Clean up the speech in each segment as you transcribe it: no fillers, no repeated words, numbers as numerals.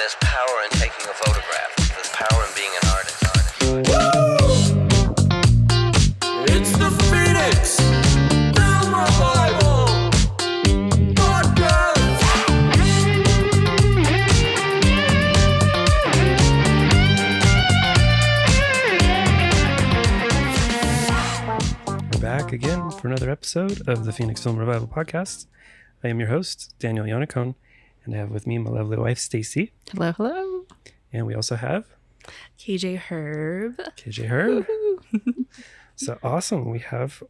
there's power in taking a photograph. There's power in being an artist. It's the Phoenix Film Revival Podcast. We're back again for another episode of the Phoenix Film Revival Podcast. I am your host, Daniel Yannicone, and I have with me my lovely wife, Stacy. Hello, hello. And we also have KJ Herb. KJ Herb. So awesome. We have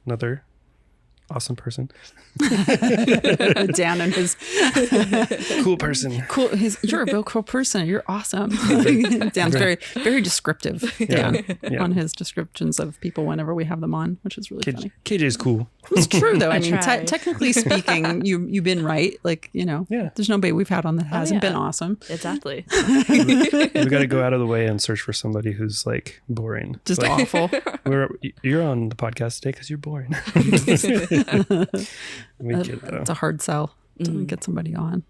another awesome person. Dan and his Cool person. cool. You're a real cool person. You're awesome. Dan's very, very descriptive. Dan Yeah. on his descriptions of people whenever we have them on, which is really funny. KJ's cool. It's true though. I mean, try. technically speaking, you've been right. Like Yeah. there's nobody we've had on that hasn't yeah. been awesome. Exactly. We got to go out of the way and search for somebody who's like boring. Just Like, awful. you're on the podcast today because you're boring. We get though. It's a hard sell to get somebody on.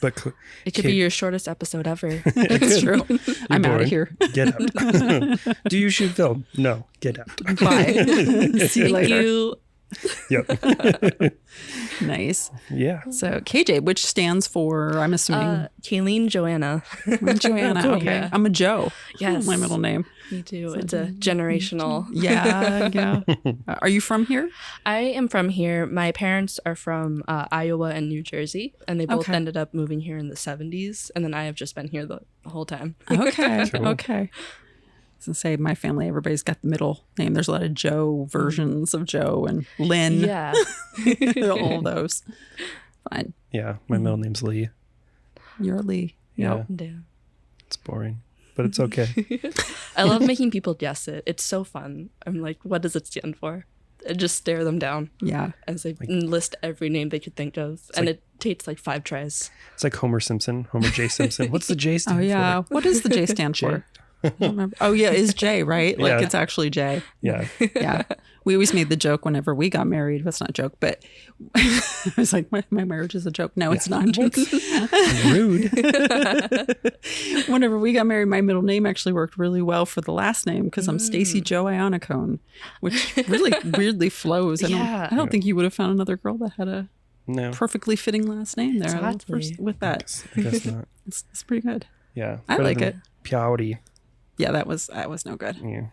But It could be your shortest episode ever. It's true. I'm out boring. of here. Get out. Do you shoot film? No. Get out. Bye. See you Thank later. you. Yep. Nice. Yeah. So KJ, which stands for, I'm assuming, Kayleen Joanna. I'm Joanna. cool. Okay. Yeah. I'm a Joe. Yes. My middle name. Me too. It's a generational. Yeah. Are you from here? I am from here. My parents are from Iowa and New Jersey, and they both Okay. ended up moving here in the 70s. And then I have just been here the whole time. Okay. Cool. Okay. I was gonna say my family, everybody's got the middle name. There's a lot of Joe versions of Joe and Lynn. Yeah. All those. Fine. Yeah. My middle name's Lee. You're Lee. Yeah. Yeah. It's boring, but it's okay. I love making people guess it. It's so fun. I'm like, what does it stand for? I just stare them down Yeah. as they list every name they could think of. And it takes like 5 tries. It's like Homer Simpson, Homer J. Simpson. What's the J stand Oh yeah. for? What does the J stand for? I don't remember. Oh yeah, is J, right? Like Yeah. it's actually J. Yeah. Yeah. We always made the joke whenever we got married. That's not a joke, but I was like, my marriage is a joke. No, it's not. Rude. Whenever we got married, my middle name actually worked really well for the last name because I'm Stacy Jo Ionicone, which really weirdly flows. Yeah. I don't think you would have found another girl that had a No. perfectly fitting last name there. Exactly. With that. I guess not. It's pretty good. Yeah. I Better like than it. Piotti. Yeah, that was no good. Yeah.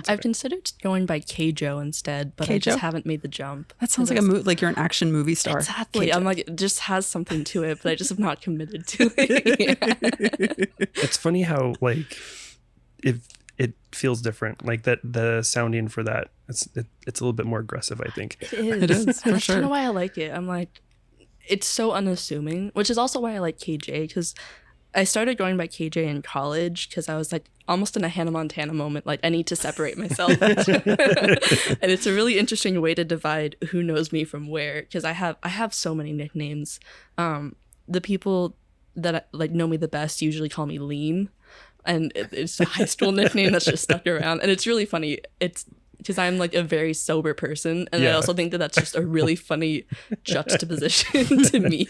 I've considered going by K-Jo instead, but I K-Jo? just haven't made the jump. That sounds like like you're an action movie star. Exactly. I'm like, it just has something to it, but I just have not committed to it. Yeah. It's funny how like it feels different. Like that the sounding for that it's a little bit more aggressive, I think. It is, for That's sure. kind of why I like it. I'm like, it's so unassuming, which is also why I like KJ, because I started going by KJ in college because I was like almost in a Hannah Montana moment. Like I need to separate myself. And it's a really interesting way to divide who knows me from where, because I have so many nicknames. The people that like know me the best usually call me Lean, and it's a high school nickname that's just stuck around. And it's really funny. It's because I'm like a very sober person, and I Yeah. also think that that's just a really funny juxtaposition to me.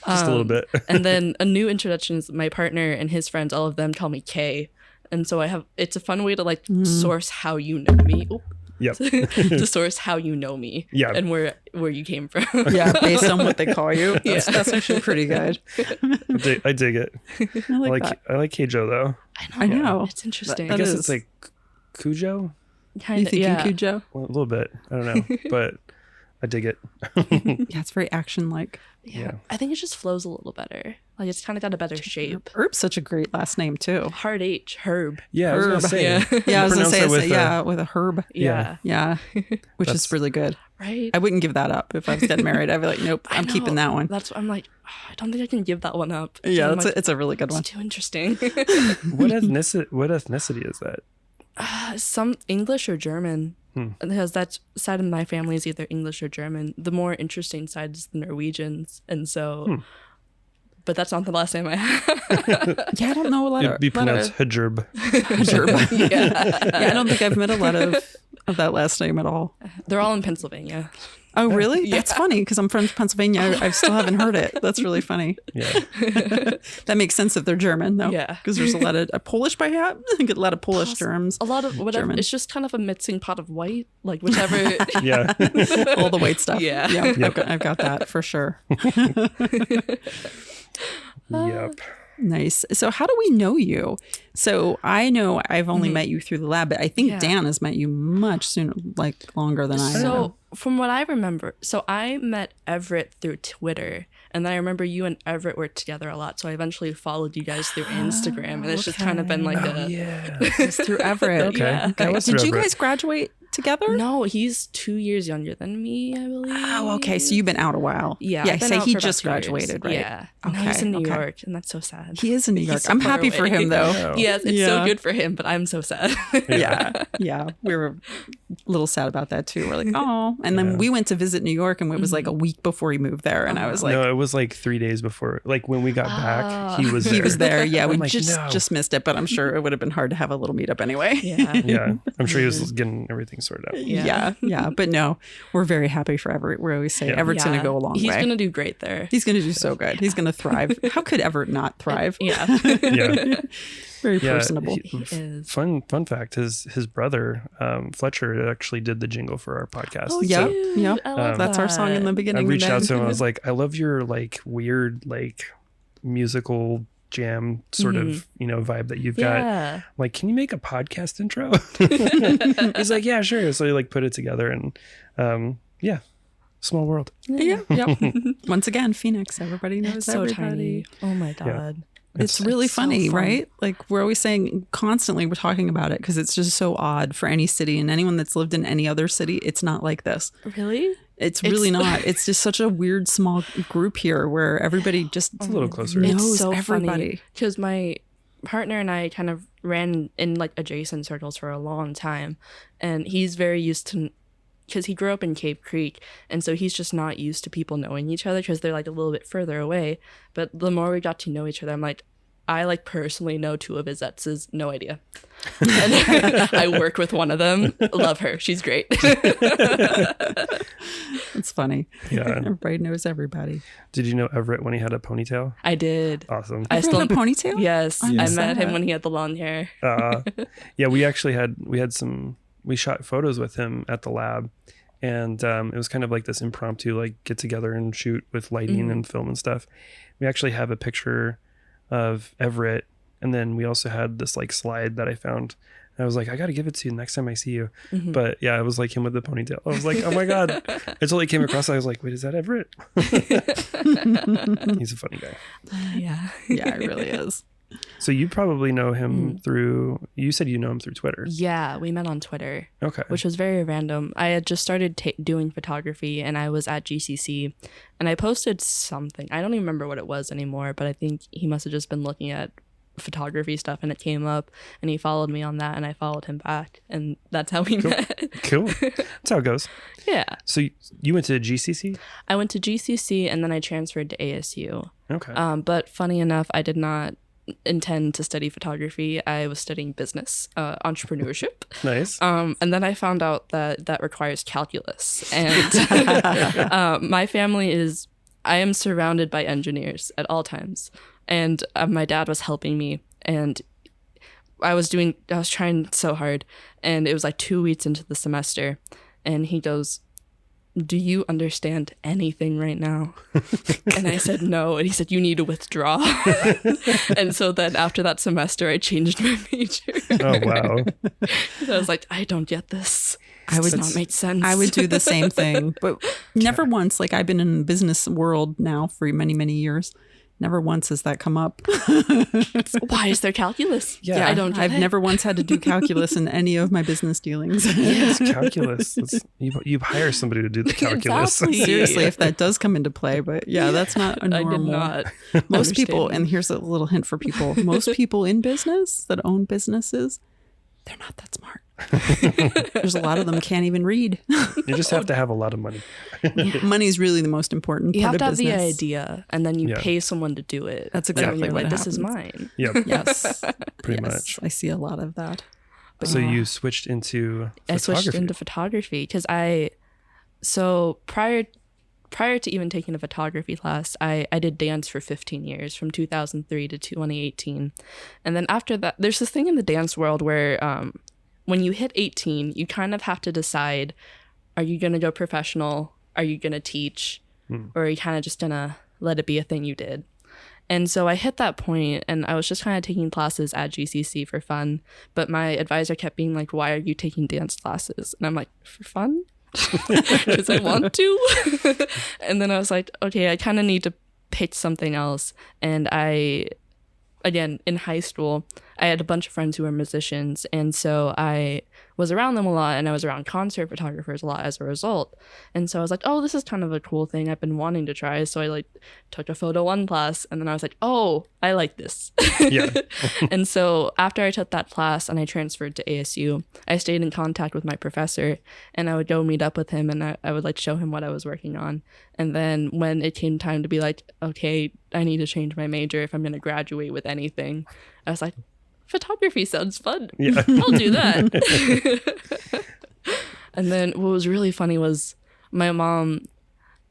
Just a little bit. And then a new introduction is my partner and his friends. All of them call me K, and so it's a fun way to like source how you know me. Oop. Yep. To source how you know me, Yeah. and where you came from. Yeah, based on what they call you. That's actually pretty good. I dig it. I like that. I like Keijo though. I know. It's interesting. I That guess is- it's like Cujo? Kind You of, thinking yeah. Cujo? Well, a little bit. I don't know. But I dig it. Yeah, it's very action-like. Yeah. I think it just flows a little better. Like it's kind of got a better shape. Herb's such a great last name too. Hard H, Herb. Yeah, I was gonna Herb. say. Yeah. Yeah, I was gonna pronounce say that with with a herb. Yeah. Yeah, which is That's- really good. Right. I wouldn't give that up if I was getting married. I'd be like, nope, I'm keeping that one. That's I'm like, I don't think I can give that one up. Yeah, I'm like, it's a really good one. it's too interesting. What ethnicity is that? Some English or German. Because that side of my family is either English or German. The more interesting side is the Norwegians, and so. But that's not the last name I have. Yeah, I don't know a lot It'd of be pronounced Hijab. Yeah, I don't think I've met a lot of that last name at all. They're all in Pennsylvania. Oh, really? That's funny because I'm from Pennsylvania. I still haven't heard it. That's really funny. Yeah. That makes sense if they're German, though. Yeah. Because there's a lot of Polish by hat. I get a lot of Polish terms. A lot of whatever. German. It's just kind of a mixing pot of white, like whichever. Yeah. All the white stuff. Yeah. I've got that for sure. Yep. Nice. So how do we know you? So I know I've only met you through the lab, but I think Yeah. Dan has met you much sooner, like longer than I have. So from what I remember, so I met Everett through Twitter, and then I remember you and Everett were together a lot. So I eventually followed you guys through Instagram, and it's just kind of been like a Yeah. It's through Everett. Okay. Yeah. That was Did through you Everett. guys graduate together? No, he's 2 years younger than me, I believe. Oh, okay. So you've been out a while. Yeah. Yeah. I've been So out he for about just 2 years. graduated, right? Yeah. Okay. Now he's in New okay. York, and that's so sad. He is in New York. He's so I'm far happy for away. him, though. Oh. Yes, it's Yeah. so good for him, but I'm so sad. Yeah. Yeah. We were a little sad about that, too. We're like, oh. And then we went to visit New York, and it was like a week before he moved there. And I was like, No, it was like 3 days before. Like when we got back, he was there. he was there. Yeah. We I'm like, just no. just missed it, but I'm sure it would have been hard to have a little meetup anyway. Yeah. Yeah. I'm sure he was getting everything sorted out. Yeah. Yeah. But no, we're very happy for Everett. We always say Yeah. Everett's going to go a long He's way. gonna do great there. He's going to do so good. He's going to thrive. How could Everett not thrive? Yeah. Yeah. Very Yeah. personable. He is. Fun fact, his brother, Fletcher, actually did the jingle for our podcast. Oh, Yep. dude, Yep. I love That's our song in the that. I beginning. reached and out then- to him. I was like, I love your like weird like musical jam sort of vibe that you've got. Yeah. Like, can you make a podcast intro? He's like, yeah, sure. So he like put it together, and yeah, small world. Yeah. Yep. Once again, Phoenix. Everybody knows It's so everybody. tiny. Oh my god. It's really so funny, fun. right? Like we're always saying constantly, we're talking about it because it's just so odd for any city, and anyone that's lived in any other city, it's not like this. Really? It's really not. It's just such a weird small group here where everybody just It's a little closer. knows It's so everybody. because my partner and I kind of ran in like adjacent circles for a long time, and he's very used to, because he grew up in Cape Creek, and so he's just not used to people knowing each other because they're like a little bit further away. But the more we got to know each other, I'm like, I like personally know 2 of his exes, no idea. And I work with one of them. Love her. She's great. It's funny. Yeah. Everybody knows everybody. Did you know Everett when he had a ponytail? I did. Awesome. I still a ponytail? Yes, I I missed met him that. when he had the long hair. Yeah, we actually had we shot photos with him at the lab, and it was kind of like this impromptu like get together and shoot with lighting and film and stuff. We actually have a picture of Everett, and then we also had this like slide that I found. And I was like, I got to give it to you next time I see you. But yeah, it was like him with the ponytail. I was like, oh my god! Until he came across, I was like, wait, is that Everett? He's a funny guy. Yeah. Yeah, it really is. So you probably know him through. You said you know him through Twitter. Yeah, we met on Twitter. Okay. Which was very random. I had just started doing photography, and I was at GCC, and I posted something. I don't even remember what it was anymore, but I think he must have just been looking at photography stuff, and it came up, and he followed me on that, and I followed him back, and that's how we met. Cool. That's how it goes. Yeah. So you went to GCC? I went to GCC, and then I transferred to ASU. Okay. But funny enough, I did not intend to study photography. I was studying business, entrepreneurship. Nice. And then I found out that requires calculus. And my family I am surrounded by engineers at all times. And my dad was helping me, and I was trying so hard. And it was like 2 weeks into the semester, and he goes, do you understand anything right now? And I said no, and he said, you need to withdraw. And so then after that semester, I changed my major. Oh wow. So I was like, I don't get this. Does not make sense. I would do the same thing, but never once. Like I've been in the business world now for many, many years. Never once has that come up. Why is there calculus? Yeah. I don't get I've it. never once had to do calculus in any of my business dealings. It's calculus. You hire somebody to do the calculus. Exactly. Seriously, if that does come into play, but yeah, that's not a I normal. did not. Most people, understand. and here's a little hint for people: most people in business that own businesses, they're not that smart. There's a lot of them can't even read. You just have to have a lot of money. Money's really the most important You part have to of have the business. idea, and then you Yeah. pay someone to do it. That's Like, when exactly you're what like, this is happens. mine. Yep. Yes, Pretty Yes, much. I see a lot of that. So you switched into I photography. switched into photography because I So prior to even taking a photography class, I did dance for 15 years, from 2003 to 2018. And then after that, there's this thing in the dance world where when you hit 18, you kind of have to decide, are you going to go professional? Are you going to teach? Or are you kind of just going to let it be a thing you did? And so I hit that point and I was just kind of taking classes at GCC for fun. But my advisor kept being like, why are you taking dance classes? And I'm like, for fun? Because I want to. And then I was like, okay, I kind of need to pick something else. And again, in high school, I had a bunch of friends who were musicians. And so I was around them a lot, and I was around concert photographers a lot as a result. And so I was like, oh, this is kind of a cool thing I've been wanting to try. So I like took a photo one class, and then I was like, oh, I like this. Yeah. And so after I took that class and I transferred to ASU, I stayed in contact with my professor, and I would go meet up with him, and I would like show him what I was working on. And then when it came time to be like, okay, I need to change my major if I'm going to graduate with anything, I was like, photography sounds fun. Yeah. I'll do that. And then what was really funny was my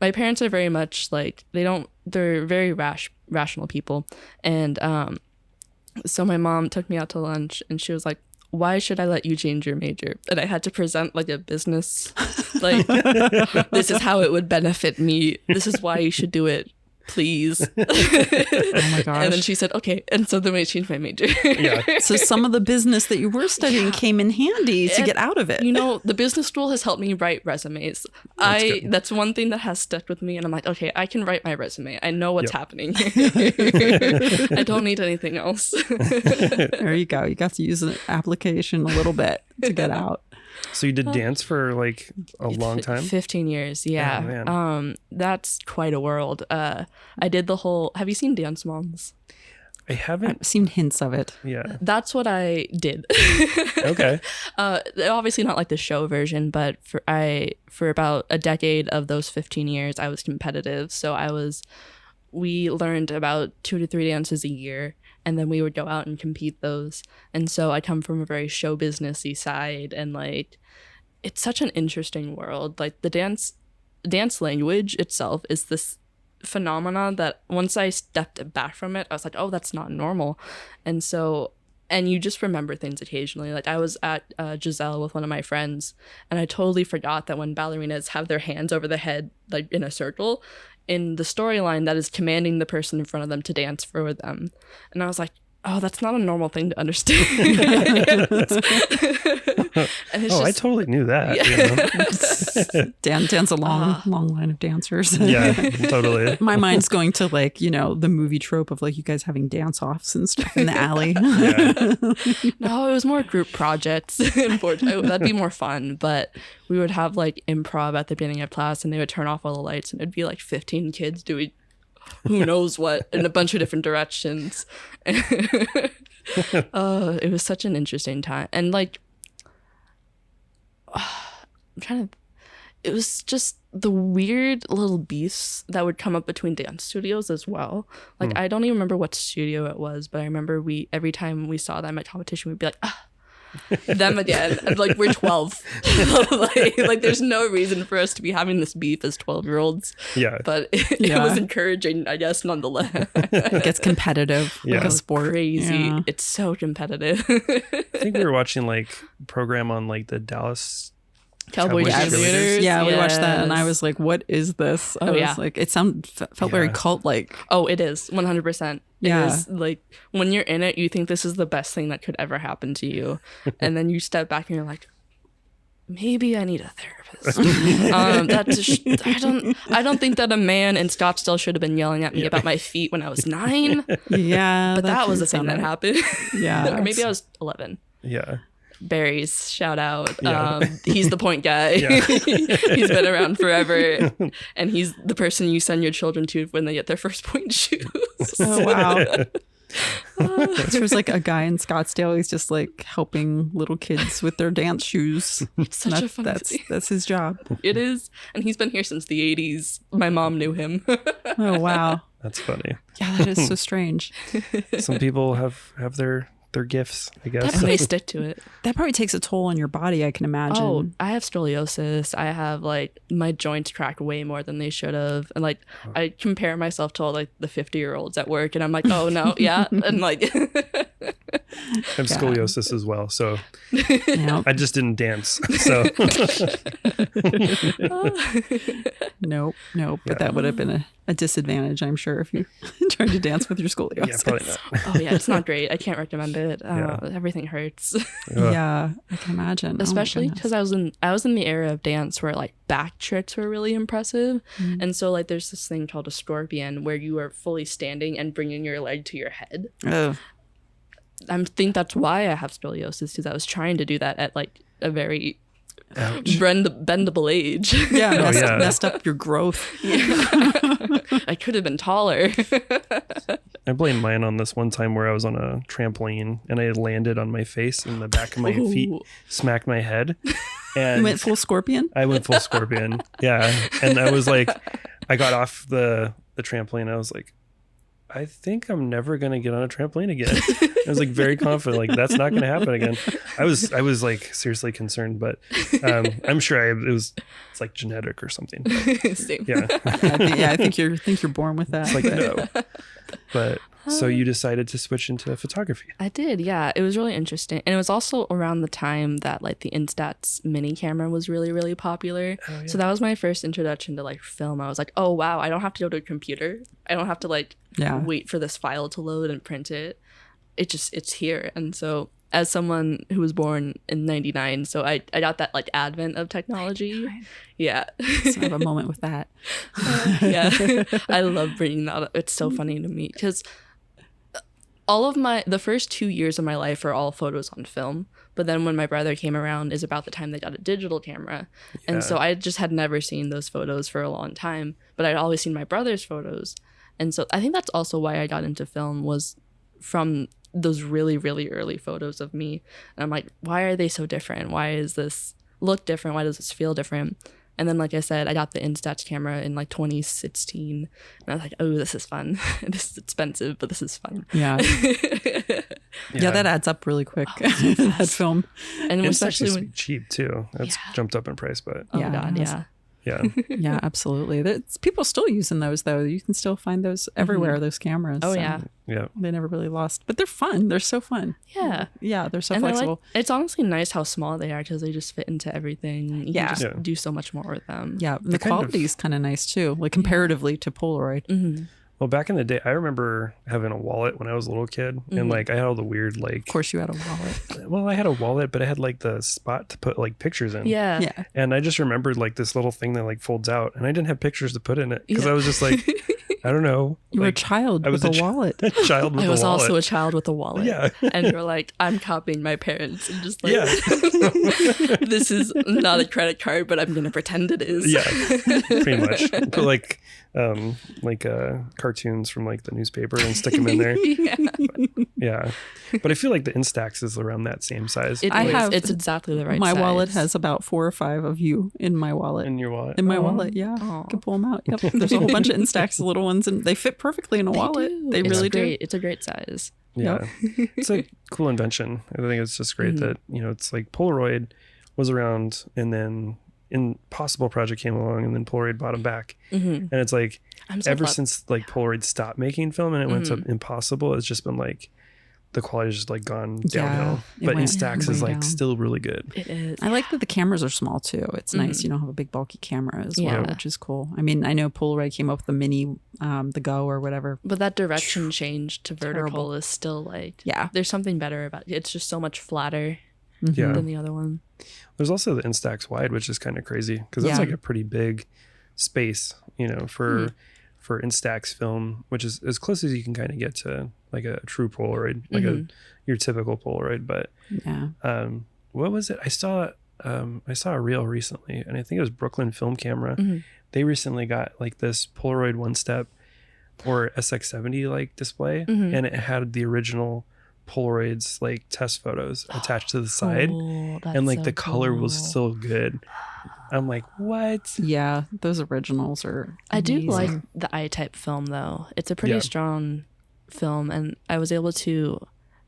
parents are very much like, they're very rational people. And so my mom took me out to lunch and she was like, why should I let you change your major? And I had to present like a business, like, this is how it would benefit me. This is why you should do it. Please. Oh my gosh. And then she said, okay. And so then I changed my major. Yeah. So some of the business that you were studying came in handy to get out of it. You know, the business school has helped me write resumes. That's one thing that has stuck with me. And I'm like, okay, I can write my resume. I know what's happening. I don't need anything else. There you go. You got to use an application a little bit to get out. So you did dance for like a long time? 15 years, yeah. Oh, man. That's quite a world. I did the whole... Have you seen Dance Moms? I haven't. I've seen hints of it. Yeah. That's what I did. Okay. Obviously not like the show version, but for about a decade of those 15 years, I was competitive. So we learned about 2 to 3 dances a year, and then we would go out and compete those. And so I come from a very show businessy side, and like, it's such an interesting world. Like the dance language itself is this phenomena that once I stepped back from it, I was like, oh, that's not normal. And you just remember things occasionally. Like I was at Giselle with one of my friends, and I totally forgot that when ballerinas have their hands over the head, like in a circle, in the storyline, that is commanding the person in front of them to dance for them. And I was like, oh, that's not a normal thing to understand. And it's I totally knew that. Yeah. You know? Dance a long line of dancers. Yeah, totally. My mind's going to like, the movie trope of like you guys having dance offs and stuff in the alley. Yeah. No, it was more group projects. That'd be more fun. But we would have like improv at the beginning of class, and they would turn off all the lights, and it'd be like 15 kids doing who knows what in a bunch of different directions. It was such an interesting time. And like, it was just the weird little beasts that would come up between dance studios as well. Like, I don't even remember what studio it was, but I remember every time we saw them at competition, we'd be like, them again. And like, we're 12. like there's no reason for us to be having this beef as 12-year-olds. Yeah. But it was encouraging, I guess, nonetheless. It gets competitive, like a sport. Crazy. Yeah. It's so competitive. I think we were watching like program on like the Dallas Cowboy Cowboys cheerleaders. Yeah, we watched that, and I Yes. was like, "What is this?" I Oh, was yeah. like, it felt very Yeah. cult-like. Oh, it is 100%. Yeah. It is like when you're in it, you think this is the best thing that could ever happen to you, and then you step back and you're like, maybe I need a therapist. I don't think that a man in Scottsdale should have been yelling at me about my feet when I was 9, Yeah, but that was didn't the thing sound that right. happened. Yeah, Or maybe I was 11. Yeah. Barry's, shout out. Yeah. He's the point guy. Yeah. He's been around forever, and he's the person you send your children to when they get their first point shoes. Oh wow. So there's like a guy in Scottsdale. He's just like helping little kids with their dance shoes. It's such a funny thing. That's his job. It is, and he's been here since the 80s. My mom knew him. Oh wow. That's funny. Yeah, that is so strange. Some people have their they're gifts, I That guess. probably stick to it. That probably takes a toll on your body, I can imagine. Oh, I have scoliosis. I have like my joints crack way more than they should have, and like I compare myself to all like the 50-year-olds at work, and I'm like, oh no, yeah, and like I have scoliosis as well, so Yeah. I just didn't dance. So Nope. Yeah. But that would have been a disadvantage, I'm sure, if you tried to dance with your scoliosis. yeah, probably not. oh yeah, it's not great. I can't recommend it. Everything hurts, Yeah, I can imagine. Oh my especially goodness. because I was in the era of dance where like back tricks were really impressive, and so like there's this thing called a scorpion where you are fully standing and bringing your leg to your head. Ugh. I think that's why I have scoliosis, because I was trying to do that at like a very Ouch. bendable age. Yeah, yeah. messed up your growth. I could have been taller. I blame mine on this one time where I was on a trampoline and I landed on my face and the back of my feet Ooh. smacked my head. And You went full scorpion? I went full scorpion. Yeah. And I was like, I got off the trampoline. I was like, I think I'm never going to get on a trampoline again. I was like very confident, like that's not going to happen again. I was like seriously concerned, but I'm sure it's like genetic or something. But, Same. yeah. I think you're born with that. It's like, no. But so you decided to switch into photography. I did, yeah. It was really interesting. And it was also around the time that like the Instax mini camera was really, really popular. Oh, yeah. So that was my first introduction to like film. I was like, oh wow, I don't have to go to a computer. I don't have to like wait for this file to load and print it. It's here. And so as someone who was born in 99, so I got that like advent of technology. Yeah. So I have a moment with that. Yeah. I love bringing that up. It's so funny to me because the first 2 years of my life are all photos on film. But then when my brother came around is about the time they got a digital camera. Yeah. And so I just had never seen those photos for a long time, but I'd always seen my brother's photos. And so I think that's also why I got into film, was from those really, really early photos of me. And I'm like, why are they so different? Why does this look different? Why does this feel different? And then, like I said, I got the Instax camera in like 2016. And I was like, oh, this is fun. This is expensive, but this is fun. Yeah. Yeah, that adds up really quick. That film. And It's especially actually when, cheap too. It's jumped up in price, but oh Yeah, God, it has- yeah. yeah. Yeah, absolutely. People still using those though. You can still find those everywhere. Those cameras. Oh So yeah. Yeah. they never really lost. But they're fun. They're so fun. Yeah. Yeah, they're so And they're, flexible. like, it's honestly nice how small they are because they just fit into everything. You Yeah. can just Yeah. do so much more with them. Yeah, and the kind of- quality is kind of nice too, like comparatively to Polaroid. Mm-hmm. Well, back in the day, I remember having a wallet when I was a little kid, and like I had all the weird like. Of course, you had a wallet. Well, I had a wallet, but I had like the spot to put like pictures in. Yeah. Yeah, And I just remembered like this little thing that like folds out, and I didn't have pictures to put in it because I was just like, I don't know. you were a like, child I was with a a wallet. child with I a was wallet. also a child with a wallet. Yeah. And you're like, I'm copying my parents and just like, Yeah. this is not a credit card, but I'm going to pretend it is. Yeah, pretty much. Put like cartoons from like the newspaper and stick them in there. Yeah. Yeah, but I feel like the Instax is around that same size. It I is. have- It's exactly the right My size. wallet has about 4 or 5 of you in my wallet. in your wallet. In my Oh. wallet, yeah. Aw. You can pull them out. Yep. There's a whole bunch of Instax little ones, and they fit perfectly in a wallet. do. They It's really great. do. It's a great size. Yeah, it's a cool invention. I think it's just great that it's like Polaroid was around, and then Impossible Project came along, and then Polaroid bought them back. And it's like I'm so ever glad- since like Polaroid stopped making film and it went to Impossible, it's just been like the quality's just like gone downhill. it But went Instax way is like down. still really good. It is. I like that the cameras are small too. It's nice. You don't have a big bulky camera as well, Yeah. which is cool. I mean, I know Polaroid came up with the mini, the Go or whatever. But that direction change to vertical Terrible. is still like, Yeah. there's something better about it. It's just so much flatter Yeah. than the other one. There's also the Instax Wide, which is kind of crazy because that's Yeah. like a pretty big space, for Instax film, which is as close as you can kind of get to like a true Polaroid, like your typical Polaroid. But Yeah. what was it? I saw a reel recently, and I think it was Brooklyn Film Camera. They recently got like this Polaroid one step or SX70 like display, and it had the original Polaroids like test photos attached to the side, Cool. That's and like so the color was cool. so good. I'm like, what? Yeah. Those originals are. I do amazing. like the I-type film though. It's a pretty Yeah. strong film, and I was able to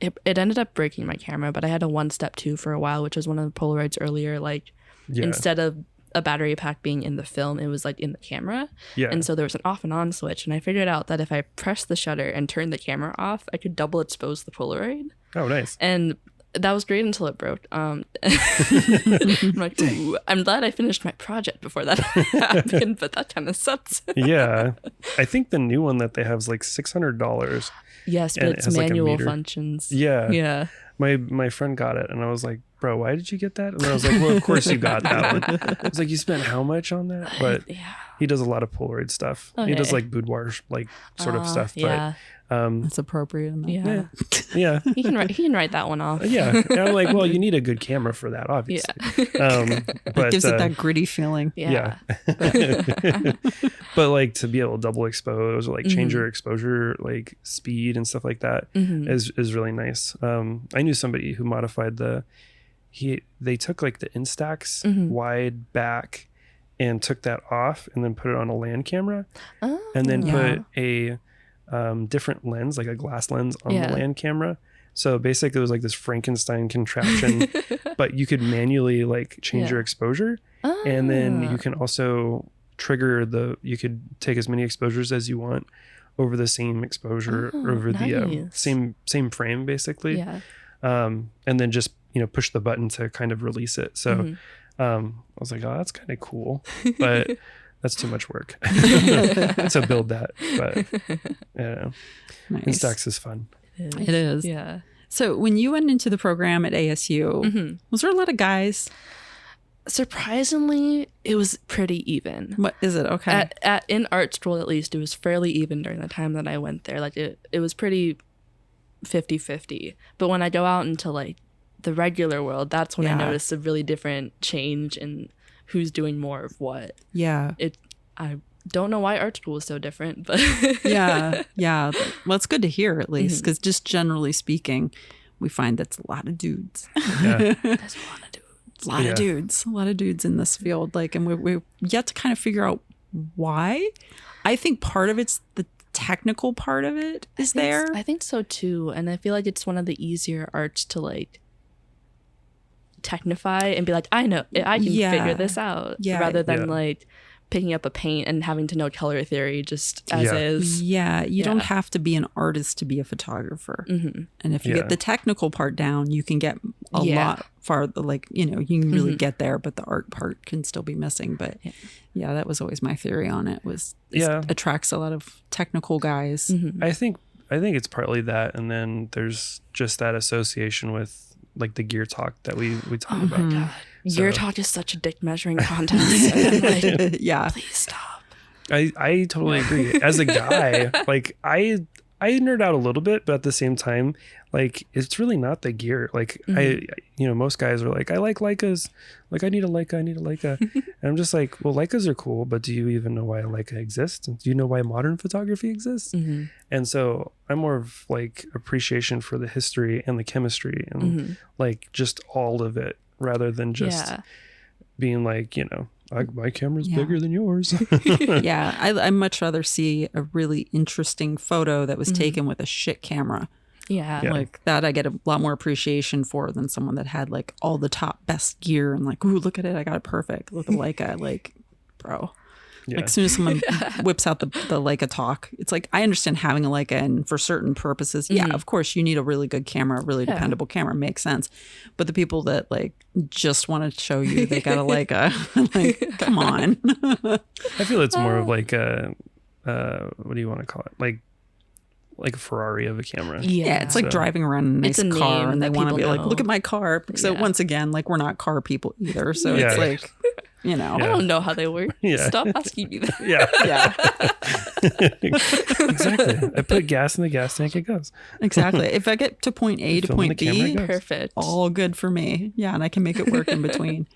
it ended up breaking my camera, but I had a 1-step 2 for a while, which was one of the Polaroids earlier. Like Yeah. instead of a battery pack being in the film, it was like in the camera. Yeah. And so there was an off and on switch. And I figured out that if I pressed the shutter and turned the camera off, I could double expose the Polaroid. Oh, nice. And that was great until it broke. I'm like, ooh, I'm glad I finished my project before that happened, but that kind of sucks. Yeah. I think the new one that they have is like $600. Yes, but And it it's has, like, a manual meter. functions. Yeah. Yeah. My friend got it, and I was like, bro, why did you get that? And I was like, well, of course you got that one. I was like, you spent how much on that? But Yeah. he does a lot of Polaroid stuff. He does Okay. like boudoir like sort of stuff. Yeah. That's appropriate. In that. Yeah. But yeah. He can write that one off. Yeah. And I'm like, well, you need a good camera for that, obviously. But Gives it that gritty feeling. Yeah. but like to be able to double expose or like change Mm-hmm. your exposure like speed and stuff like that is really nice. I knew somebody who modified they took like the Instax Mm-hmm. wide back and took that off and then put it on a land camera Oh. and then Yeah. put a different lens, like a glass lens on Yeah. the land camera. So basically it was like this Frankenstein contraption, but you could manually like change Yeah. your exposure. And then you can also trigger you could take as many exposures as you want over the same exposure, Oh, over the nice. same frame basically. Yeah. And then just, push the button to kind of release it. So Mm-hmm. I was like, oh, that's kind of cool, but that's too much work to build that. But yeah, Nice. Instax is fun. It is. Yeah. So when you went into the program at ASU, was there a lot of guys? Surprisingly, it was pretty even. What is it? Okay. In art school, at least, it was fairly even during the time that I went there. Like it was pretty 50-50. But when I go out into like the regular world, that's when I Yeah. noticed a really different change in who's doing more of what. yeah. I don't know why art school is so different, but Yeah. Yeah. Well, it's good to hear at least, because just generally speaking, we find that's a lot of dudes. Yeah. there's a lot of dudes. A lot Yeah. of dudes. A lot of dudes in this field. Like, and we're yet to kind of figure out why. I think part of it's the technical part of it is there. I think so too, and I feel like it's one of the easier arts to like technify and be like, I know, I can Yeah. figure this out, Yeah. rather than Yeah. like picking up a paint and having to know color theory just as Yeah. is. Yeah, you don't Yeah. have to be an artist to be a photographer. Mm-hmm. And if you Yeah. get the technical part down, you can get a Yeah. lot farther. Like, you can really get there, but the art part can still be missing. But yeah, that was always my theory on it. Yeah. Attracts a lot of technical guys. Mm-hmm. I think it's partly that, and then there's just that association with like the gear talk that we talk about. God, your So- talk is such a dick measuring contest. And I'm like, Yeah, please stop. I totally agree. As a guy, like I nerd out a little bit, but at the same time, like it's really not the gear. Like most guys are like, I like Leicas. Like I need a Leica. And I'm just like, well, Leicas are cool, but do you even know why a Leica exists? Do you know why modern photography exists? Mm-hmm. And so I'm more of like appreciation for the history and the chemistry and like just all of it, rather than just being like, my camera's Yeah. bigger than yours. yeah. I much rather see a really interesting photo that was taken with a shit camera. Yeah. Yeah. Like that I get a lot more appreciation for than someone that had like all the top best gear and like, ooh, look at it, I got it perfect. Look at Leica, like, bro. Yeah. Like as soon as someone whips out the Leica talk, it's like I understand having a Leica and for certain purposes, yeah, of course you need a really good camera, a really dependable camera, makes sense. But the people that like just want to show you they got a Leica, like, come on. I feel it's more of like a what do you want to call it? Like a Ferrari of a camera. Yeah, it's like So- driving around in a nice It's a car name and they that want to be people like, look know. at my car. So Yeah. once again, like we're not car people either. So Yeah. it's like, I Yeah. don't know how they work. Yeah. Stop asking me that. Yeah, yeah, exactly. I put gas in the gas tank, it goes. exactly. If I get to point A to Film in point the camera B, goes. Perfect. all good for me. Yeah, and I can make it work in between.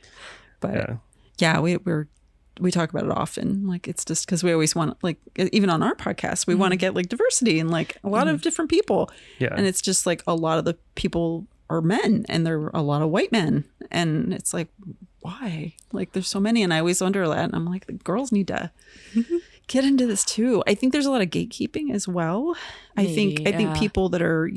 But yeah, we talk about it often. Like it's just because we always want, like, even on our podcast, we want to get like diversity and like a lot of different people. Yeah. And it's just like a lot of the people are men and there are a lot of white men. And it's like, why? Like there's so many. And I always wonder that. And I'm like, the girls need to get into this too. I think there's a lot of gatekeeping as well. I think Maybe, yeah. people that are,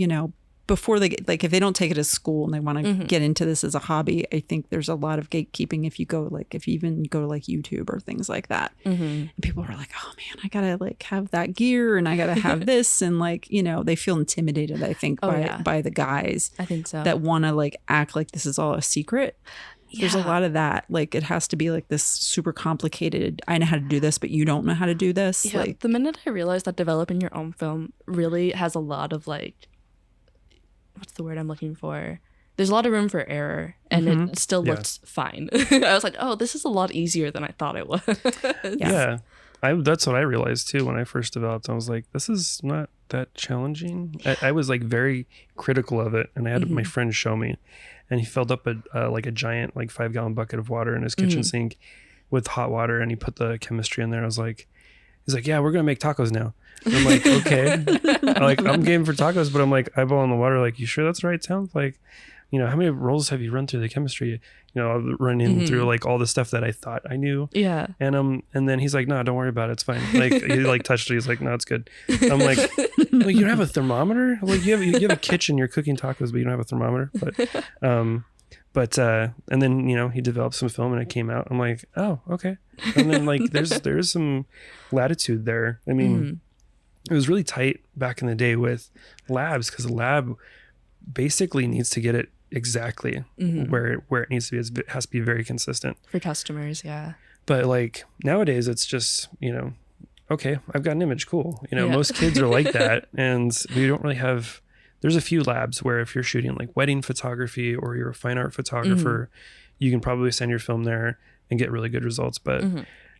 before they get, like if they don't take it as school and they want to get into this as a hobby, I think there's a lot of gatekeeping if you even go to like YouTube or things like that. And people are like, oh man, I gotta like have that gear and I gotta have this, and like, you know, they feel intimidated, I think, by the guys, I think so, that want to like act like this is all a secret. There's a lot of that. Like it has to be like this super complicated, I know how to do this, but you don't know how to do this. Yeah, like the minute I realized that developing your own film really has a lot of like, what's the word I'm looking for? There's a lot of room for error, and it still looks fine. I was like, oh, this is a lot easier than I thought it was. Yeah. That's what I realized too when I first developed. I was like, this is not that challenging. I was like very critical of it, and I had my friend show me, and he filled up a giant like 5-gallon bucket of water in his kitchen sink with hot water, and he put the chemistry in there. I was like, he's like, yeah, we're gonna make tacos now. And I'm like, okay. I'm game for tacos, but I'm like eyeballing the water, like, you sure that's the right sound? Like, you know, how many rolls have you run through the chemistry? You know, running through like all the stuff that I thought I knew. Yeah. And then he's like, no, don't worry about it. It's fine. Like he like touched it. He's like, no, it's good. I'm like, you don't have a thermometer? Like you have a kitchen, you're cooking tacos, but you don't have a thermometer. But and then, you know, he developed some film and it came out. I'm like, oh, okay. And then like there's some latitude there. I mean, it was really tight back in the day with labs, because the lab basically needs to get it exactly where it needs to be. It has to be very consistent For customers, yeah. but like nowadays it's just, you know, okay, I've got an image, cool, you know. Most kids are like that, and we don't really have, there's a few labs where if you're shooting like wedding photography or you're a fine art photographer, you can probably send your film there and get really good results. But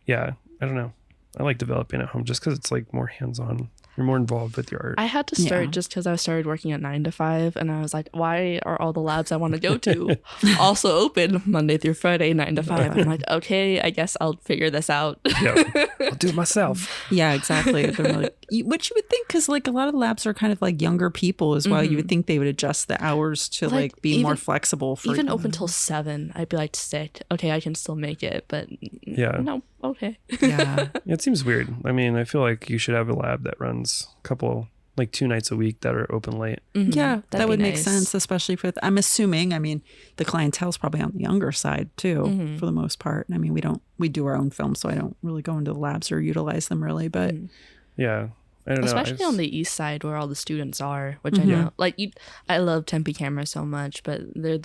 yeah, I don't know, I like developing at home just because it's like more hands-on. You're more involved with your art. I had to start just because I started working at 9 to 5, and I was like, why are all the labs I want to go to also open Monday through Friday, 9 to 5? I'm like, okay, I guess I'll figure this out. Yeah, I'll do it myself. Yeah, exactly. They're like, which you would think, because like a lot of the labs are kind of like younger people as well. You would think they would adjust the hours to like be more flexible. For even open till 7, I'd be like, sick. Okay, I can still make it, but no, okay. Yeah. It seems weird. I mean, I feel like you should have a lab that runs a couple, like 2 nights a week that are open late. Yeah, that would make nice. sense, especially for, I'm assuming, I mean, the clientele's probably on the younger side too, for the most part. I mean, we do our own film, so I don't really go into the labs or utilize them really, but Yeah. I don't know. Especially on the east side where all the students are, which I know. Like, I love Tempe Camera so much, but they're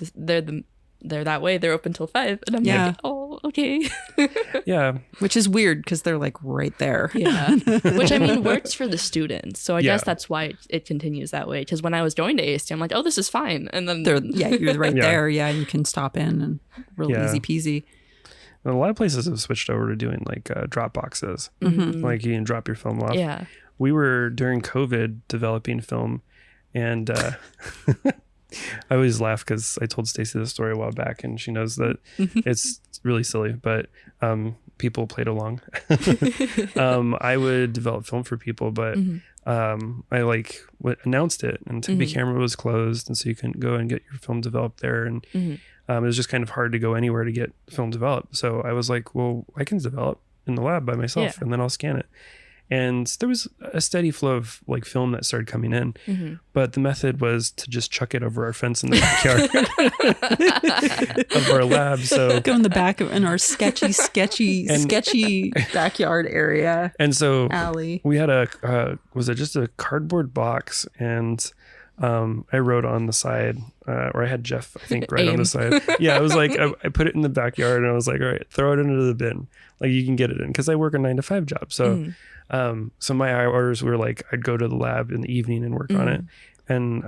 that way. They're open till 5, and I'm like, oh, okay. Yeah. which is weird because they're like right there. Yeah. Which I mean works for the students. So I guess that's why it continues that way. Because when I was going to AST, I'm like, oh, this is fine. And then You're right there. Yeah, you can stop in and real easy peasy. And a lot of places have switched over to doing like drop boxes. Like you can drop your film off. Yeah. We were during COVID developing film, and I always laugh because I told Stacey this story a while back, and she knows that it's really silly, but people played along. I would develop film for people, but I like announced it, and Tempe Camera was closed, and so you couldn't go and get your film developed there, and it was just kind of hard to go anywhere to get film developed. So I was like, well, I can develop in the lab by myself, and then I'll scan it. And there was a steady flow of like film that started coming in, but the method was to just chuck it over our fence in the backyard of our lab. So Go in the back of in our sketchy backyard area. And so alley. we had was it just a cardboard box, and I wrote on the side, or I had Jeff, I think, right on the side. Yeah, I was like, I put it in the backyard, and I was like, all right, throw it into the bin. Like you can get it in, because I work a 9 to 5 job. So, so my hours were like, I'd go to the lab in the evening and work on it. And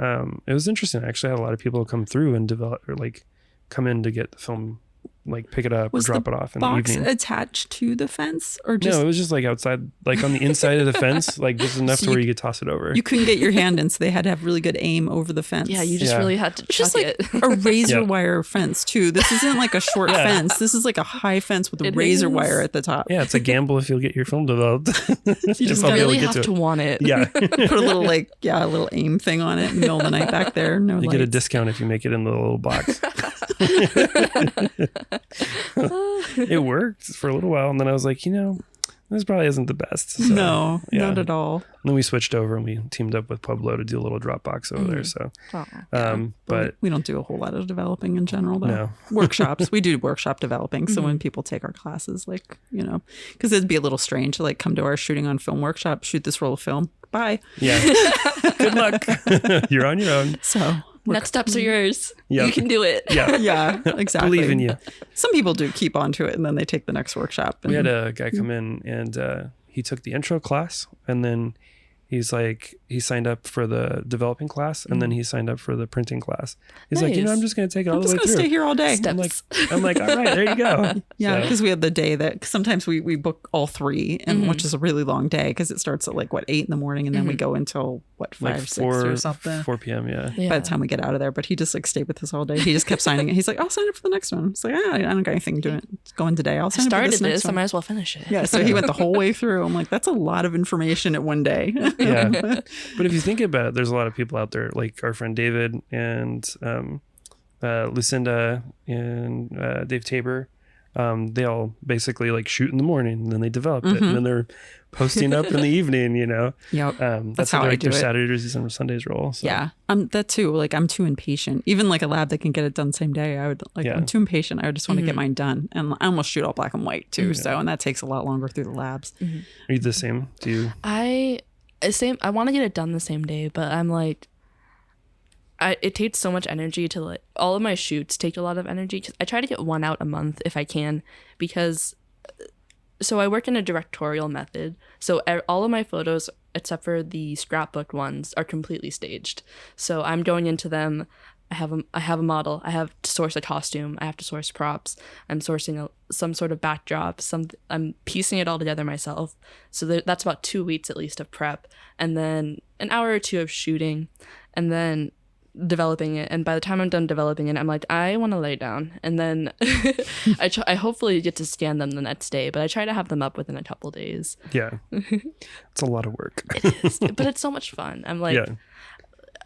it was interesting. I actually had a lot of people come through and develop, or like come in to get the film, like pick it up or drop it off in the evening. Was the box attached to the fence, or just? No, it was just like outside, like on the inside of the fence, like just enough to where you could toss it over. You couldn't get your hand in, so they had to have really good aim over the fence. Yeah, you just really had to chuck just like it. a razor wire fence too. This isn't like a short fence. This is like a high fence with a razor wire at the top. Yeah, it's a gamble if you'll get your film developed. You just really have to want it. Yeah. Put a little a little aim thing on it in the middle of the night back there. No You lights. get a discount if you make it in the little box. It worked for a little while, and then I was like, you know, This probably isn't the best. So, No, yeah. not at all. And then we switched over and we teamed up with Pueblo to do a little Dropbox over there. So, Oh. but We don't do a whole lot of developing in general, though. No. Workshops. We do workshop developing. So when people take our classes, like, you know, because it'd be a little strange to like come to our shooting on film workshop, shoot this roll of film. Bye. yeah, good luck. You're on your own. So Next steps are yours. Yep. You can do it. Yeah. yeah, exactly. Believe in you. Some people do keep on to it and then they take the next workshop. And, We had a guy come in and he took the intro class and then he's like, he signed up for the developing class and then he signed up for the printing class. He's like, Nice. I'm just going to take it all I'm the just way going to through. stay here all day. Steps. I'm like, all right, there you go. Yeah, So, because we have the day that 'cause sometimes we book all three, and which is a really long day because it starts at like 8 in, and then we go until 5, like 6 or something. 4 p.m. Yeah. Yeah. By the time we get out of there, but he just like stayed with us all day. He just kept signing it. He's like, I'll sign up for the next one. It's like, I don't got anything doing it. Going today. I'll I sign up for started this next this. I one. might as well finish it. Yeah, so he went the whole way through. I'm like, that's a lot of information at one day. Yeah. But if you think about it, there's a lot of people out there like our friend David and Lucinda and Dave Tabor. They all basically like shoot in the morning and then they develop it and then they're posting up in the evening, you know. Yep. That's how I like do their it. Saturdays and Sundays roll. So. Yeah, that too. Like I'm too impatient. Even like a lab that can get it done same day, I would like. Yeah. I'm too impatient. I just want to get mine done, and I almost shoot all black and white too. So and that takes a lot longer through the labs. Are you the same? Do you? I want to get it done the same day, but I'm like, it takes so much energy to like, all of my shoots take a lot of energy. 'Cause I try to get one out a month if I can, because so I work in a directorial method. So all of my photos, except for the scrapbook ones, are completely staged. So I'm going into them. I have a model. I have to source a costume. I have to source props. I'm sourcing some sort of backdrop. I'm piecing it all together myself. So that's about 2 weeks at least of prep, and then an hour or two of shooting, and then developing it. And by the time I'm done developing it, I'm like, I want to lay down. And then I hopefully get to scan them the next day, but I try to have them up within a couple days. Yeah. It's a lot of work. But it's so much fun. I'm like, Yeah.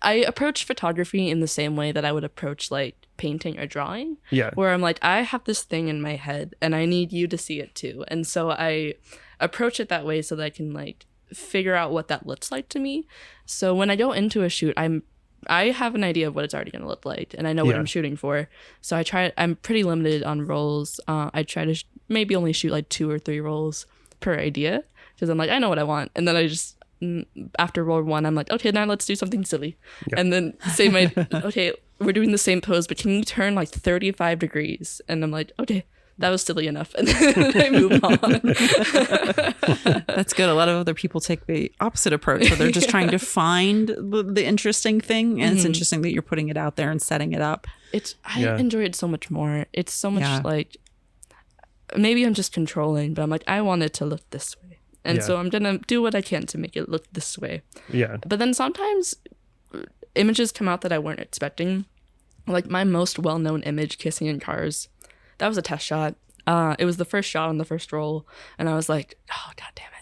I approach photography in the same way that I would approach like painting or drawing. Yeah. Where I'm like, I have this thing in my head and I need you to see it too. And so I approach it that way so that I can like figure out what that looks like to me. So when I go into a shoot, I have an idea of what it's already going to look like and I know what Yeah. I'm shooting for. So I'm pretty limited on rolls. I try to maybe only shoot like 2 or 3 rolls per idea because I'm like, I know what I want. And then I just, after roll 1, I'm like, okay, now let's do something silly. Yeah. And then say okay, we're doing the same pose, but can you turn like 35 degrees? And I'm like, okay, that was silly enough. And then I move on. That's good. A lot of other people take the opposite approach where they're just trying to find the interesting thing. And it's interesting that you're putting it out there and setting it up. I Yeah. enjoy it so much more. It's so much Yeah. like, maybe I'm just controlling, but I'm like, I want it to look this way. And Yeah. so I'm going to do what I can to make it look this way. Yeah. But then sometimes images come out that I weren't expecting. Like my most well-known image, Kissing in Cars, that was a test shot. It was the first shot on the first roll. And I was like, oh, God damn it.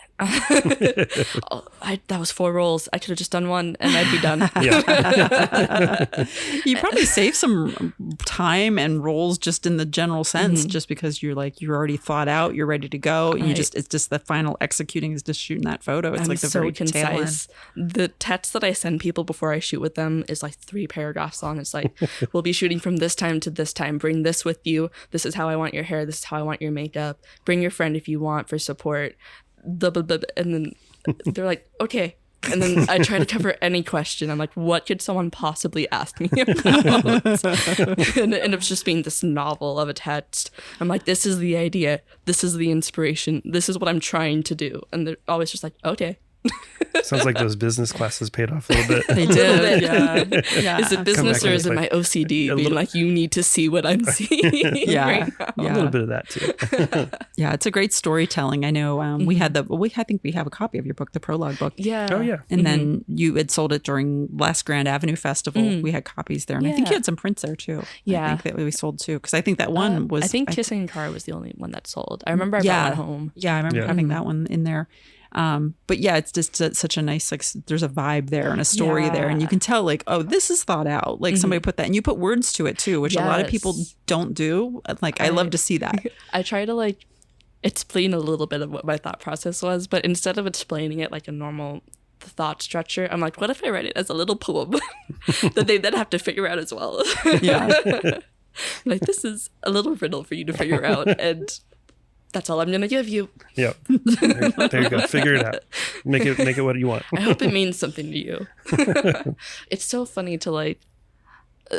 That was 4 rolls. I could have just done 1 and I'd be done. Yeah. You probably save some time and roles just in the general sense, just because you're already thought out, you're ready to go. And Right. it's just the final executing is just shooting that photo. It's I'm like the so very tail end. concise. The text that I send people before I shoot with them is like 3 paragraphs long. It's like, we'll be shooting from this time to this time. Bring this with you. This is how I want your hair. This is how I want your makeup. Bring your friend if you want for support. Blah, blah, blah. And then they're like, okay. And then I try to cover any question. I'm like, what could someone possibly ask me about? And it ends up just being this novel of a text. I'm like, this is the idea. This is the inspiration. This is what I'm trying to do. And they're always just like, okay. Sounds like those business classes paid off a little bit. They A little did. bit, yeah. Yeah. Is it business back or and is it play. my OCD being little- like, you need to see what I'm seeing Yeah. right now? A Yeah. little bit of that too. Yeah, it's a great storytelling. I know I think we have a copy of your book, the prologue book. Yeah. Oh yeah. And then you had sold it during last Grand Avenue Festival. We had copies there. And I think Yeah. you had some prints there too. Yeah. I think that we sold too. Because I think that one was. I think Kissing Car was the only one that sold. I remember I brought one home. Yeah, I remember Yeah. having that one in there. But yeah, it's just such a nice, like, there's a vibe there and a story there. And you can tell, like, oh, this is thought out. Like, somebody put that, and you put words to it too, which a lot of people Yes. don't do. Like, I love to see that. I try to like explain a little bit of what my thought process was, but instead of explaining it like a normal thought structure, I'm like, what if I write it as a little poem that they then have to figure out as well? Yeah. Like, this is a little riddle for you to figure out, and that's all I'm gonna give you. Yep. There you go. Figure it out. Make it what you want. I hope it means something to you. It's so funny to like,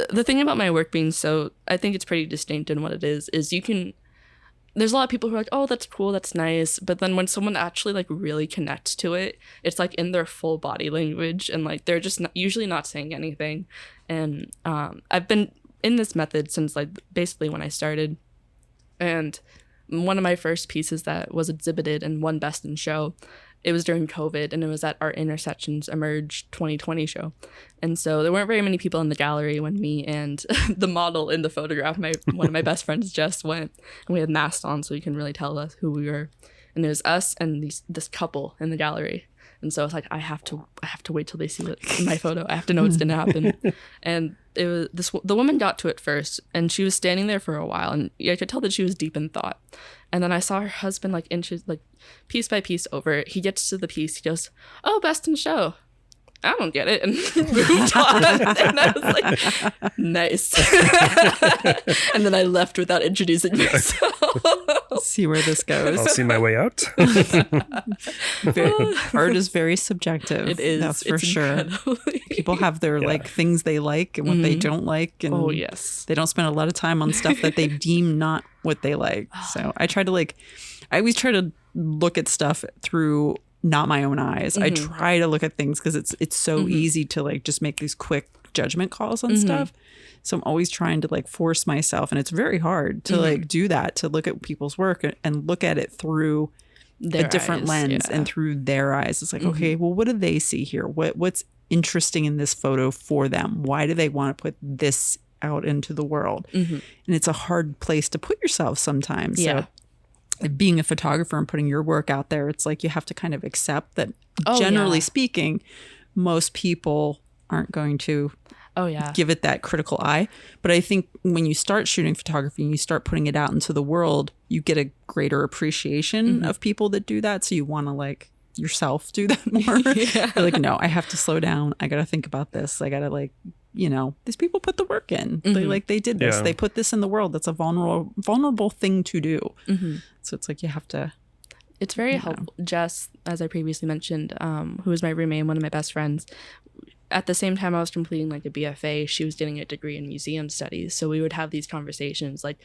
the thing about my work being so, I think it's pretty distinct in what it is you can, there's a lot of people who are like, oh, that's cool, that's nice. But then when someone actually like really connects to it, it's like in their full body language, and like they're just usually not saying anything. And I've been in this method since like basically when I started. And one of my first pieces that was exhibited and won Best in Show, it was during COVID, and it was at Art Intersections Emerge 2020 show. And so there weren't very many people in the gallery when me and the model in the photograph, one of my best friends, Jess, went. And we had masks on so you can really tell us who we were. And it was us and this couple in the gallery. And so I was like, I have to wait till they see my photo. I have to know what's gonna happen. And it was the woman got to it first, and she was standing there for a while, and I could tell that she was deep in thought. And then I saw her husband like inches, like piece by piece over it. He gets to the piece, he goes, "Oh, Best in Show." I don't get it, and moved on. And I was like, nice. And then I left without introducing myself. See where this goes. I'll see my way out. Art is very subjective. It is. That's for It's sure. incredibly- People have their like things they like and what they don't like. And Oh, yes. they don't spend a lot of time on stuff that they deem not what they like. So I always try to look at stuff through not my own eyes. I try to look at things because it's so easy to like just make these quick judgment calls on stuff. So I'm always trying to like force myself, and it's very hard to like do that, to look at people's work and look at it through Their a different eyes, lens yeah. and through their eyes. It's like, okay, well, what do they see here? What's interesting in this photo for them? Why do they want to put this out into the world? And it's a hard place to put yourself sometimes. Yeah. So being a photographer and putting your work out there, it's like you have to kind of accept that Oh, generally yeah. speaking, most people aren't going to Oh, yeah. give it that critical eye. But I think when you start shooting photography and you start putting it out into the world, you get a greater appreciation of people that do that. So you want to like yourself do that more. You're like, no, I have to slow down. I got to think about this. I got to like, these people put the work in. They did this. Yeah. They put this in the world. That's a vulnerable thing to do. So it's like you have to. It's very helpful. Jess, as I previously mentioned, who was my roommate and one of my best friends, at the same time I was completing like a BFA, she was getting a degree in museum studies. So we would have these conversations, like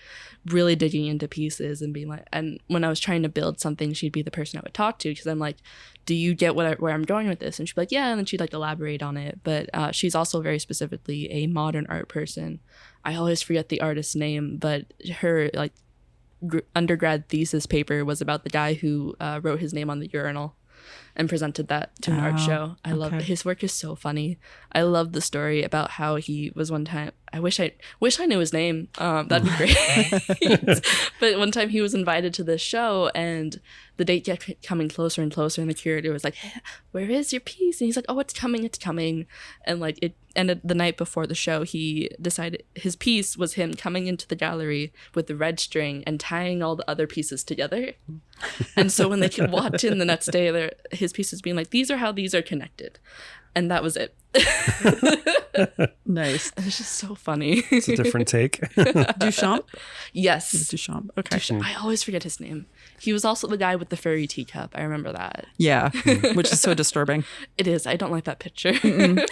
really digging into pieces and being like, and when I was trying to build something, she'd be the person I would talk to, because I'm like, do you get where I'm going with this? And she'd be like, yeah. And then she'd like elaborate on it. But she's also very specifically a modern art person. I always forget the artist's name, but her like undergrad thesis paper was about the guy who wrote his name on the urinal and presented that to an art show. I love his work is so funny. I love the story about how he was one time, I wish I knew his name. That'd be great. But one time he was invited to this show, and the date kept coming closer and closer, and the curator was like, hey, where is your piece? And he's like, oh, it's coming. And like it ended the night before the show, he decided his piece was him coming into the gallery with the red string and tying all the other pieces together. And so when they could watch in the next day, his pieces being like, these are how these are connected. And that was it. Nice. It's just so funny. It's a different take. Duchamp? Yes. Duchamp. Okay. I always forget his name. He was also the guy with the furry teacup. I remember that. Yeah. Which is so disturbing. It is. I don't like that picture.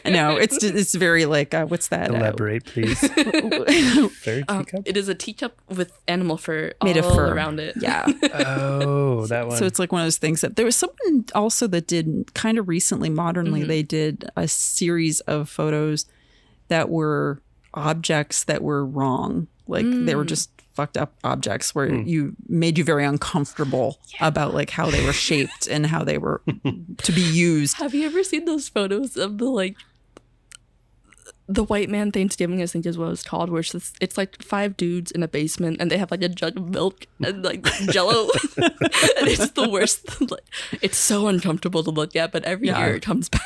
No, it's very like, what's that? Elaborate, please. Fairy teacup? It is a teacup with animal fur Made of all fur. around it. Yeah. Oh, that one. So it's like one of those things that there was someone also that did kind of recently, modernly, they did a series of photos that were objects that were wrong. Like they were just fucked up objects where you made you very uncomfortable about like how they were shaped and how they were to be used. Have you ever seen those photos of the white man Thanksgiving, I think is what it's called, where it's like 5 dudes in a basement and they have like a jug of milk and like Jello. And it's the worst. It's so uncomfortable to look at, but every year it comes back.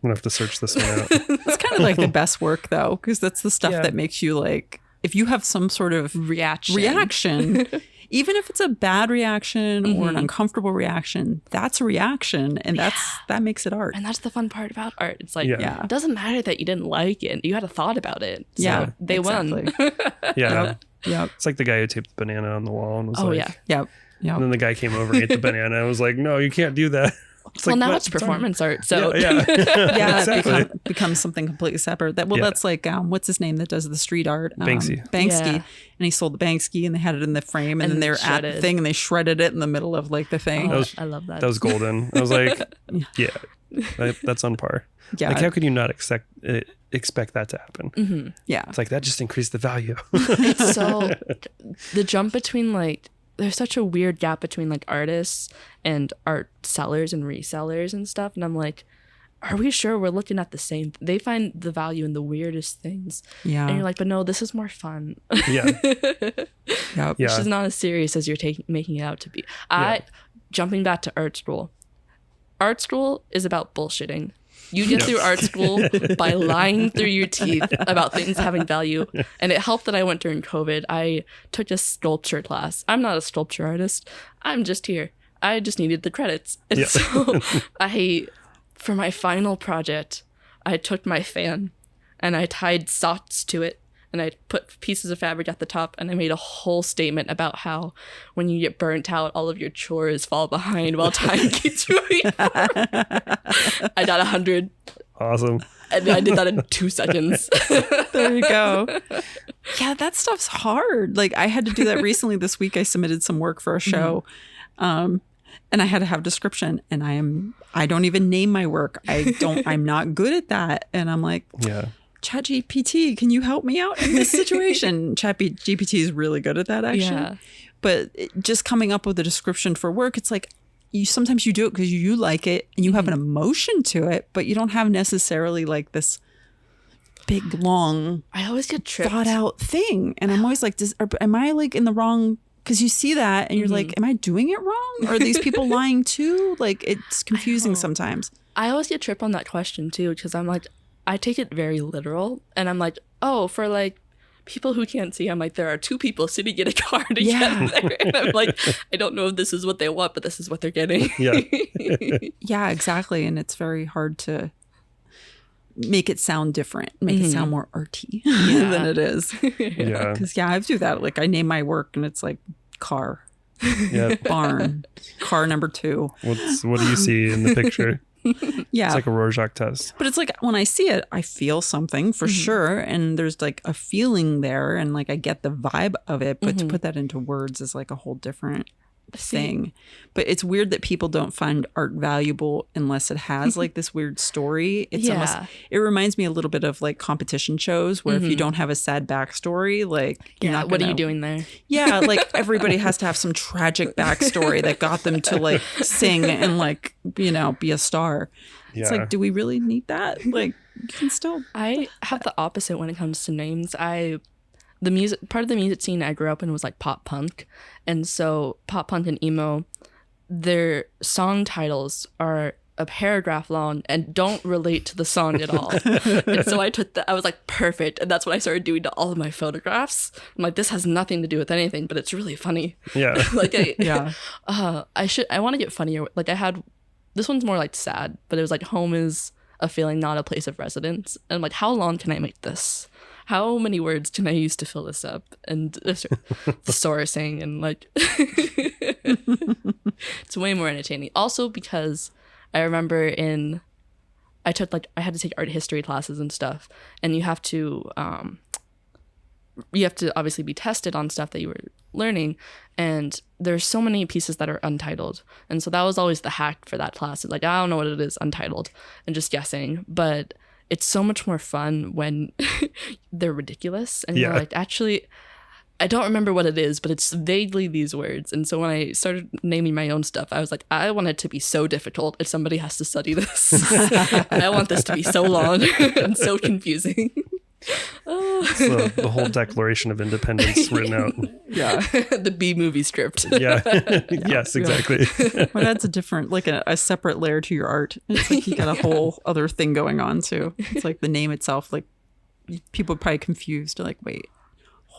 I'm going to have to search this one out. It's kind of like the best work though, because that's the stuff that makes you like if you have some sort of reaction, even if it's a bad reaction or an uncomfortable reaction, that's a reaction, and that makes it art. And that's the fun part about art. It's like, Yeah. it doesn't matter that you didn't like it. You had a thought about it. So they won. Yeah. Yep. It's like the guy who taped the banana on the wall and was Oh, like, yeah. Yep. Yep. And then the guy came over and ate the banana. I was like, no, you can't do that. It's Well, like, now "What? it's performance art. So Yeah. Yeah, Exactly. it becomes something completely separate. Yeah. That's like what's his name that does the street art? Banksy. Banksy, Yeah. and he sold the Banksy, and they had it in the frame, and then they were at the shredded. thing, and they shredded it in the middle of like the thing. Oh, I love that. That was golden. I was like, yeah, that's on par. Yeah. Like, how could you not expect that to happen? Yeah, It's like, that just increased the value. It's so the jump between like there's such a weird gap between like artists and art sellers and resellers and stuff, and I'm like, are we sure we're looking at the same? They find the value in the weirdest things, yeah, and you're like, but no, this is more fun. Yeah. yep. Yeah. This is not as serious as you're making it out to be. Jumping back to art school. Art school is about bullshitting. You get through art school by lying through your teeth about things having value. And it helped that I went during COVID. I took a sculpture class. I'm not a sculpture artist. I'm just here. I just needed the credits. And so for my final project, I took my fan and I tied socks to it. And I put pieces of fabric at the top, and I made a whole statement about how when you get burnt out, all of your chores fall behind while time keeps moving forward. I got 100, Awesome. and I did that in 2 seconds. There you go. Yeah, that stuff's hard. Like I had to do that recently this week. I submitted some work for a show. And I had to have description, and I don't even name my work. I'm not good at that. And I'm like, Yeah. ChatGPT, can you help me out in this situation? ChatGPT is really good at that, actually. Yeah. But just coming up with a description for work, it's like sometimes you do it because you like it and you have an emotion to it, but you don't have necessarily like this big, long, I always get tripped. thought out thing. And I'm always like, am I like in the wrong? Because you see that and you're like, am I doing it wrong? Or are these people lying too? Like it's confusing sometimes. I always get tripped on that question too, because I'm like, I take it very literal, and I'm like, oh, for like people who can't see, I'm like, there are 2 people sitting in a car together. And I'm like, I don't know if this is what they want, but this is what they're getting. Yeah. Yeah, exactly. And it's very hard to make it sound different, make it sound more arty than it is. Yeah. Because I do that. Like I name my work and it's like car, Yeah. barn, car number 2. What do you see in the picture? Yeah. It's like a Rorschach test. But it's like when I see it, I feel something for sure. And there's like a feeling there and like I get the vibe of it. But to put that into words is like a whole different thing. But it's weird that people don't find art valuable unless it has like this weird story. It's almost, it reminds me a little bit of like competition shows where if you don't have a sad backstory, like you're not What are gonna- you doing there? Yeah, like everybody has to have some tragic backstory that got them to like sing and like, be a star. It's Yeah. like, do we really need that? Like, you can still. I have the opposite when it comes to names. The music part of the music scene I grew up in was like pop punk, and so pop punk and emo, their song titles are a paragraph long and don't relate to the song at all. And so I took that. I was like, perfect, and that's what I started doing to all of my photographs. I'm like, this has nothing to do with anything, but it's really funny. Yeah. Like Yeah. I want to get funnier. Like I had, this one's more like sad, but it was like home is a feeling, not a place of residence. And I'm like, how long can I make this? How many words can I use to fill this up? And the sourcing and like, it's way more entertaining. Also because I remember I had to take art history classes and stuff, and you have to obviously be tested on stuff that you were learning, and there's so many pieces that are untitled, and so that was always the hack for that class. It's like, I don't know what it is untitled and just guessing, but it's so much more fun when they're ridiculous and you're like, actually I don't remember what it is, but it's vaguely these words. And so when I started naming my own stuff, I was like, I want it to be so difficult if somebody has to study this. I want this to be so long and so confusing. So the whole Declaration of Independence written out. Yeah. The B movie script. Yeah. Yes, exactly. Well, that's a different, like a separate layer to your art. It's like you got a whole other thing going on too. It's like the name itself, like people are probably confused. They're like, wait,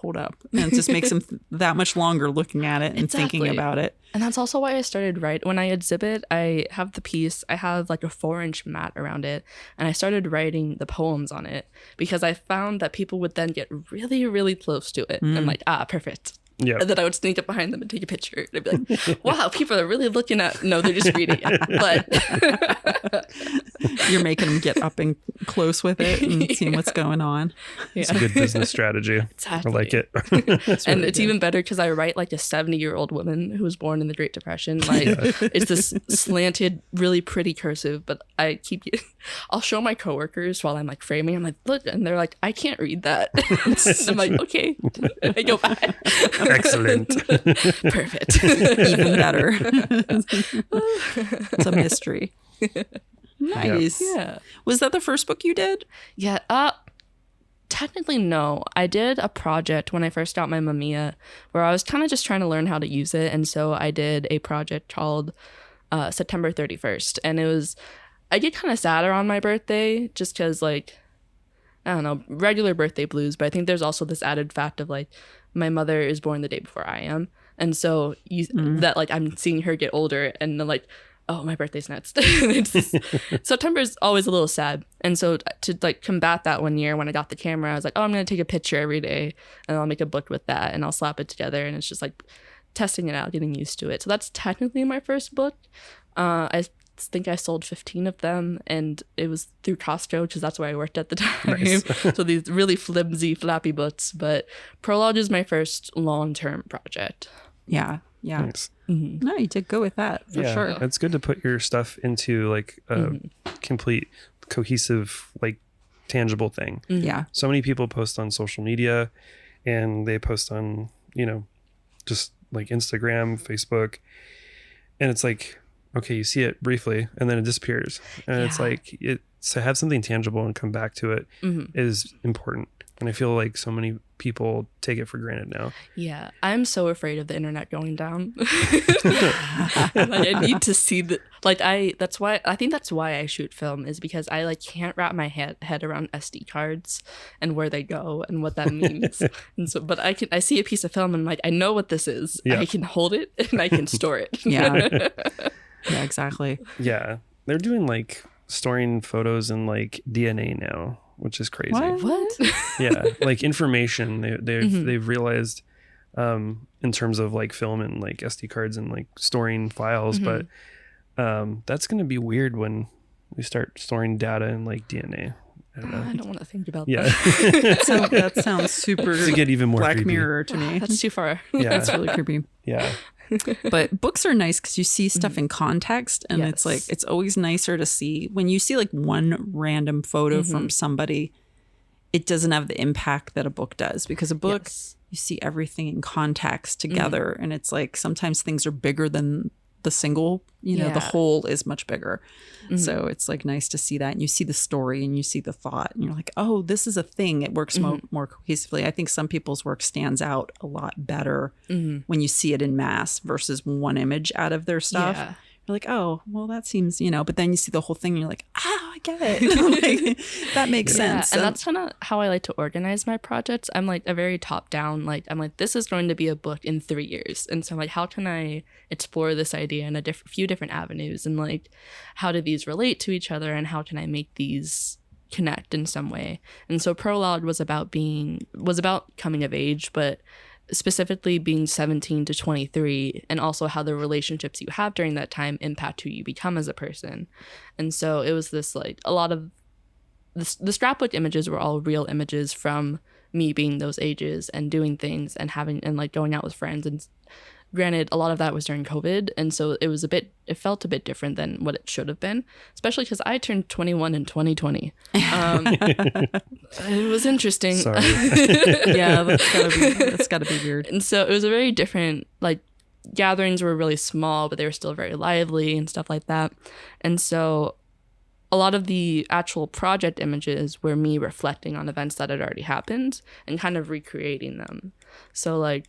hold up. And it just makes them that much longer looking at it and thinking about it. And that's also why I started writing. When I exhibit, I have the piece, I have like a 4-inch mat around it, and I started writing the poems on it because I found that people would then get really, really close to it. I'm like, perfect. Yeah. And then I would sneak up behind them and take a picture. They'd be like, wow, people are really looking at... No, they're just reading it. But you're making them get up and close with it and seeing what's going on. It's a good business strategy. Exactly. I like it. And it's even better because I write like a 70-year-old woman who was born in the Great Depression. Like it's this slanted, really pretty cursive, but I'll show my coworkers while I'm like framing. I'm like, look, and they're like, I can't read that. I'm like, okay. And I go back. Excellent. Perfect. Even better. It's a mystery. Nice. Yeah. Was that the first book you did? Yeah. Technically, no. I did a project when I first got my Mamiya where I was kind of just trying to learn how to use it. And so I did a project called September 31st. And I get kind of sadder on my birthday just because, like, I don't know, regular birthday blues. But I think there's also this added fact of, like, my mother is born the day before I am. And so that, like, I'm seeing her get older and then, like, oh, my birthday's next. September's always a little sad. And so to like combat that one year when I got the camera, I was like, oh, I'm going to take a picture every day and I'll make a book with that and I'll slap it together. And it's just like testing it out, getting used to it. So that's technically my first book. I think I sold 15 of them and it was through Costco because that's where I worked at the time. Nice. So these really flimsy, flappy books. But Prologue is my first long-term project. Yeah. Yeah. Nice. Mm-hmm. No, you did go with that for sure. It's good to put your stuff into like a complete, cohesive, like tangible thing. Mm-hmm. Yeah. So many people post on social media and they post on, just like Instagram, Facebook. And it's like, okay, you see it briefly and then it disappears. And it's like, to have something tangible and come back to it is important. And I feel like so many people take it for granted now. Yeah, I'm so afraid of the internet going down. Like, I need to see I think that's why I shoot film is because I like can't wrap my head around SD cards and where they go and what that means. And so, but I see a piece of film and I'm like, I know what this is. Yeah. I can hold it and I can store it. Yeah. Yeah, exactly. Yeah, they're doing like storing photos in like DNA now, which is crazy. What? Yeah, like information they've realized in terms of like film and like SD cards and like storing files, but that's going to be weird when we start storing data in like DNA. I don't want to think about that. That sounds super to get even more Black creepy. Mirror to me. That's too far. Yeah, that's really creepy. Yeah. But books are nice because you see stuff in context and it's like it's always nicer to see when you see like one random photo from somebody, it doesn't have the impact that a book does because a book you see everything in context together and it's like sometimes things are bigger than the single, the whole is much bigger. So it's like nice to see that and you see the story and you see the thought and you're like, oh, this is a thing. It works more cohesively. I think some people's work stands out a lot better when you see it in mass versus one image out of their stuff. Yeah. You're like, oh, well, that seems, but then you see the whole thing and you're like, I get it. Like, that makes sense. And that's kind of how I like to organize my projects. I'm like a very top down, like, I'm like, this is going to be a book in 3 years. And so I'm like, how can I explore this idea in a few different avenues? And like, how do these relate to each other? And how can I make these connect in some way? And so Prologue was about coming of age, but specifically being 17 to 23 and also how the relationships you have during that time impact who you become as a person. And so it was this like a lot of the scrapbook images were all real images from me being those ages and doing things and having and like going out with friends. And granted, a lot of that was during COVID, and so it felt a bit different than what it should have been, especially because I turned 21 in 2020. It was interesting. Sorry. Yeah, that's gotta be weird. And so it was a very different, like, gatherings were really small, but they were still very lively and stuff like that. And so a lot of the actual project images were me reflecting on events that had already happened and kind of recreating them. So like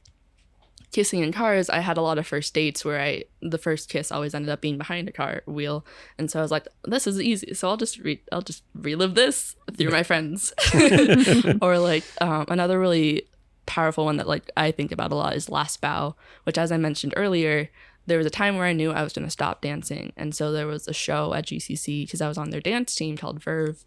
kissing in cars, I had a lot of first dates where the first kiss always ended up being behind a car wheel, and so I was like, this is easy, so I'll just relive this through my friends. Or like another really powerful one that like I think about a lot is Last Bow, which, as I mentioned earlier, there was a time where I knew I was going to stop dancing. And so there was a show at GCC because I was on their dance team called Verve.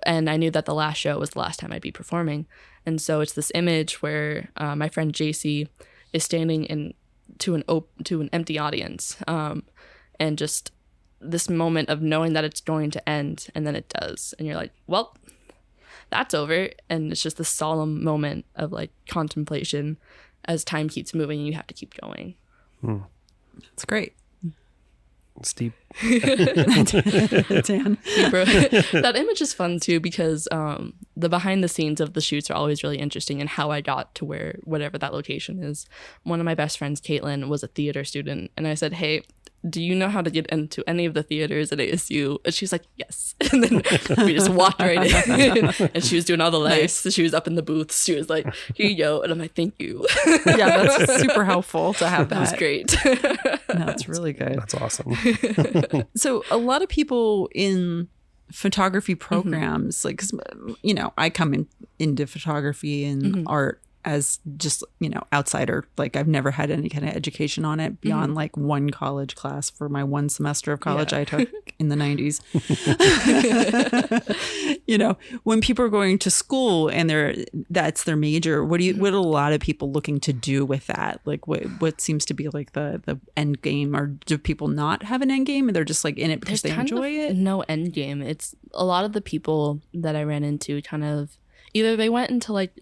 And I knew that the last show was the last time I'd be performing. And so it's this image where my friend JC is standing to an empty audience. And just this moment of knowing that it's going to end, and then it does. And you're like, well, that's over. And it's just this solemn moment of like contemplation as time keeps moving and you have to keep going. It's great. Steep. Dan. Bro, that image is fun too because the behind the scenes of the shoots are always really interesting, and how I got to whatever that location is. One of my best friends, Caitlin, was a theater student, and I said, hey, do you know how to get into any of the theaters at ASU? And she's like, yes. And then we just walked right in. And she was doing all the lights. Nice. She was up in the booths. She was like, here you go. And I'm like, thank you. Yeah, that's super helpful to have that. That was great. No, it's really good. That's awesome. So a lot of people in photography programs, like, 'cause, you know, I come into photography and art as just, you know, outsider. Like, I've never had any kind of education on it beyond like one college class for my one semester of college I took in the 90s. You know, when people are going to school and that's their major, what are a lot of people looking to do with that? Like, what seems to be like the end game? Or do people not have an end game and they're just like in it because they enjoy it? No end game. It's a lot of the people that I ran into kind of either they went into like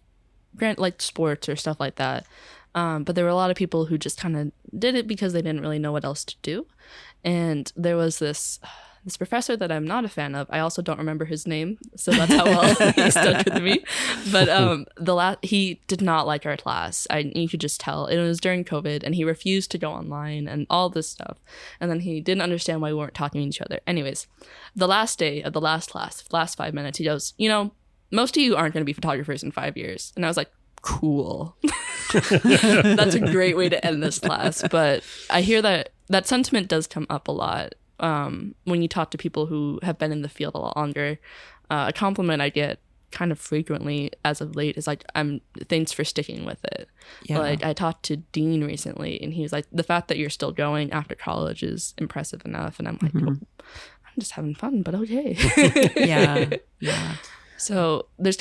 sports or stuff like that, but there were a lot of people who just kind of did it because they didn't really know what else to do. And there was this professor that I'm not a fan of. I also don't remember his name, so that's how well he stuck with me. But he did not like our class. You could just tell. It was during COVID, and he refused to go online and all this stuff. And then he didn't understand why we weren't talking to each other. Anyways, the last day of the last class, last 5 minutes, he goes, you know, most of you aren't going to be photographers in 5 years. And I was like, cool. That's a great way to end this class. But I hear that sentiment does come up a lot when you talk to people who have been in the field a lot longer. A compliment I get kind of frequently as of late is like, thanks for sticking with it. Yeah. Like, I talked to Dean recently, and he was like, the fact that you're still going after college is impressive enough. And I'm like, oh, I'm just having fun, but okay. Yeah. So there's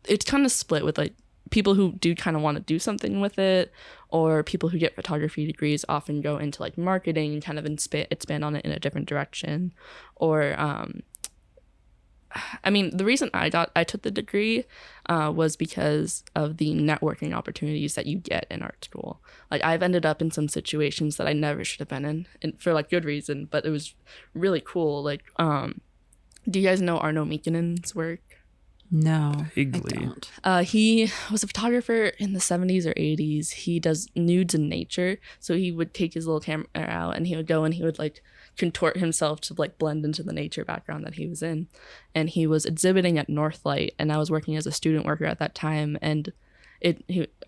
it's kind of split with like people who do kind of want to do something with it, or people who get photography degrees often go into like marketing and kind of expand on it in a different direction. Or, I mean, the reason I took the degree was because of the networking opportunities that you get in art school. Like, I've ended up in some situations that I never should have been in, and for like good reason, but it was really cool. Like, do you guys know Arno Miikkanen's work? No, Vaguely. I don't. He was a photographer in the 70s or 80s. He does nudes in nature. So he would take his little camera out and he would go and he would like contort himself to like blend into the nature background that he was in. And he was exhibiting at Northlight, and I was working as a student worker at that time. And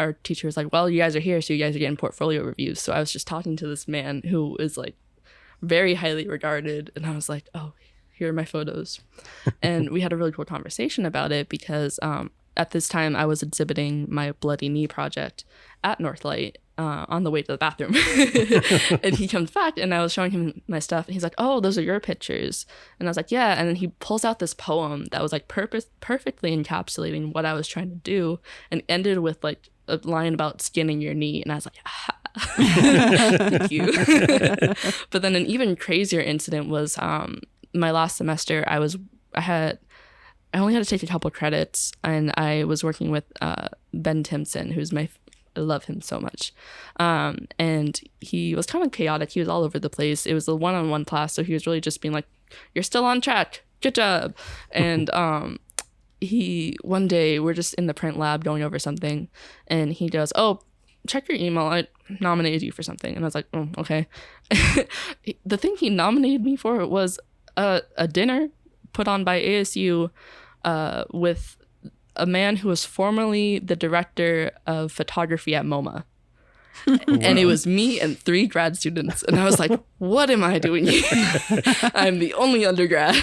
our teacher was like, well, you guys are here, so you guys are getting portfolio reviews. So I was just talking to this man who is like very highly regarded, and I was like, oh, here are my photos. And we had a really cool conversation about it because at this time I was exhibiting my Bloody Knee project at Northlight on the way to the bathroom. And he comes back, and I was showing him my stuff, and he's like, oh, those are your pictures. And I was like, yeah. And then he pulls out this poem that was like perfectly encapsulating what I was trying to do, and ended with like a line about skinning your knee. And I was like, ah. Thank you. But then an even crazier incident was my last semester. I only had to take a couple credits, and I was working with Ben Timpson, who's I love him so much. And he was kind of chaotic. He was all over the place. It was a one-on-one class, so he was really just being like, you're still on track, good job. And one day we're just in the print lab going over something, and he goes, oh, check your email, I nominated you for something. And I was like, oh, okay. The thing he nominated me for was a dinner put on by ASU with a man who was formerly the director of photography at MoMA. And it was me and 3 grad students. And I was like, what am I doing here? I'm the only undergrad.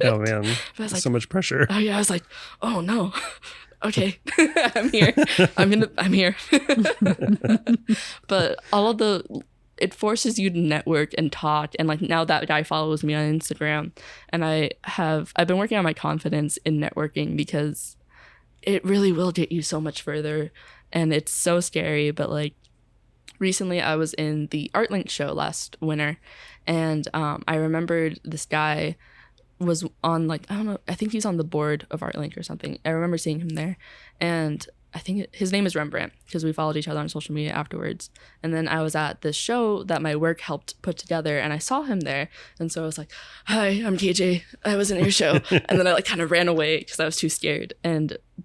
Oh man, I was like, so much pressure. oh yeah, I was like, oh no. Okay, I'm here. I'm here. But it forces you to network and talk. And like now that guy follows me on Instagram, and I've been working on my confidence in networking because it really will get you so much further. And it's so scary. But like recently I was in the ArtLink show last winter, and I remembered this guy was on like, I don't know, I think he's on the board of ArtLink or something. I remember seeing him there, and I think his name is Rembrandt because we followed each other on social media afterwards. And then I was at this show that my work helped put together, and I saw him there. And so I was like, hi, I'm KJ. I was in your show. And then I like kind of ran away because I was too scared.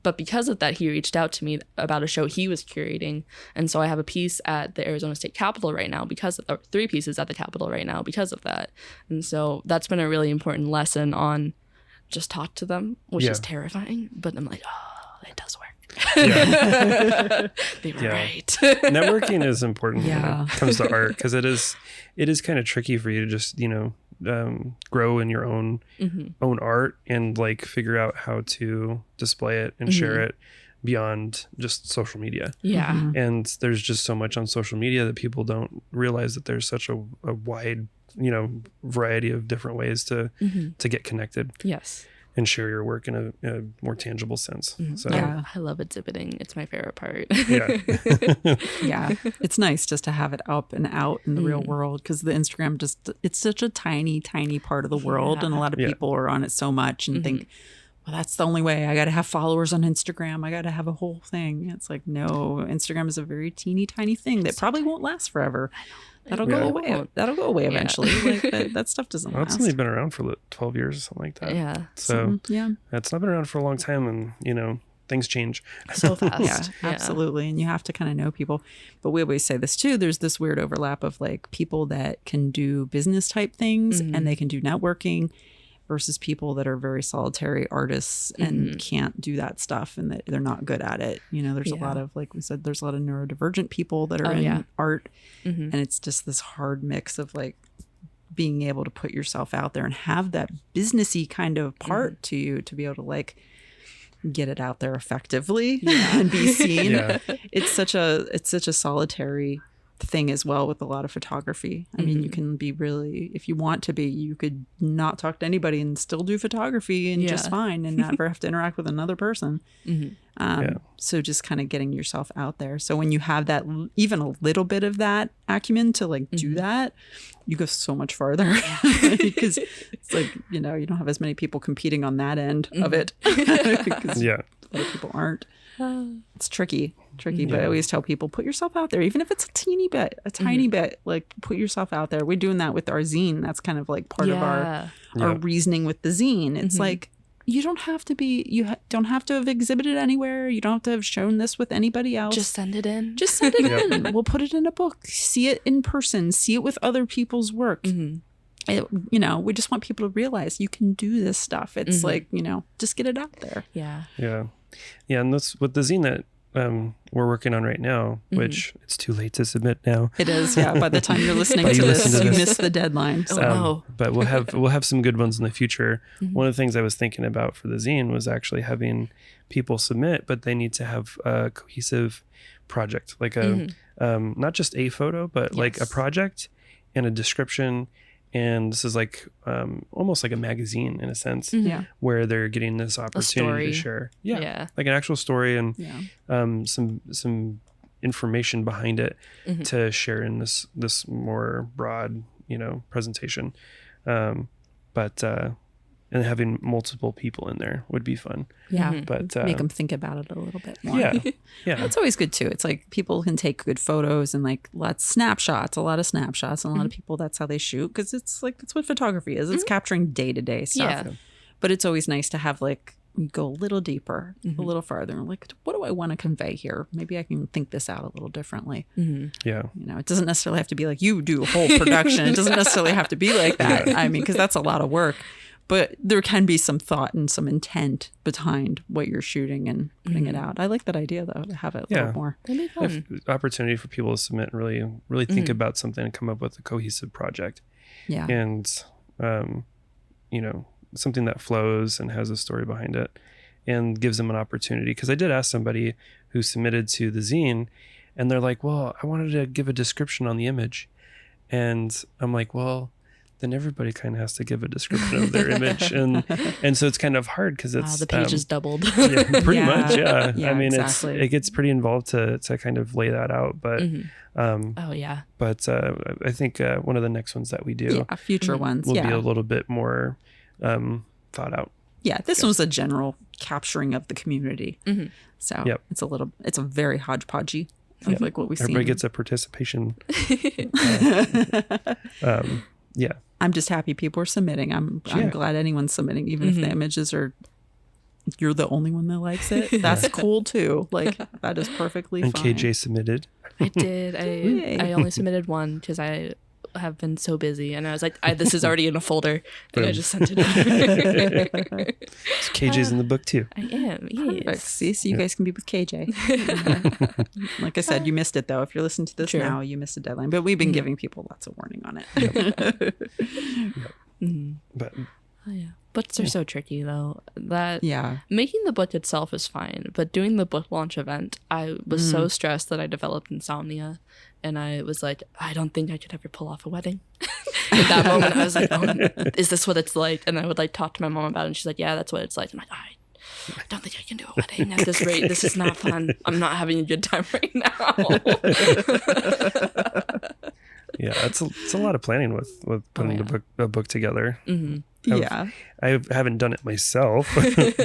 But because of that, he reached out to me about a show he was curating. And so I have a piece at the Arizona State Capitol right now or 3 pieces at the Capitol right now because of that. And so that's been a really important lesson on just talk to them, which is terrifying. But I'm like, oh, it does work. Yeah. They were right. Networking is important when Yeah. it comes to art, because it is kind of tricky for you to just grow in your own art and like figure out how to display it and share it beyond just social media. Yeah. And there's just so much on social media that people don't realize that there's such a wide variety of different ways to get connected Yes. and share your work in a more tangible sense. So Yeah. I love exhibiting. It's my favorite part. yeah. Yeah, it's nice just to have it up and out in the real world, because the Instagram it's such a tiny part of the world, and a lot of Yeah. people are on it so much and think, well, that's the only way. I got to have followers on Instagram. I got to have a whole thing. It's like, no, Instagram is a very teeny tiny thing that probably won't last forever. That'll go Yeah. away. That'll go away eventually. Like that stuff doesn't Well, it's last. only been around for 12 years or something like that. Yeah. So Yeah. it's not been around for a long time, and things change. So fast. Yeah, absolutely. And you have to kind of know people. But we always say this too. There's this weird overlap of like people that can do business type things and they can do networking versus people that are very solitary artists and can't do that stuff and that they're not good at it. There's a lot of, like we said, there's a lot of neurodivergent people that are in art. And it's just this hard mix of like being able to put yourself out there and have that businessy kind of part to you to be able to like get it out there effectively and be seen. Yeah. It's such a solitary thing as well with a lot of photography. I mean, you can be really, if you want to be, you could not talk to anybody and still do photography and just fine and never have to interact with another person. So just kind of getting yourself out there. So when you have that, even a little bit of that acumen to like do that, you go so much farther because it's like, you don't have as many people competing on that end of it. Because Yeah. a lot of people aren't. It's tricky, but I always tell people, put yourself out there, even if it's a tiny bit, like put yourself out there. We're doing that with our zine. That's kind of like part of our reasoning with the zine. It's like, you don't have to be, don't have to have exhibited anywhere. You don't have to have shown this with anybody else. Just send it in. Just send it in. We'll put it in a book, see it in person, see it with other people's work. We just want people to realize you can do this stuff. It's like, just get it out there. Yeah. Yeah. And that's with the zine that we're working on right now, which it's too late to submit now. It is, yeah. By the time you're listening to this, you missed the deadline. So. But we'll have some good ones in the future. One of the things I was thinking about for the zine was actually having people submit, but they need to have a cohesive project, like not just a photo, but like a project and a description. And this is like almost like a magazine in a sense, where they're getting this opportunity to share, like an actual story and some information behind it to share in this more broad, presentation. And having multiple people in there would be fun. Yeah, but make them think about it a little bit more. Yeah. That's always good too. It's like people can take good photos and like a lot of snapshots, and a lot of people, that's how they shoot, because it's like, that's what photography is. It's capturing day-to-day stuff. But it's always nice to have like, you go a little deeper, a little farther, and like, what do I want to convey here? Maybe I can think this out a little differently. Yeah. It doesn't necessarily have to be like you do a whole production. It doesn't necessarily have to be like that. I mean, because that's a lot of work. But there can be some thought and some intent behind what you're shooting and putting it out. I like that idea, though, to have it a little more. That'd be fun. If opportunity for people to submit and really think about something and come up with a cohesive project. Yeah. And, something that flows and has a story behind it, and gives them an opportunity. Because I did ask somebody who submitted to the zine, and they're like, well, I wanted to give a description on the image. And I'm like, well, then everybody kind of has to give a description of their image. And so it's kind of hard because it's the page is doubled. yeah, pretty Yeah. much. Yeah. Yeah, I mean, exactly. it gets pretty involved to kind of lay that out. But, Oh yeah. but I think one of the next ones that we do Yeah, future ones. will be Yeah. a little bit more thought out. Yeah, this was a general capturing of the community. So Yep. it's a very hodgepodgey of like what we see. Everybody gets a participation. Yeah. I'm just happy people are submitting. I'm glad anyone's submitting, even if the images are, you're the only one that likes it. That's cool too. Like that is perfectly And fine. KJ submitted. I did. Yay. I only submitted one because I have been so busy, and I was like, this is already in a folder, and I just sent it over. So KJ's in the book too. I am. Perfect. Yes. See, so you guys can be with KJ. Like I said, you missed it though. If you're listening to this True. now, you missed a deadline. But we've been giving people lots of warning on it. But Oh, yeah. Books are so tricky though. That Yeah. making the book itself is fine, but doing the book launch event, I was so stressed that I developed insomnia, and I was like, I don't think I could ever pull off a wedding. At that moment, I was like, is this what it's like? And I would like talk to my mom about it, and she's like, yeah, that's what it's like. I'm like, I don't think I can do a wedding at this rate. This is not fun. I'm not having a good time right now. yeah, it's a lot of planning with putting a book together. Yeah. I haven't done it myself,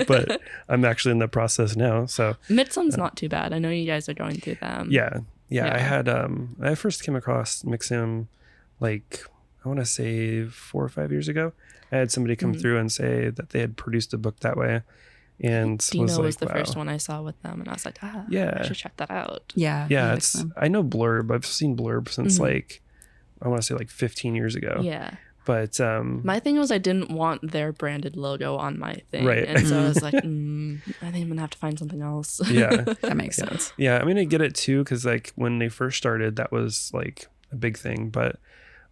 but I'm actually in the process now. So Midsum's not too bad. I know you guys are going through them. yeah. Yeah. I had I first came across Mixim like I want to say 4 or 5 years ago. I had somebody come through and say that they had produced a book that way, and Dino was like, was the wow. first one I saw with them, and I was like, Yeah. I should check that out. Yeah. Yeah, I it's like them. I know Blurb. I've seen Blurb since like I want to say like 15 years ago. Yeah. But My thing was I didn't want their branded logo on my thing. Right. And so I was like, I think I'm going to have to find something else. yeah. That makes sense. Yeah, I mean, I get it too, because like when they first started, that was like a big thing. But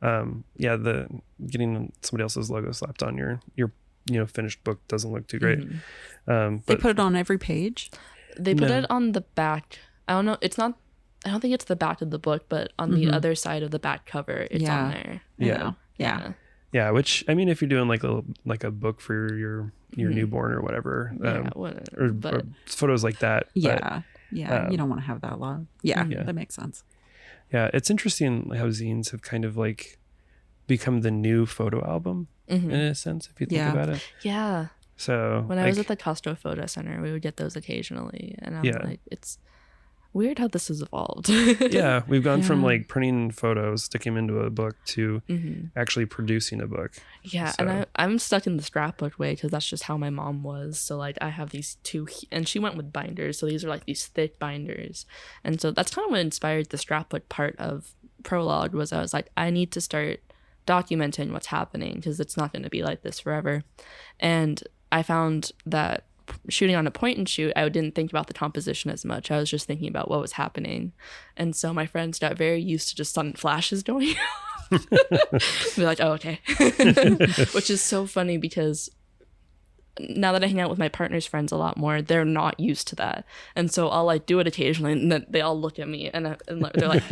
yeah, the getting somebody else's logo slapped on your finished book doesn't look too great. They But put it on every page. They put No. it on the back. I don't know. I don't think it's the back of the book, but on the other side of the back cover, it's Yeah. on there. I Yeah. know. Yeah. yeah, which I mean, if you're doing like a book for your newborn or whatever, Yeah, whatever. or But photos like that. But, Yeah. Yeah. You don't want to have that long. Yeah. Yeah. That makes sense. yeah, it's interesting how zines have kind of like become the new photo album in a sense, if you think Yeah. about it. yeah, So when I was like, at the Castro Photo Center, we would get those occasionally. And I'm Yeah. like, it's weird how this has evolved. yeah, we've gone from Yeah. like printing photos, sticking them into a book, to actually producing a book. Yeah, So- and I'm stuck in the scrapbook way because that's just how my mom was. So like I have these two, and she went with binders. So these are like these thick binders, and so that's kind of what inspired the scrapbook part of Prologue. Was I was like, I need to start documenting what's happening because it's not going to be like this forever. And I found that shooting on a point and shoot, I didn't think about the composition as much. I was just thinking about what was happening, and so my friends got very used to just sudden flashes going. Be like, oh, okay. Which is so funny because now that I hang out with my partner's friends a lot more, they're not used to that. And so I'll like do it occasionally, and then they all look at me and they're like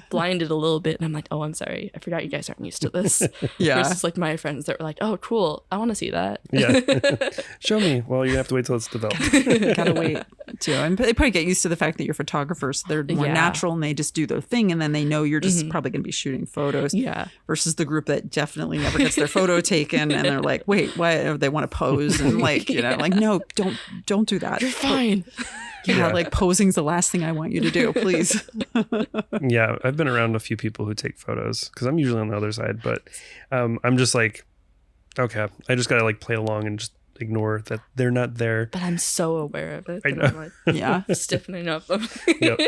blinded a little bit. And I'm like, oh, I'm sorry. I forgot you guys aren't used to this. Yeah. Versus like my friends that were like, oh, cool. I want to see that. Yeah, show me. Well, you have to wait till it's developed. Gotta wait too. And they probably get used to the fact that you're photographers. They're more Yeah. natural and they just do their thing. And then they know you're just probably going to be shooting photos. Yeah. Versus the group that definitely never gets their photo taken. And they're like, wait, what? They want to pose. And like, like, no, don't do that. You're fine. Yeah, like posing's the last thing I want you to do, please. Yeah, I've been around a few people who take photos because I'm usually on the other side, but I'm just like, okay, I just gotta like play along and just ignore that they're not there. But I'm so aware of it. I that know. I'm like Yeah, stiffening up. Yep.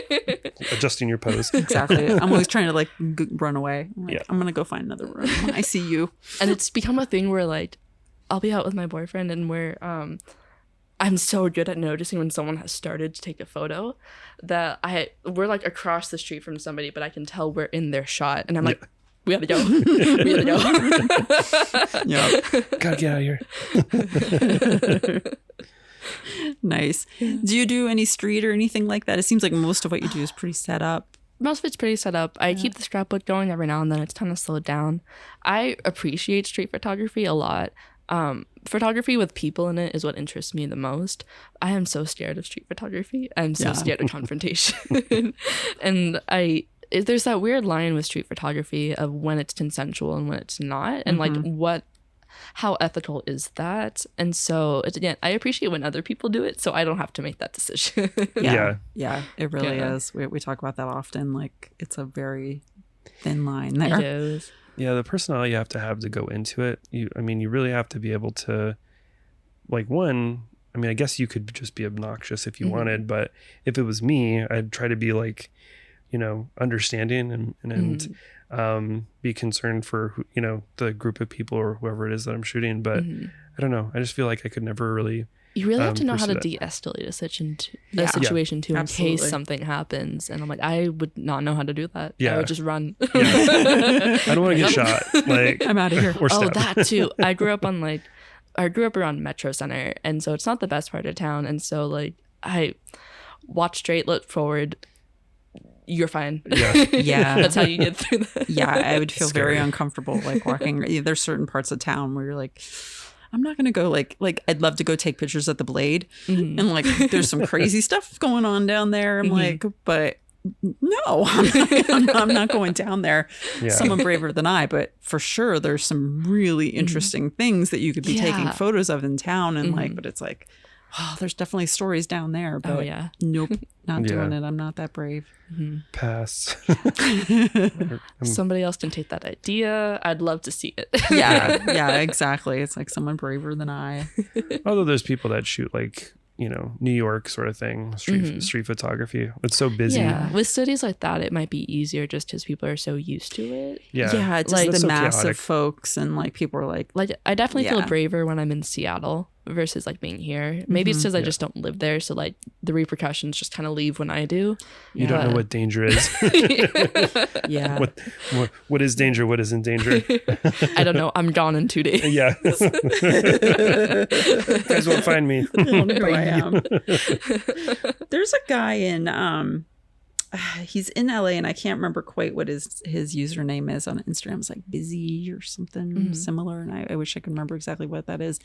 Adjusting your pose. exactly. I'm always trying to like run away. I'm like, Yeah. I'm going to go find another room. I see you. And it's become a thing where like I'll be out with my boyfriend and we're I'm so good at noticing when someone has started to take a photo that we're like across the street from somebody, but I can tell we're in their shot, and I'm like, we gotta go. We gotta go. Yeah. Gotta get out of here. Nice. Do you do any street or anything like that? It seems like most of what you do is pretty set up. Most of it's pretty set up. I keep the scrapbook going every now and then. It's kind of slowed down. I appreciate street photography a lot. Photography with people in it is what interests me the most. I am so scared of street photography. I'm so scared of confrontation. And there's that weird line with street photography of when it's consensual and when it's not. And like how ethical is that? And so again, I appreciate when other people do it, so I don't have to make that decision. Yeah. Yeah, it really is. We talk about that often. Like, it's a very thin line there. It is. Yeah, the personality you have to go into it. You really have to be able to, like, I guess you could just be obnoxious if you wanted, but if it was me, I'd try to be like, understanding and be concerned for, the group of people or whoever it is that I'm shooting. But I don't know. I just feel like I could never really. You really have to know how to that. De-escalate a situation too, in case something happens. And I'm like, I would not know how to do that. Yeah. I would just run. Yeah. I don't want to get shot. Like, I'm out of here. or Oh, stabbed. that too. I grew up around Metro Center, and so it's not the best part of town. And so like I watch straight, look forward. You're fine. Yeah. Yeah. That's how you get through that. Yeah, I would feel very Scary. uncomfortable like walking. There's certain parts of town where you're like, I'm not gonna go like I'd love to go take pictures at the Blade, and like there's some crazy stuff going on down there. I'm like, but no, I'm not going down there. Yeah. Someone braver than I, but for sure there's some really interesting things that you could be taking Yeah. photos of in town, and like, but it's like, oh, there's definitely stories down there. But Oh yeah. nope, not doing Yeah. it. I'm not that brave. Pass. Somebody else can take that idea. I'd love to see it. Yeah, exactly. It's like someone braver than I. Although there's people that shoot like, New York sort of thing, street photography. It's so busy. Yeah. With cities like that, it might be easier just because people are so used to it. Yeah. Yeah, it's Like- just That's the so massive chaotic. folks, and like people are like, Like I definitely feel Yeah. braver when I'm in Seattle versus like being here. Maybe it's because I just don't live there, so like the repercussions just kind of leave when I do. You don't know what danger is. yeah, what is danger? What isn't danger? I don't know. I'm gone in 2 days. Yeah. You guys won't find me. here I am. There's a guy in he's in LA, and I can't remember quite what his username is on Instagram. It's like Busy or something similar, and I wish I could remember exactly what that is.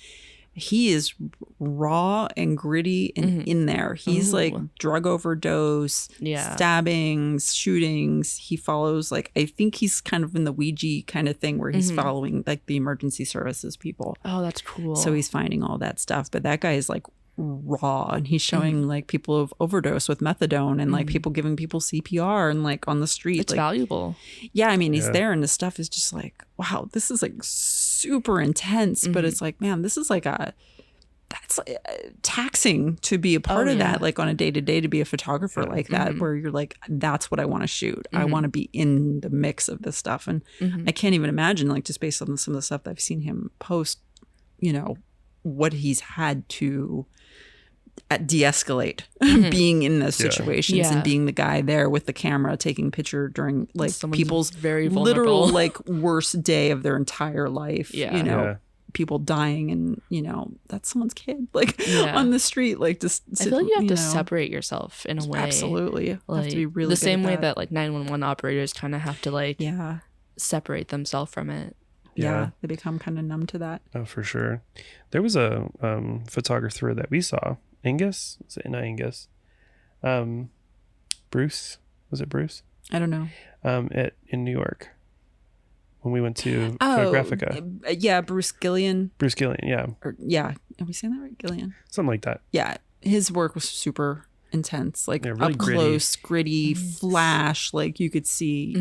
He is raw and gritty and in there. He's like drug overdose, stabbings, shootings. He follows like, I think he's kind of in the Ouija kind of thing where he's following like the emergency services people. Oh, that's cool. So he's finding all that stuff. But that guy is like raw, and he's showing like people have overdose with methadone, and like people giving people CPR and like on the street. it's like, valuable. yeah, I mean, he's there, and the stuff is just like, wow, this is like super intense. But it's like, man, this is like that's like, taxing to be a part of that, like on a day to day, to be a photographer like that, where you're like, that's what I want to shoot. I want to be in the mix of this stuff. And I can't even imagine, like, just based on some of the stuff that I've seen him post, what he's had to de-escalate being in those situations and being the guy there with the camera taking picture during like Someone's people's very literal vulnerable. like worst day of their entire life. Yeah. People dying, and that's someone's kid like Yeah. on the street, like just I feel like you have to separate yourself in a way. Absolutely, you Like have to be really the good same at way that like 911 operators kind of have to like yeah separate themselves from it. yeah they become kind of numb to that. Oh, for sure. There was a photographer that we saw, Angus. Was it not Angus? Bruce. Was it Bruce? I don't know. In New York when we went to Photographica. Yeah, Bruce Gillian, Bruce Gillian. Yeah, or yeah, are we saying that right? Gillian. something like that. Yeah, his work was super intense, like Yeah, really up gritty. close, gritty, flash, like you could see,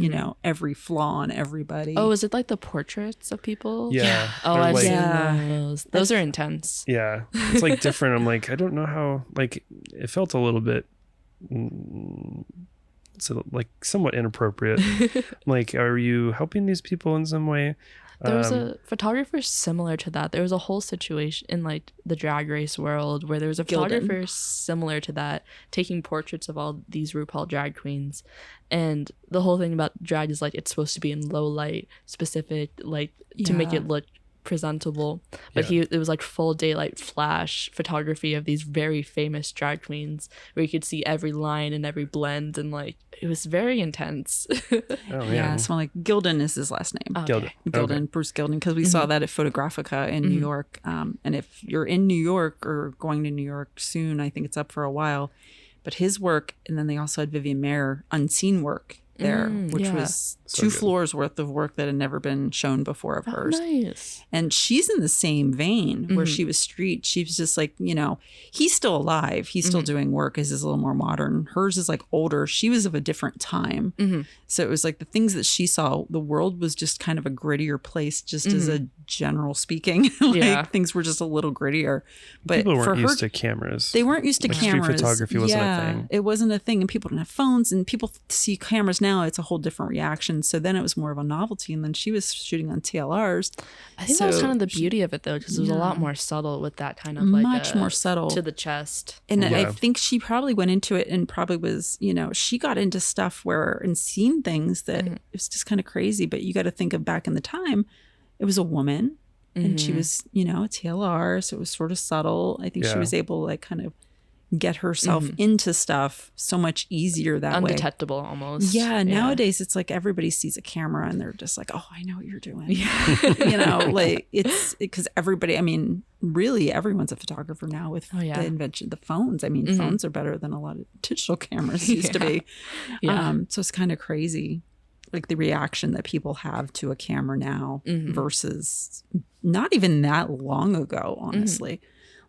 every flaw in everybody. Oh, is it like the portraits of people? Yeah. Oh, They're I've like- seen Yeah. those. Those are intense. Yeah, it's like different. I'm like, I don't know how. Like, it felt a little bit. So like somewhat inappropriate. Like, are you helping these people in some way? There was a photographer similar to that. There was a whole situation in like the drag race world where there was a Gildan. photographer similar to that taking portraits of all these RuPaul drag queens. And the whole thing about drag is like it's supposed to be in low light, specific, like to make Yeah. it look presentable. But it was like full daylight flash photography of these very famous drag queens where you could see every line and every blend, and like it was very intense. Oh Yeah, yeah. so like Gildan is his last name. Gildan. Gildan, Okay. Bruce Gildan, because we saw that at Photographica in New York. And if you're in New York or going to New York soon, I think it's up for a while. But his work, and then they also had Vivian Mayer unseen work there, which yeah. was So two good. floors worth of work that had never been shown before of hers. Nice. And she's in the same vein where she was street. She was just like, you know, he's still alive. He's still doing work. His is a little more modern. Hers is like older. She was of a different time. So it was like the things that she saw, the world was just kind of a grittier place, just as a general speaking. Like Yeah. things were just a little grittier. But People for weren't her, used to cameras. they weren't used to Like, street cameras. photography wasn't a thing. It wasn't a thing. And people didn't have phones, and people see cameras now. It's a whole different reaction. So then it was more of a novelty. And then she was shooting on TLRs. I think that was So kind of the beauty of it though, because it was a lot more subtle with that kind of like Much more subtle. to the chest. And I Yeah. think she probably went into it and probably was, you know, she got into stuff where and seen things that it was just kind of crazy. But you got to think of back in the time, it was a woman and she was, you know, a TLR. So it was sort of subtle. I think she Yeah. was able to like kind of get herself into stuff so much easier that way. Undetectable almost. Yeah, nowadays it's like everybody sees a camera and they're just like, oh, I know what you're doing. You know, like it's because everybody, I mean, really everyone's a photographer now with the invention, the phones. I mean, phones are better than a lot of digital cameras used to be. So it's kind of crazy, like the reaction that people have to a camera now versus not even that long ago, honestly.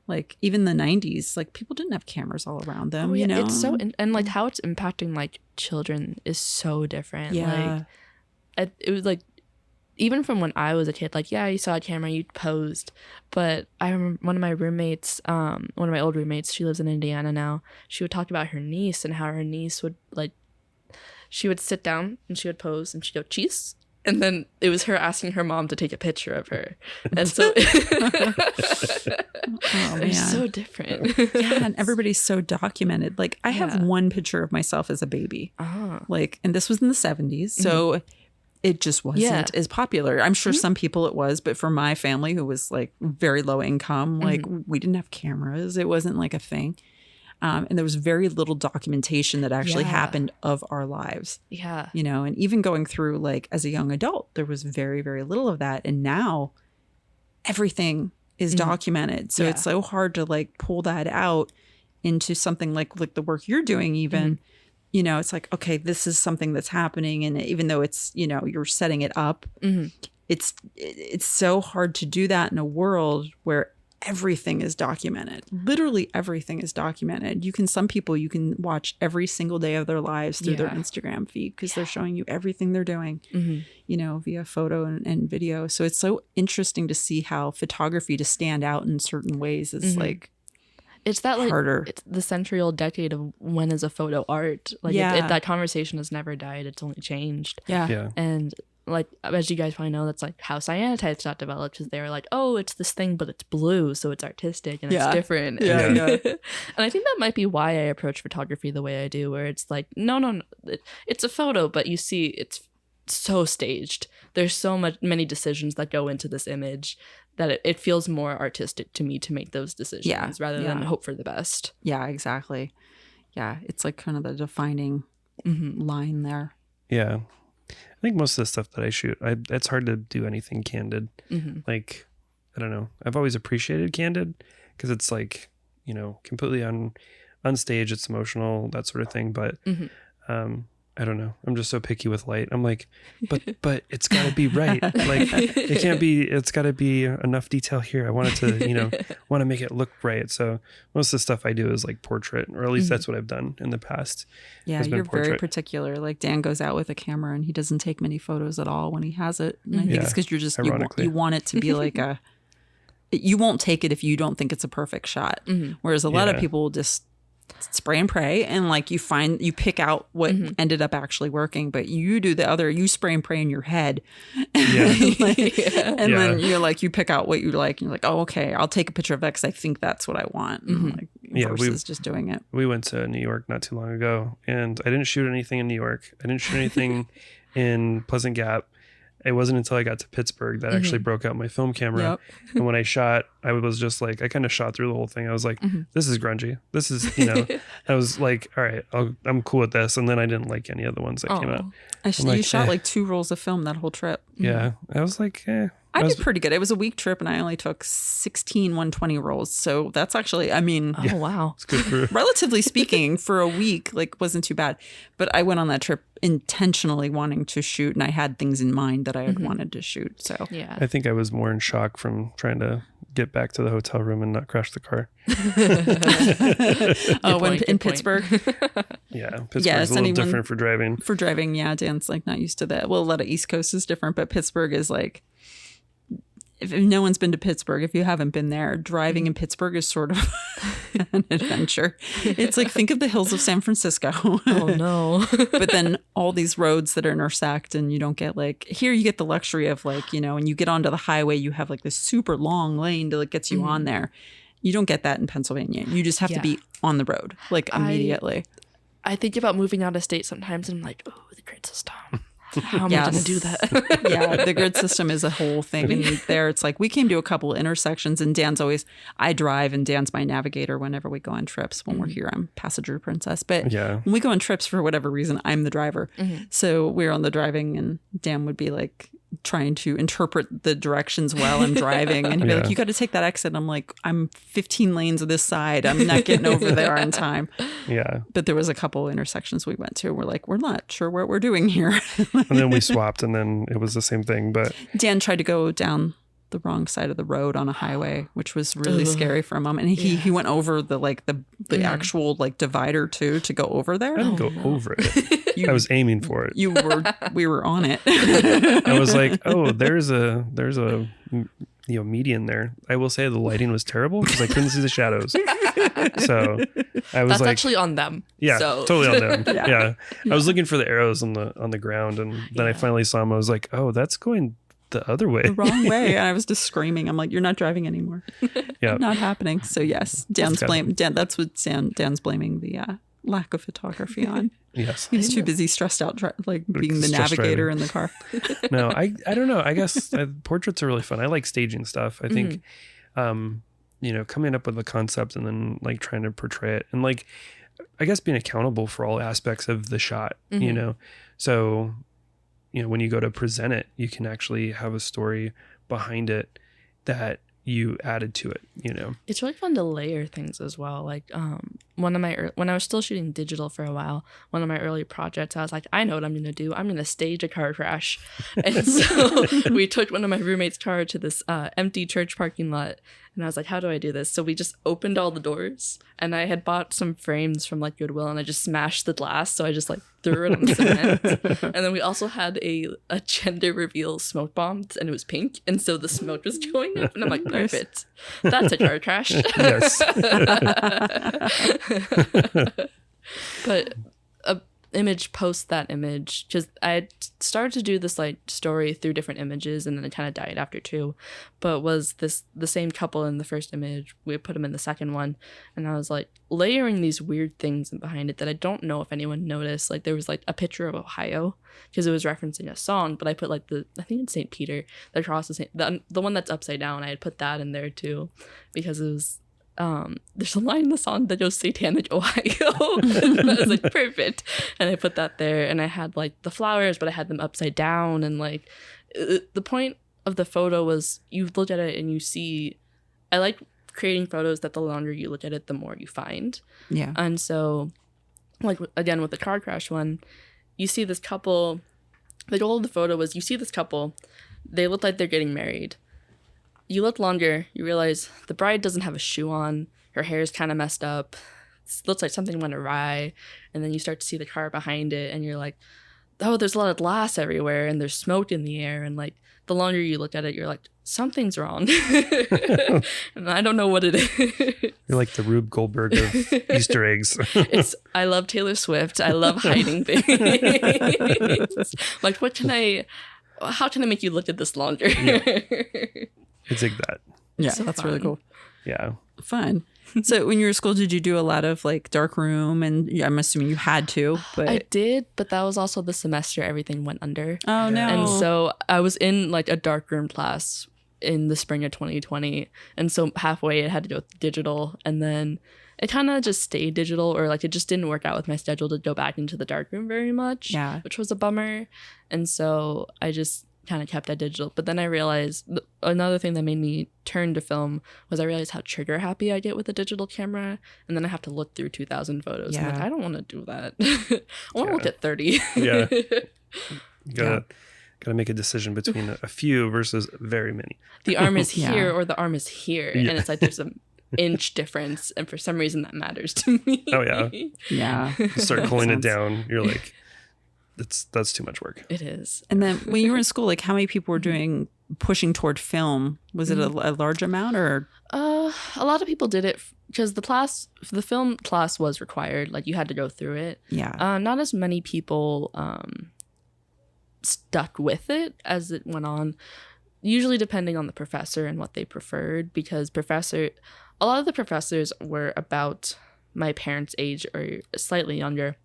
Like even the 90s, like people didn't have cameras all around them, you know? It's so and like how it's impacting like children is so different. Yeah. Like it was like even from when I was a kid, like you saw a camera, you posed. But I remember one of my roommates, one of my old roommates, she lives in Indiana now. She would talk about her niece and how her niece would like, she would sit down and she would pose and she'd go cheese. And then it was her asking her mom to take a picture of her. And so Oh, they're man. so different. Yeah, and everybody's so documented. Like I have one picture of myself as a baby. Like, and this was in the 70s. So it just wasn't as popular. I'm sure some people it was, but for my family who was like very low income, like we didn't have cameras. It wasn't like a thing. And there was very little documentation that actually happened of our lives. Yeah. You know, and even going through like as a young adult, there was very, very little of that. And now everything is documented. So it's so hard to like pull that out into something like the work you're doing even. You know, it's like, okay, this is something that's happening. And even though it's, you know, you're setting it up, it's so hard to do that in a world where everything is documented. Literally everything is documented. Some people you can watch every single day of their lives through their Instagram feed because they're showing you everything they're doing, you know, via photo and video. So it's so interesting to see how photography to stand out in certain ways is like, it's that like harder. It's the century-old decade of when is a photo art. Like that conversation has never died. It's only changed. Yeah. And like as you guys probably know, that's like how cyanotypes got developed because they were like, oh, it's this thing, but it's blue, so it's artistic and it's different. And I think that might be why I approach photography the way I do, where it's like, no, it's a photo, but you see, it's so staged. There's so many decisions that go into this image that it feels more artistic to me to make those decisions rather than hope for the best. Yeah, exactly. Yeah, it's like kind of the defining line there. Yeah. I think most of the stuff that I shoot, it's hard to do anything candid. Like, I don't know. I've always appreciated candid because it's like, you know, completely on stage. It's emotional, that sort of thing. But I don't know. I'm just so picky with light. I'm like, but it's got to be right. Like it can't be, it's got to be enough detail here. I want it to, you know, want to make it look right. So most of the stuff I do is like portrait, or at least that's what I've done in the past. Yeah, has been you're very portrait. particular. Like Dan goes out with a camera and he doesn't take many photos at all when he has it. And I think it's because you're just, you want it to be like you won't take it if you don't think it's a perfect shot. Whereas a lot of people will just spray and pray, and like you pick out what ended up actually working, but you do the other, you spray and pray in your head. Yeah. And then you're like, you pick out what you like, and you're like, oh, okay, I'll take a picture of that because I think that's what I want. Like, versus just doing it. We went to New York not too long ago, and I didn't shoot anything in New York. I didn't shoot anything in Pleasant Gap. It wasn't until I got to Pittsburgh that I actually broke out my film camera. Yep. And when I shot, I was just like, I kind of shot through the whole thing. I was like, this is grungy. This is, you know, I was like, all right, I'm cool with this. And then I didn't like any of the ones that came out. You shot like 2 rolls of film that whole trip. Yeah. I was like, I did pretty good. It was a week trip, and I only took 16 120 rolls. So that's actually, I mean, Oh, wow. It's good for relatively speaking, for a week, like wasn't too bad. But I went on that trip intentionally wanting to shoot, and I had things in mind that I had wanted to shoot. So Yeah. I think I was more in shock from trying to get back to the hotel room and not crash the car. In Pittsburgh. Yeah. Pittsburgh's a little different for driving. For driving, yeah. Dan's like not used to that. Well, a lot of East Coast is different, but Pittsburgh is like, if no one's been to Pittsburgh, if you haven't been there, driving in Pittsburgh is sort of an adventure. It's like, think of the hills of San Francisco. Oh, no. But then all these roads that are intersect, and you don't get like, here you get the luxury of like, you know, when you get onto the highway, you have like this super long lane that like gets you on there. You don't get that in Pennsylvania. You just have to be on the road like immediately. I think about moving out of state sometimes, and I'm like, oh, the grid system. How am I going to do that? Yeah, the grid system is a whole thing. And there it's like, we came to a couple intersections, and I drive, and Dan's my navigator whenever we go on trips. When we're here, I'm passenger princess. But when we go on trips, for whatever reason, I'm the driver. So we're on the driving, and Dan would be like trying to interpret the directions while I'm driving. And he'd be like, you got to take that exit. And I'm like, I'm 15 lanes of this side. I'm not getting over there in time. Yeah. But there was a couple intersections we went to. We're like, we're not sure what we're doing here. And then we swapped, and then it was the same thing. But Dan tried to go down the wrong side of the road on a highway, which was really scary for a moment. And he went over the actual like divider too, to go over there. I didn't go over it. I was aiming for it. We were on it. I was like, oh, there's a median there. I will say the lighting was terrible because I couldn't see the shadows. So I was That's like, actually on them. yeah, So. totally on them. Yeah. I was looking for the arrows on the ground, and then I finally saw them. I was like, oh, that's going the other way. The wrong way. And I was just screaming. I'm like, you're not driving anymore. Yeah. Not happening. So yes, Dan's blaming the lack of photography on. Yes. He was too busy, stressed out, being the navigator in the car. No, I don't know. I guess portraits are really fun. I like staging stuff. I think, you know, coming up with a concept and then like trying to portray it, and like, I guess being accountable for all aspects of the shot, you know? So, you know, when you go to present it, you can actually have a story behind it that you added to it, you know. It's really fun to layer things as well. Like when I was still shooting digital for a while, one of my early projects, I was like, I know what I'm gonna do. I'm gonna stage a car crash. And so we took one of my roommate's car to this empty church parking lot, and I was like, how do I do this? So we just opened all the doors, and I had bought some frames from like Goodwill, and I just smashed the glass. So I just like threw it on the cement. And then we also had a gender reveal smoke bomb, and it was pink, and so the smoke was going up, and I'm like, perfect. That's a car crash. Yes. But a image post that image, because I had started to do this like story through different images, and then it kind of died after two. But was the same couple in the first image? We put them in the second one, and I was like layering these weird things behind it that I don't know if anyone noticed. Like there was like a picture of Ohio because it was referencing a song, but I put like I think it's St. Peter, the cross is the one that's upside down. I had put that in there too because it was. There's a line in the song that goes Satanic Ohio. And I was like, perfect. And I put that there, and I had like the flowers, but I had them upside down. And like the point of the photo was you look at it and you see, I like creating photos that the longer you look at it, the more you find. Yeah. And so like, again, with the car crash one, you see this couple, the goal of the photo was you see this couple, they look like they're getting married. You look longer, you realize the bride doesn't have a shoe on. Her hair is kind of messed up. It looks like something went awry. And then you start to see the car behind it, and you're like, oh, there's a lot of glass everywhere and there's smoke in the air. And like the longer you look at it, you're like, something's wrong. And I don't know what it is. You're like the Rube Goldberg of Easter eggs. I love Taylor Swift. I love hiding things. Like, how can I make you look at this longer? It's like that. Yeah, So that's fun. really cool. Yeah. Fun. So when you were at school, did you do a lot of like dark room? And I'm assuming you had to, but I did, but that was also the semester everything went under. oh no. And so I was in like a darkroom class in the spring of 2020. And so halfway it had to go with digital. And then it kind of just stayed digital, or like it just didn't work out with my schedule to go back into the darkroom very much, Yeah. which was a bummer. And so I just kind of kept at digital. But then I realized another thing that made me turn to film was I realized how trigger happy I get with a digital camera. And then I have to look through 2,000 photos. I'm like, Yeah. I don't want to do that. I want to look at 30. Yeah. You gotta make a decision between a few versus very many. The arm is Yeah. here or the arm is here. Yeah. And it's like there's an inch difference. And for some reason that matters to me. Oh, yeah. Yeah. You start pulling it Sounds- down, you're like, that's too much work. It is. And then when you were in school, like how many people were pushing toward film? Was it a large amount or? A lot of people did it because the film class was required. Like you had to go through it. Yeah. Not as many people stuck with it as it went on. Usually depending on the professor and what they preferred, because a lot of the professors were about my parents' age or slightly younger,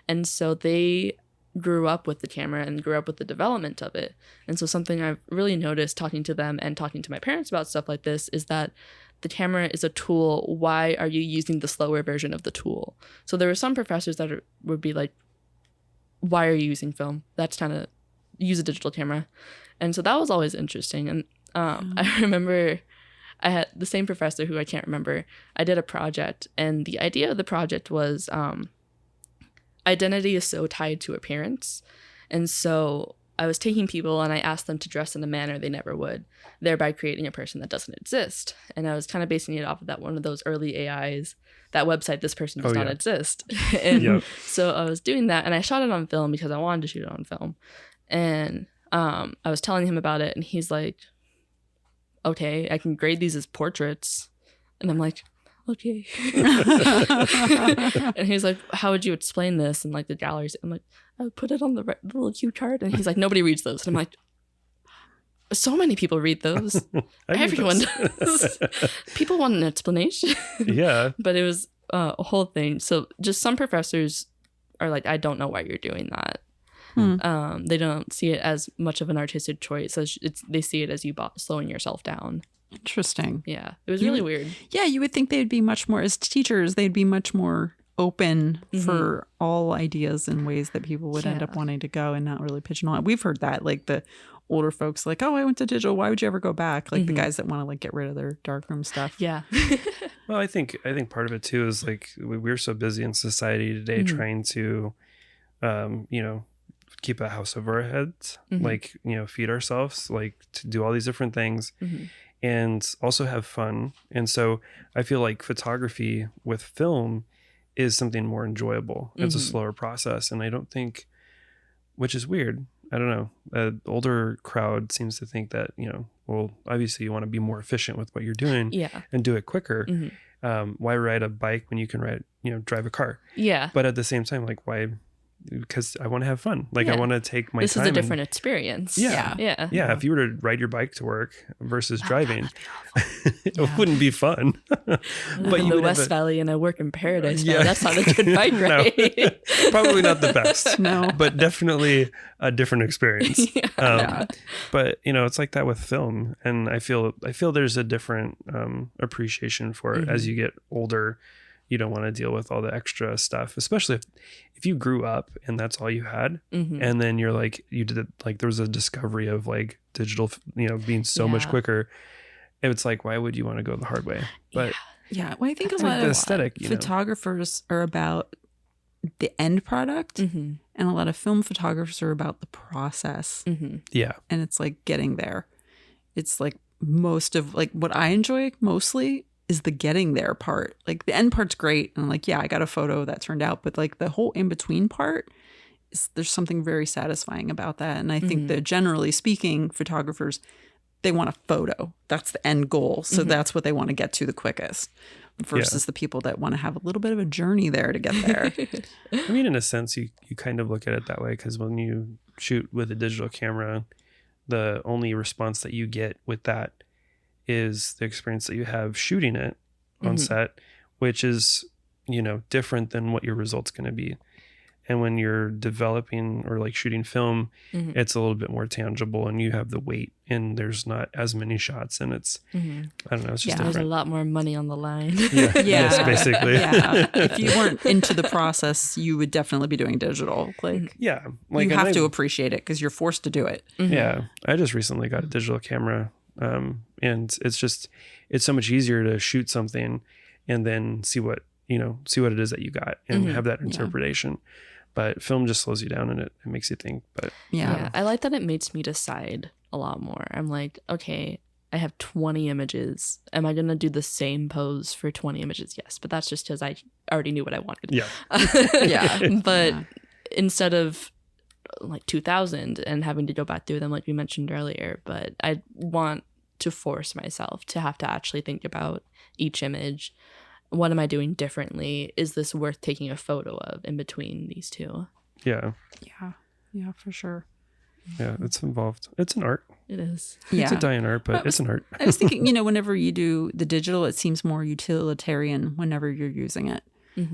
and so they grew up with the camera and grew up with the development of it. And so something I've really noticed talking to them and talking to my parents about stuff like this is that the camera is a tool. Why are you using the slower version of the tool? So there were some professors that would be like, why are you using film? That's kind of use a digital camera. And so that was always interesting. And I remember I had the same professor who I can't remember. I did a project, and the idea of the project was identity is so tied to appearance. And so I was taking people and I asked them to dress in a manner they never would, thereby creating a person that doesn't exist. And I was kind of basing it off of that one of those early AIs, that website, this person does not exist. And Yep. so I was doing that, and I shot it on film because I wanted to shoot it on film. And I was telling him about it, and he's like, okay, I can grade these as portraits. And I'm like, okay. And he's like, how would you explain this? And like the galleries, I'm like, I would put it on the little cue card. And he's like, nobody reads those. And I'm like, so many people read those. I read Everyone those. does. People want an explanation. Yeah. But it was a whole thing. So just some professors are like, I don't know why you're doing that. They don't see it as much of an artistic choice as they see it as you slowing yourself down. Interesting. Yeah, it was really weird. Yeah, you would think they'd be much more, as teachers, they'd be much more open for all ideas and ways that people would end up Yeah. wanting to go and not really pigeonhole it. We've heard that, like the older folks, like, oh, I went to digital. Why would you ever go back? Like the guys that want to like get rid of their darkroom stuff. Yeah. Well, I think part of it too is like we're so busy in society today trying to, keep a house over our heads, like, feed ourselves, like to do all these different things and also have fun. And so I feel like photography with film is something more enjoyable. It's a slower process. And I don't think, which is weird, I don't know, an older crowd seems to think that, well, obviously you want to be more efficient with what you're doing Yeah. and do it quicker. Why ride a bike when you can drive a car? Yeah. But at the same time, like, why? Because I want to have fun. Like, I Yeah. want to take my This time. is a different experience. Yeah. Yeah. Yeah, if you were to ride your bike to work versus driving, it wouldn't be fun. But But in you the would have West Valley and I work in Paradise. Yeah. Yeah. That's not a good bike No. ride. Probably not the best. No. But definitely a different experience. Yeah. But it's like that with film, and I feel there's a different appreciation for it as you get older. You don't want to deal with all the extra stuff, especially if you grew up and that's all you had, and then you're like, you did like there was a discovery of like digital, being so much Yeah. quicker. And it's like, why would you want to go the hard way? But Yeah. Well, I think a it's lot like the of aesthetic, photographers are about the end product, and a lot of film photographers are about the process. yeah, And it's like getting there. It's like most of like what I enjoy mostly is the getting there part. Like the end part's great. And I'm like, yeah, I got a photo that turned out. But like the whole in between part there's something very satisfying about that. And I think that generally speaking, photographers, they want a photo. That's the end goal. So that's what they want to get to the quickest versus the people that want to have a little bit of a journey there to get there. I mean, in a sense, you kind of look at it that way, because when you shoot with a digital camera, the only response that you get with that is the experience that you have shooting it on set, which is, you know, different than what your result's going to be. And when you're developing or like shooting film, it's a little bit more tangible, and you have the weight, and there's not as many shots, and it's, I don't know, it's just There's a different. lot more money on the line. Yeah. Yes, basically. Yeah. If you weren't into the process, you would definitely be doing digital. Like, Yeah. Like, you and have to appreciate it because you're forced to do it. Yeah. I just recently got a digital camera. And it's so much easier to shoot something and then see what it is that you got and have that interpretation. But film just slows you down, and it makes you think. But Yeah, I like that it makes me decide a lot more. I'm like, okay, I have 20 images. Am I going to do the same pose for 20 images? Yes, but that's just because I already knew what I wanted. yeah. But instead of like 2,000 and having to go back through them like we mentioned earlier, but I want to force myself to have to actually think about each image. What am I doing differently? Is this worth taking a photo of in between these two? Yeah. Yeah, for sure. Yeah. It's involved. It's an art. It is. It's a dying art, but it's an art. I was thinking, whenever you do the digital, it seems more utilitarian whenever you're using it.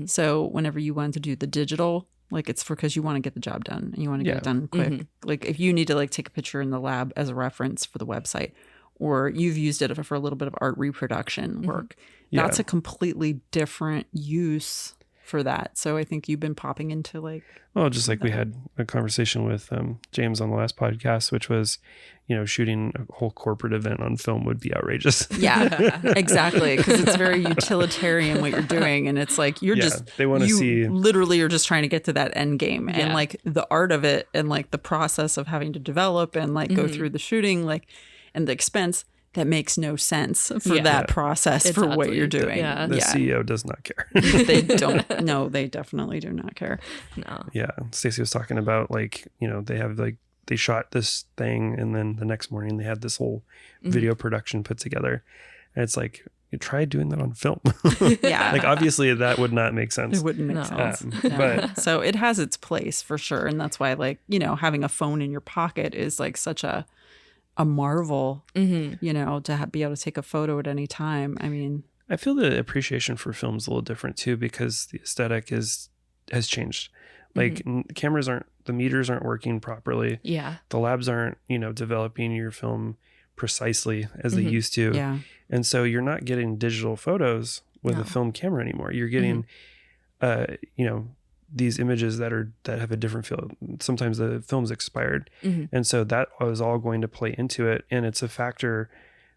So whenever you want to do the digital, like it's because you want to get the job done and you want to get it done quick. Like if you need to like take a picture in the lab as a reference for the website, or you've used it for a little bit of art reproduction work, that's a completely different use for that. So I think you've been popping into like... Well, just like we had a conversation with James on the last podcast, which was, shooting a whole corporate event on film would be outrageous. Yeah, exactly. Because it's very utilitarian what you're doing. And it's like, they want to see... literally are just trying to get to that end game. Yeah. And like the art of it and like the process of having to develop and like go through the shooting, like, and the expense, that makes no sense for that process for what you're doing. The CEO does not care. They don't. No, they definitely do not care. No. Yeah. Stacey was talking about like, they shot this thing, and then the next morning they had this whole video production put together. And it's like, you try doing that on film. Yeah. Like obviously that would not make sense. It wouldn't make sense. No. But so it has its place for sure. And that's why like, having a phone in your pocket is like such a marvel, to be able to take a photo at any time. I mean, I feel the appreciation for film is a little different too, because the aesthetic has changed. Like the meters aren't working properly. Yeah. The labs aren't, developing your film precisely as they used to. Yeah. And so you're not getting digital photos with a film camera anymore. You're getting, these images that have a different feel. Sometimes the film's expired. And so that is all going to play into it. And it's a factor,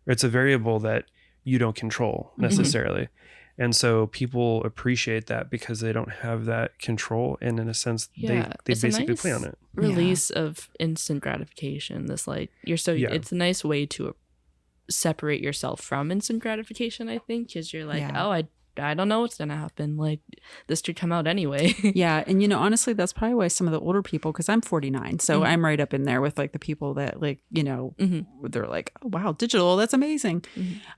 or it's a variable that you don't control necessarily. And so people appreciate that because they don't have that control. And in a sense, they basically play on it. Release of instant gratification. This like, it's a nice way to separate yourself from instant gratification, I think, because you're like, I don't know what's going to happen. Like, this could come out anyway. Yeah. And, honestly, that's probably why some of the older people, because I'm 49, so I'm right up in there with, like, the people that, like, they're like, oh, wow, digital, that's amazing.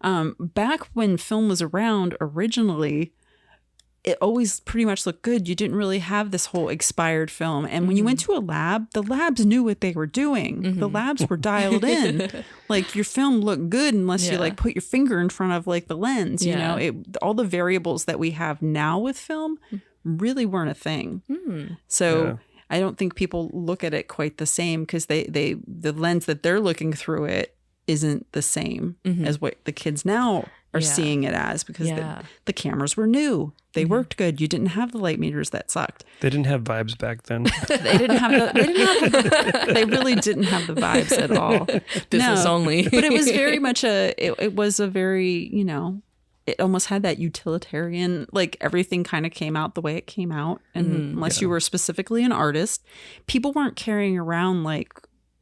Back when film was around originally, it always pretty much looked good. You didn't really have this whole expired film. And when you went to a lab, the labs knew what they were doing. The labs were dialed in. Like your film looked good unless you like put your finger in front of like the lens, all the variables that we have now with film really weren't a thing. So I don't think people look at it quite the same because the lens that they're looking through it isn't the same as what the kids now are seeing it as, because the cameras were new. They worked good. You didn't have the light meters that sucked. They didn't have vibes back then. They really didn't have the vibes at all. Business only. But it was very much it was a very, it almost had that utilitarian, like everything kind of came out the way it came out. And unless you were specifically an artist, people weren't carrying around like,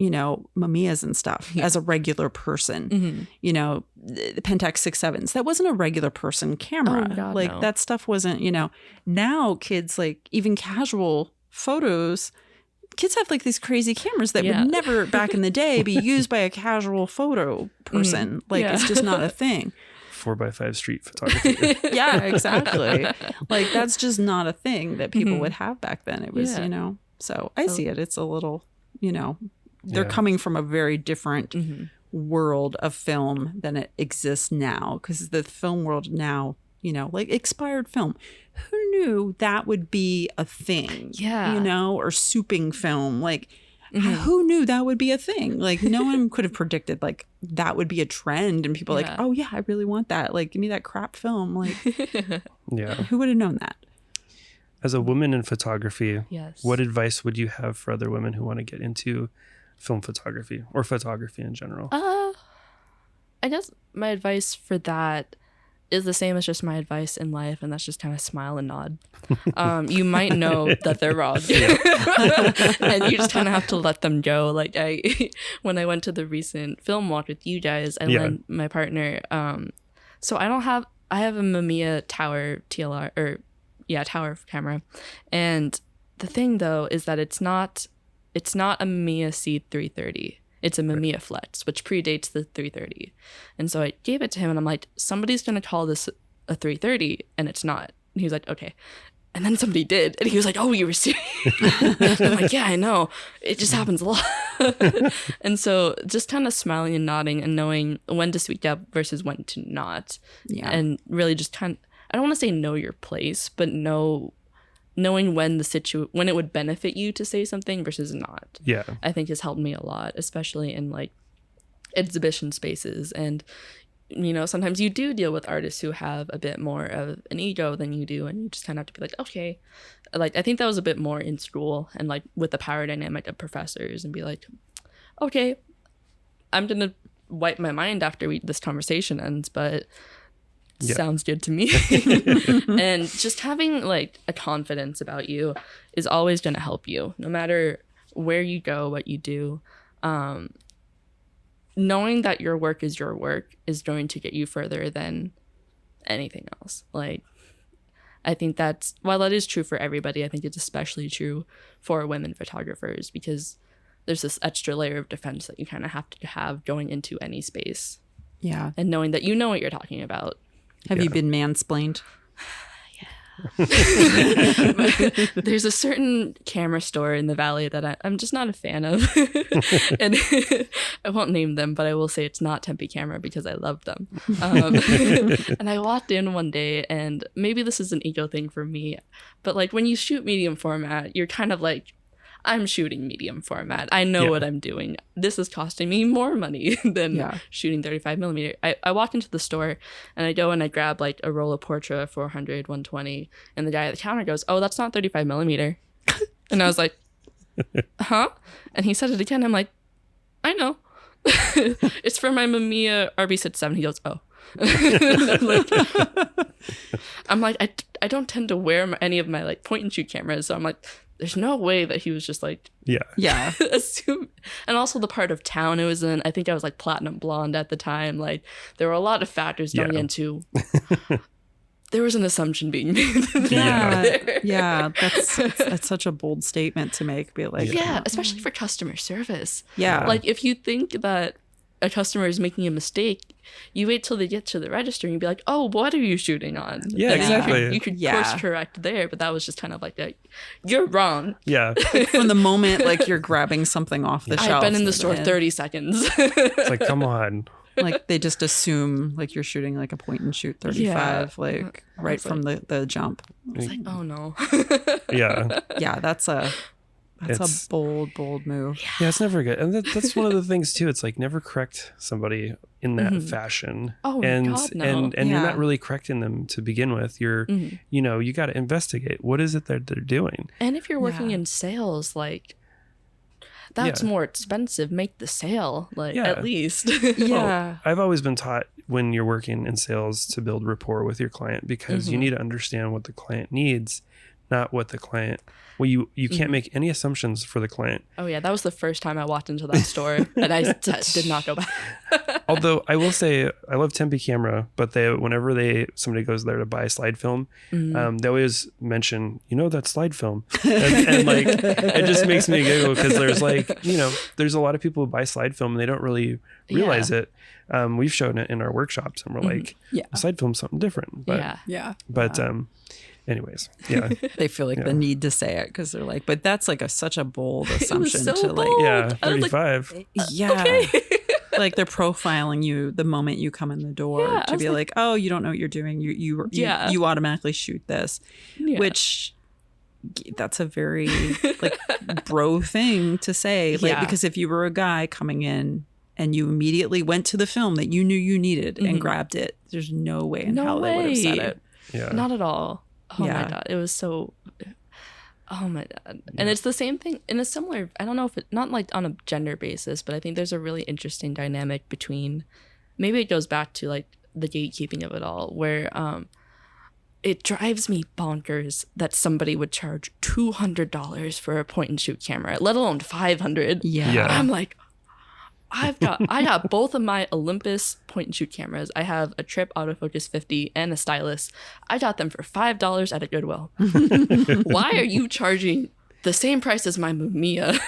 Mamiyas and stuff as a regular person, the Pentax 6.7s. That wasn't a regular person camera. Oh, God, like no. that stuff wasn't, now kids like even casual photos, kids have like these crazy cameras that Yeah. would never back in the day be used by a casual photo person. Like Yeah. it's just not a thing. 4x5 street photography. Yeah, exactly. Like that's just not a thing that people would have back then. It was, Yeah. you know, so I see it. It's a little, you know, they're Yeah. coming from a very different world of film than it exists now, because the film world now, you know, like expired film, who knew that would be a thing? Yeah. You know, or souping film, like who knew that would be a thing? Like no one could have predicted like that would be a trend and people like, Yeah. oh yeah, I really want that, like give me that crap film. Like Yeah. who would have known that? As a woman in photography, Yes. what advice would you have for other women who want to get into film photography or photography in general? I guess my advice for that is the same as just my advice in life, and that's just kind of smile and nod. You might know that they're wrong, and you just kind of have to let them go. Like when I went to the recent film walk with you guys, I lent my partner. So I have a Mamiya Tower TLR Tower camera, and the thing though is that it's not a Mamiya C330. It's a Mamiya Flex, which predates the 330. And so I gave it to him and I'm like, somebody's going to call this a 330 and it's not. And he was like, okay. And then somebody did. And he was like, oh, you were serious? I'm like, yeah, I know. It just happens a lot. And so just kind of smiling and nodding and knowing when to speak up versus when to not. Yeah. And really just I don't want to say know your place, but knowing when when it would benefit you to say something versus not. Yeah. I think has helped me a lot, especially in like exhibition spaces. And, you know, sometimes you do deal with artists who have a bit more of an ego than you do. And you just kind of have to be like, okay, like, I think that was a bit more in school and like with the power dynamic of professors and be like, okay, I'm going to wipe my mind after this conversation ends, but sounds good to me. And just having like a confidence about you is always going to help you no matter where you go, what you do. Knowing that your work is going to get you further than anything else. Like, I think while that is true for everybody, I think it's especially true for women photographers because there's this extra layer of defense that you kind of have to have going into any space. Yeah. And knowing that you know what you're talking about. Have you been mansplained? There's a certain camera store in the valley that I'm just not a fan of. And I won't name them, but I will say it's not Tempe Camera because I love them. And I walked in one day, and maybe this is an ego thing for me, but like when you shoot medium format, you're kind of like, I'm shooting medium format. I know what I'm doing. This is costing me more money than shooting 35 millimeter. I walk into the store and I go and I grab like a roll of Portra 400, 120. And the guy at the counter goes, oh, that's not 35 millimeter. And I was like, huh? And he said it again. I'm like, I know. It's for my Mamiya RB67. He goes, oh. I'm like, I don't tend to wear any of my like point and shoot cameras. So I'm like, there's no way that he was just like assume. And also the part of town it was in, I think I was like platinum blonde at the time. Like there were a lot of factors going into there was an assumption being made. That's such a bold statement to make. Be like, especially for customer service. Yeah. Like if you think that a customer is making a mistake, you wait till they get to the register and you be like, oh, what are you shooting on? Yeah, like, exactly. You could course correct there, but that was just kind of like you're wrong. Yeah. From the moment like you're grabbing something off the shelf. I've been in the store 30 seconds. It's like, come on. Like they just assume like you're shooting like a point and shoot 35 like right from the jump. I was like, oh no. Yeah. That's a bold move. Yeah, it's never good. And that's one of the things too. It's like never correct somebody in that fashion. Oh, and God, no. and you're not really correcting them to begin with. You're you know, you got to investigate what is it that they're doing. And if you're working in sales, like that's more expensive. Make the sale, like at least. Well, I've always been taught when you're working in sales to build rapport with your client because you need to understand what the client needs, not what the client. Well, you can't make any assumptions for the client. Oh yeah, that was the first time I walked into that store, and I did not go back. Although I will say I love Tempe Camera, but whenever somebody goes there to buy slide film, they always mention, that slide film, and like it just makes me giggle because there's there's a lot of people who buy slide film and they don't really realize it. We've shown it in our workshops and we're like, slide film's something different. But, But anyways, yeah. They feel like the need to say it because they're like, but that's like such a bold assumption so to like, bold. 35. Like they're profiling you the moment you come in the door to be like, oh, you don't know what you're doing. You automatically shoot this, which that's a very like bro thing to say. Like, because if you were a guy coming in and you immediately went to the film that you knew you needed and grabbed it, there's no way in hell they would have said it. Yeah. Not at all. Oh my God. It was so, oh my God. And it's the same thing in a similar, I don't know if not like on a gender basis, but I think there's a really interesting dynamic between, maybe it goes back to like the gatekeeping of it all, where it drives me bonkers that somebody would charge $200 for a point and shoot camera, let alone $500. Yeah. I'm like, I got both of my Olympus point and shoot cameras. I have a Trip Autofocus 50 and a stylus. I got them for $5 at a Goodwill. Why are you charging the same price as my Mamiya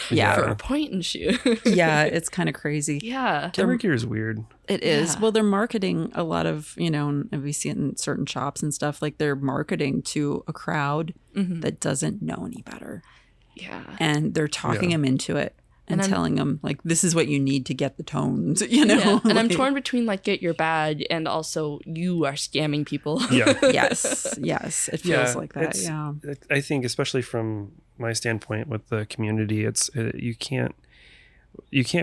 for a point and shoot? It's kind of crazy. Camera gear is weird. It is. Well, they're marketing a lot of, and we see it in certain shops and stuff, like they're marketing to a crowd that doesn't know any better. And they're talking them into it. And telling them, like, this is what you need to get the tones, And I'm torn between, like, get your bag and also you are scamming people. Yes. It feels like that, I think, especially from my standpoint with the community, you can't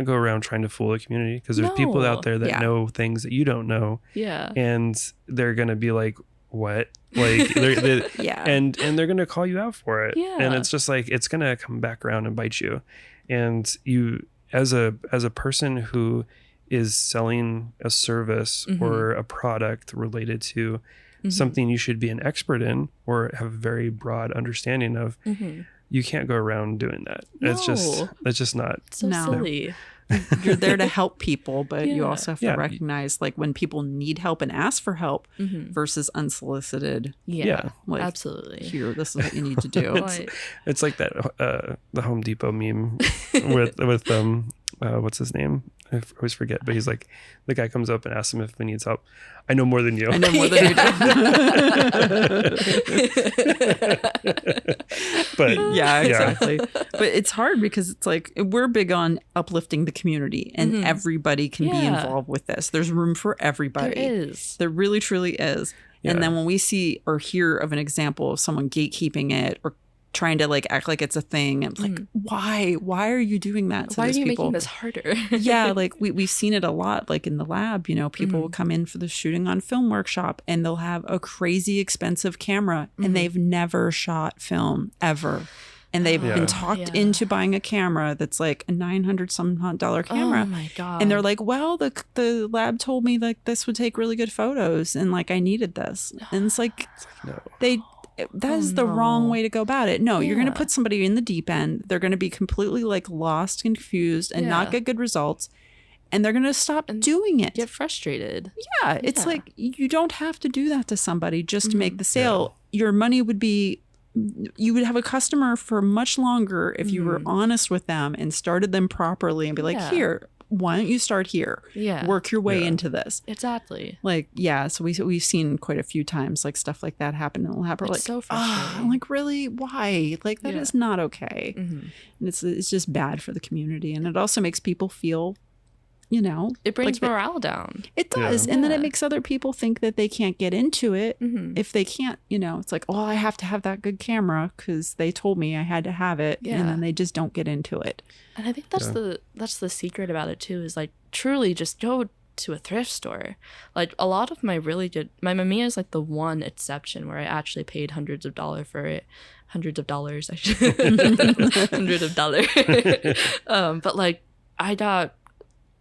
go around trying to fool the community because there's people out there that know things that you don't know. And they're going to be like, what? Like, and they're going to call you out for it. And it's just like, it's going to come back around and bite you. And you, as a person who is selling a service or a product related to something you should be an expert in or have a very broad understanding of, you can't go around doing that. No. It's just not. So silly. You're there to help people, but you also have to recognize like when people need help and ask for help versus unsolicited. Like, absolutely. Here, this is what you need to do. It's like that the Home Depot meme with what's his name? I always forget, but he's like, the guy comes up and asks him if he needs help. I know more than you. I know more than you do. But exactly. But it's hard because it's like we're big on uplifting the community and everybody can be involved with this. There's room for everybody. There really truly is. And then when we see or hear of an example of someone gatekeeping it or trying to like act like it's a thing, and like, why are you doing that to why these are you people? making this harder? Like we've seen it a lot, like in the lab, people will come in for the shooting on film workshop and they'll have a crazy expensive camera and they've never shot film ever. And they've been talked into buying a camera that's like a $900 some camera. Oh my God. And they're like, well, the lab told me like this would take really good photos and like I needed this. And it's like, that is the wrong way to go about it. No, you're going to put somebody in the deep end. They're going to be completely like lost, confused, and not get good results. And they're going to stop doing it. Get frustrated. It's like you don't have to do that to somebody just to make the sale. Your money would be, you would have a customer for much longer if you were honest with them and started them properly and be like, here, why don't you start here? Work your way into this. Exactly. Like, so we've seen quite a few times like stuff like that happen in the lab. We're like, so frustrating. like, really? Why? Like, that is not okay. And it's just bad for the community. And it also makes people feel, it brings like morale down. It does. And then it makes other people think that they can't get into it if they can't, it's like, oh, I have to have that good camera because they told me I had to have it. And then they just don't get into it. And I think that's the secret about it too, is like truly just go to a thrift store. Like a lot of my Mamiya is like the one exception where I actually paid hundreds of dollars for it. Hundreds of dollars, actually. Hundreds of dollars. But like I got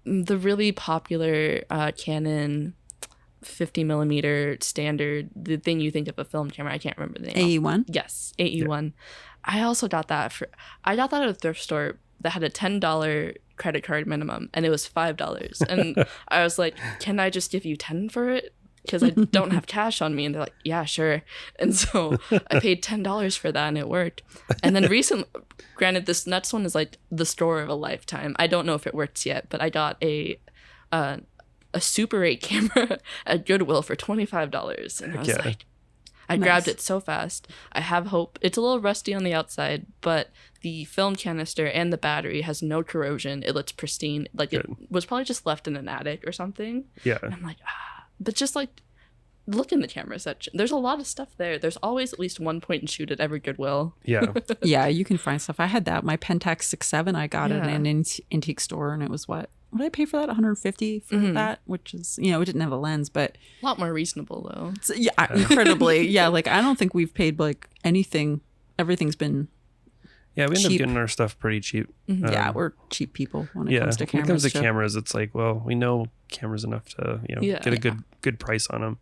the really popular Canon 50 millimeter standard, the thing you think of a film camera. I can't remember the name. AE1? Yes, AE1. I also got that at a thrift store that had a $10 credit card minimum, and it was $5. And I was like, can I just give you 10 for it? Because I don't have cash on me. And they're like, yeah, sure. And so I paid $10 for that, and it worked. And then recently, granted, this next one is like the store of a lifetime. I don't know if it works yet, but I got a Super 8 camera at Goodwill for $25. And I was like, I grabbed it so fast. I have hope. It's a little rusty on the outside, but the film canister and the battery has no corrosion. It looks pristine. Like it was probably just left in an attic or something. Yeah. And I'm like, but just like look in the camera section. There's a lot of stuff there. There's always at least one point and shoot at every Goodwill. Yeah. Yeah, you can find stuff. I had that. My Pentax 6.7, I got it in an antique store, and it was what did I pay for that? $150 for that, which is, it didn't have a lens, but A lot more reasonable though. incredibly. Yeah, like I don't think we've paid like anything. Everything's been Yeah, we end up cheap. getting our stuff pretty cheap. yeah, we're cheap people when it comes to when cameras. it comes to too. cameers, it's like, well, we know cameras enough to get a good price on them.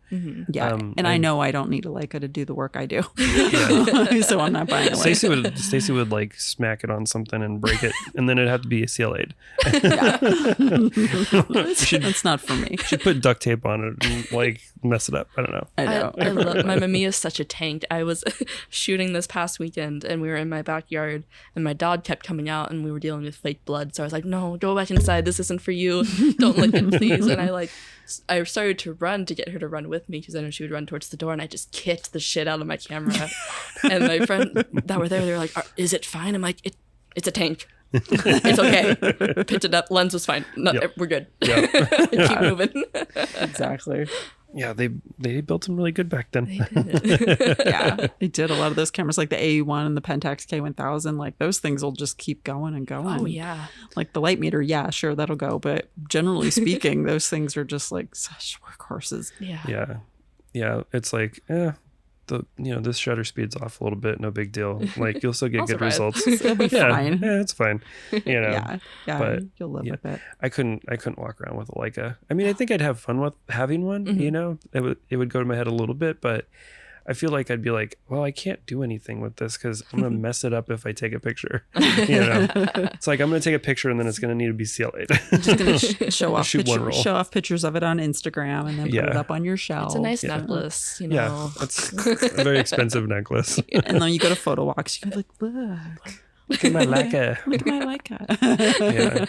Yeah, and I know I don't need a Leica to do the work I do, Yeah. so I'm not buying a Leica. Stacy would like smack it on something and break it, and then it'd have to be CLA'd. That's not for me. She'd put duct tape on it and like mess it up. I don't know. I know. I love my Mamiya is such a tank. I was shooting this past weekend, and we were in my backyard, and my dog kept coming out, and we were dealing with fake blood. So I was like, "No, go back inside. This isn't for you. Don't lick it, please." And I started to run to get her to run with me because I know she would run towards the door, and I just kicked the shit out of my camera. And my friend that were there, they were like, "Is it fine?" I'm like, "It's a tank. It's okay." Picked it up. Lens was fine. No, we're good. Yeah. Keep moving. Exactly. Yeah, they built them really good back then. They did. Yeah, they did a lot of those cameras, like the AE1 and the Pentax K1000. Like those things will just keep going and going. Oh yeah. Like the light meter, yeah, sure, that'll go. But generally speaking, those things are just like such workhorses. Yeah. Yeah. It's like, this shutter speed's off a little bit, no big deal. Like you'll still get I'll good survive. results. It'll be fine. Yeah, it's fine. Yeah, but, you'll live with it. I couldn't walk around with a Leica. I mean, I think I'd have fun with having one. It would go to my head a little bit, but I feel like I'd be like, well, I can't do anything with this because I'm gonna mess it up if I take a picture. It's like I'm gonna take a picture and then it's gonna need to be CLA'd. Just gonna show off Shoot one roll. show off pictures of it on Instagram and then put it up on your shelf. It's a nice necklace, Yeah, that's a very expensive necklace. And then you go to photo walks, you're like, Look at my Leica. look at my Leica. Yeah,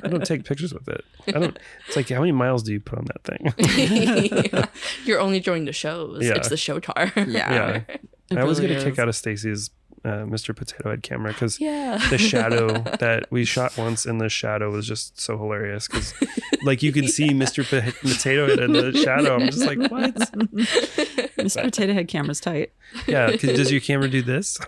I don't take pictures with it. It's like, how many miles do you put on that thing? You're only during the shows. Yeah. It's the show car. Yeah. It I was really get a kick is. out of Stacy's Mr. Potato Head camera because Yeah. the shadow that we shot once in the shadow was just so hilarious because like you can see Mr. Potato Head in the shadow. I'm just like, what? Mr. Potato Head camera's tight. Yeah, does your camera do this?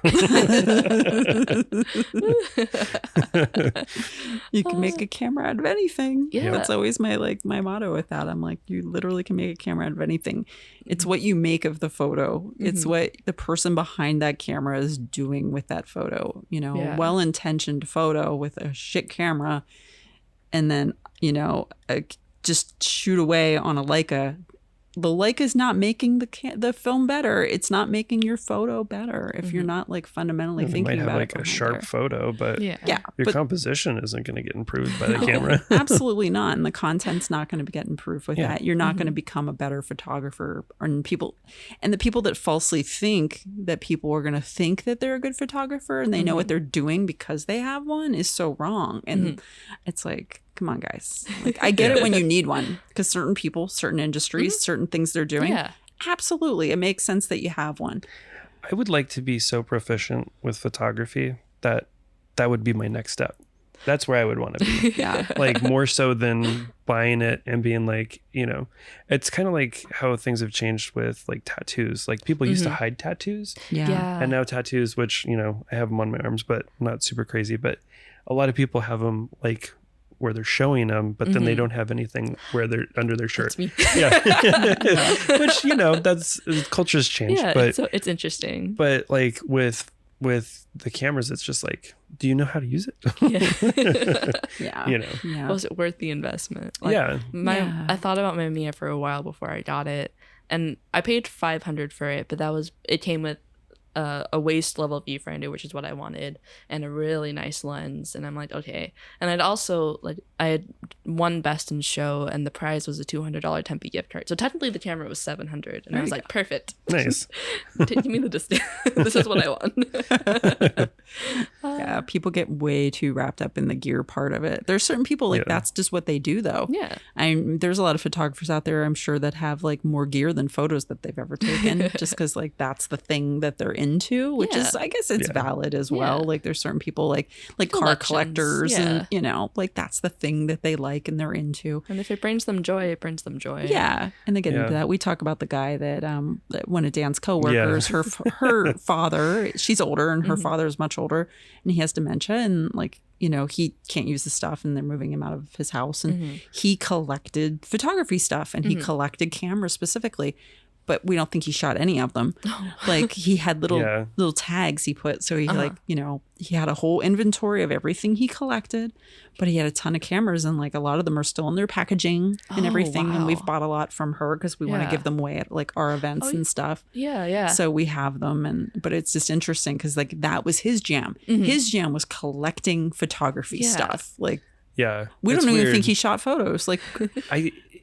You can make a camera out of anything. Yeah. That's always my motto with that. I'm like, you literally can make a camera out of anything. It's what you make of the photo. It's what the person behind that camera is doing with that photo. Yeah. A well-intentioned photo with a shit camera, and then just shoot away on a Leica. The Leica's not making the film better. It's not making your photo better if you're not like fundamentally You thinking might have about like it. a behind sharp there. photo, but Yeah. Yeah, your but composition isn't going to get improved by the camera. absolutely not. And the content's not going to get improved with Yeah. that. You're not going to become a better photographer. And the people that falsely think that people are going to think that they're a good photographer and they know what they're doing because they have one is so wrong. And it's like, come on, guys. Like, I get it when you need one because certain people, certain industries, certain things they're doing. Yeah. Absolutely. It makes sense that you have one. I would like to be so proficient with photography that would be my next step. That's where I would want to be. Yeah. Like more so than buying it and being like, it's kind of like how things have changed with like tattoos. Like people used to hide tattoos Yeah. and now tattoos, which, I have them on my arms, but not super crazy. But a lot of people have them like where they're showing them, but then they don't have anything where they're under their shirt. That's me. Yeah. Which, that's culture's changed. Yeah. but It's interesting. but like with the cameras, it's just like, do you know how to use it? Yeah. Yeah. Yeah. Yeah. Was it worth the investment? Yeah. I thought about my Mamiya for a while before I got it, and I paid $500 for it, but it came with a waist level viewfinder, which is what I wanted, and a really nice lens. And I'm like, okay. And I'd also I had won best in show, and the prize was a $200 Tempe gift card. So technically the camera was $700, and I was like, perfect. Nice. Give me the distance. This is what I want. Yeah, people get way too wrapped up in the gear part of it. There's certain people that's just what they do, though. Yeah. There's a lot of photographers out there, I'm sure, that have like more gear than photos that they've ever taken, just because like that's the thing that they're into, which is, I guess, it's valid as well. Yeah. Like there's certain people like car collectors, and like that's the thing that they like and they're into. And if it brings them joy, it brings them joy. Yeah, and they get into that. We talk about the guy that one of Dan's coworkers, her father, she's older, and her father is much older, and he has dementia, and like, you know, he can't use the stuff, and they're moving him out of his house, and he collected photography stuff, and he collected cameras specifically, but we don't think he shot any of them. Like he had little tags he put, so he like, you know, he had a whole inventory of everything he collected, but he had a ton of cameras, and like a lot of them are still in their packaging and everything. And we've bought a lot from her because we want to give them away at like our events and stuff. Yeah. So we have them, but it's just interesting because like that was his jam. His jam was collecting photography stuff. Like, we don't even think he shot photos. Like,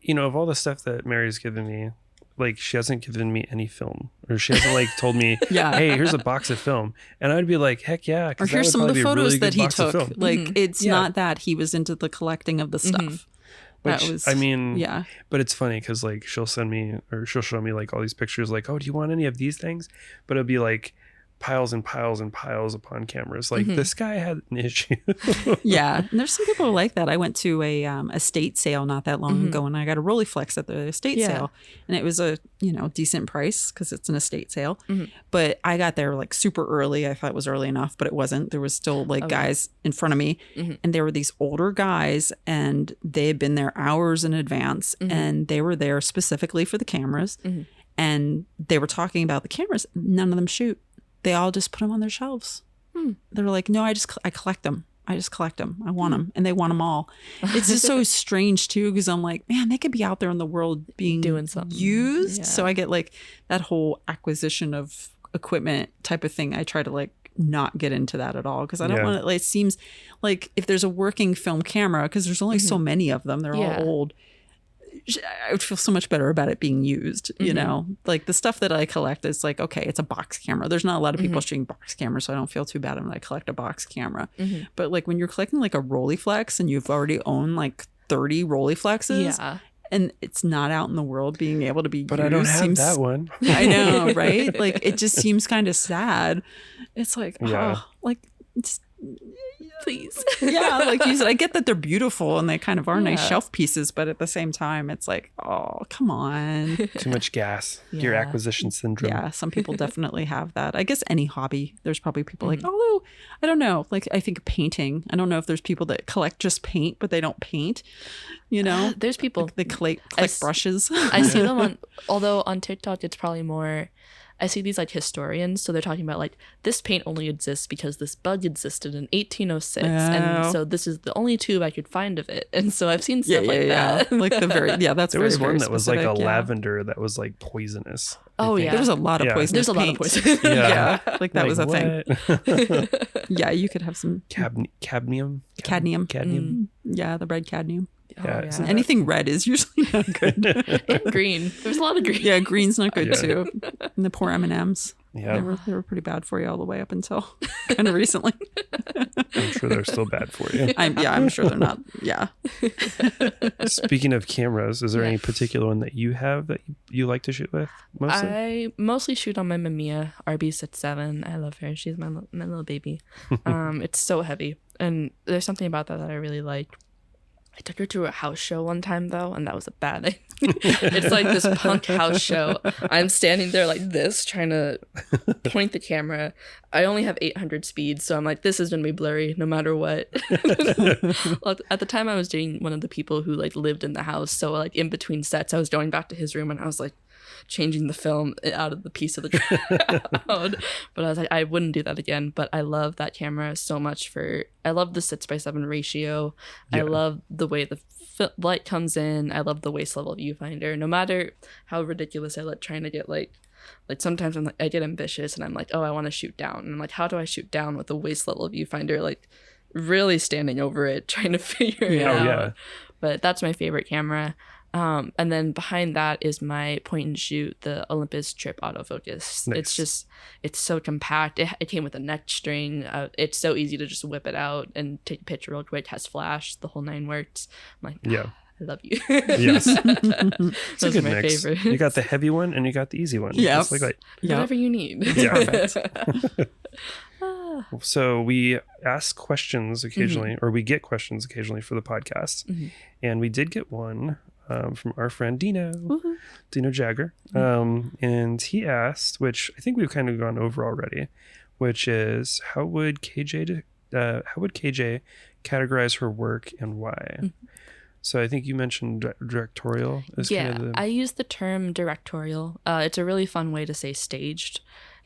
you know, of all the stuff that Mary's given me, like she hasn't given me any film, or she hasn't like told me, hey, here's a box of film, and I'd be like, heck yeah, or here's some of the photos that he took. Like it's not that he was into the collecting of the stuff. Which, that was, I mean, but it's funny because like she'll send me, or she'll show me like all these pictures, like, oh, do you want any of these things? But it'll be like piles and piles and piles upon cameras. Like this guy had an issue. And there's some people like that. I went to a estate sale not that long ago, and I got a Rolleiflex at the estate sale, and it was a decent price because it's an estate sale. But I got there like super early. I thought it was early enough, but it wasn't. There was still like guys in front of me, and there were these older guys, and they had been there hours in advance, and they were there specifically for the cameras, and they were talking about the cameras. None of them shoot. They all just put them on their shelves. They were like, no, I collect them. I just collect them. I want them. And they want them all. It's just so strange too, because I'm like, man, they could be out there in the world doing something used. So I get like that whole acquisition of equipment type of thing. I try to like not get into that at all, because I don't want to, like, it seems like if there's a working film camera, because there's only so many of them, they're all old, I would feel so much better about it being used, you know, like the stuff that I collect is like, okay, it's a box camera. There's not a lot of people shooting box cameras, so I don't feel too bad when I collect a box camera. But like when you're collecting like a Rolleiflex and you've already owned like 30 Rolleiflexes, and it's not out in the world being able to be used. I don't have that one. I know, right? Like it just seems kind of sad. It's like, like it's, please. Like you said, I get that they're beautiful and they kind of are nice shelf pieces, but at the same time it's like, oh, come on. Too much gas. Your acquisition syndrome. Yeah, some people definitely have that. I guess any hobby, there's probably people like, although I don't know, like I think painting, I don't know if there's people that collect just paint but they don't paint, you know. There's people like, they collect brushes. I see them although on TikTok it's probably more, I see these like historians, so they're talking about like this paint only exists because this bug existed in 1806, and so this is the only tube I could find of it, and so I've seen stuff like that. Like the very that's there very, was one very that was like specific, a lavender that was like poisonous. There was a lot of poisonous. There's a lot of paints. poison. Like that was a thing. Yeah, you could have some cadmium. Yeah, the red cadmium. Yeah. Anything red is usually not good. And green. There's a lot of green. Yeah, green's not good too. And the poor M&Ms. Yeah. They were pretty bad for you all the way up until kind of recently. I'm sure they're still bad for you. I'm sure they're not. Yeah. Speaking of cameras, is there any particular one that you have that you like to shoot with mostly? I mostly shoot on my Mamiya RB67. I love her. She's my little baby. It's so heavy. And there's something about that I really like. I took her to a house show one time though, and that was a bad idea. It's like this punk house show. I'm standing there like this, trying to point the camera. I only have 800 speed, so I'm like, this is gonna be blurry no matter what. Well, at the time, I was dating one of the people who like lived in the house, so like in between sets, I was going back to his room, and I was like, changing the film out of the piece of the crowd. But I was like, I wouldn't do that again. But I love that camera so much I love the 6:7 ratio. I love the way the light comes in. I love the waist level viewfinder. No matter how ridiculous I look trying to get like sometimes I get ambitious and I'm like, oh, I want to shoot down. And I'm like, how do I shoot down with a waist level viewfinder? Like really standing over it, trying to figure it out. Yeah. But that's my favorite camera. And then behind that is my point and shoot, the Olympus Trip autofocus. Nice. It's so compact. It came with a neck string. It's so easy to just whip it out and take a picture real quick. Has flash, the whole nine works. I'm like, Yeah. I love you. Yes. It's a Those good are my mix. favorites. You got the heavy one and you got the easy one. Yeah. Just like Whatever you need. Yeah. So we ask questions occasionally, or we get questions occasionally for the podcast. And we did get one from our friend Dino Jagger. And he asked, which I think we've kind of gone over already, which is how would KJ categorize her work and why? So I think you mentioned directorial as kind of the... I use the term directorial. It's a really fun way to say staged.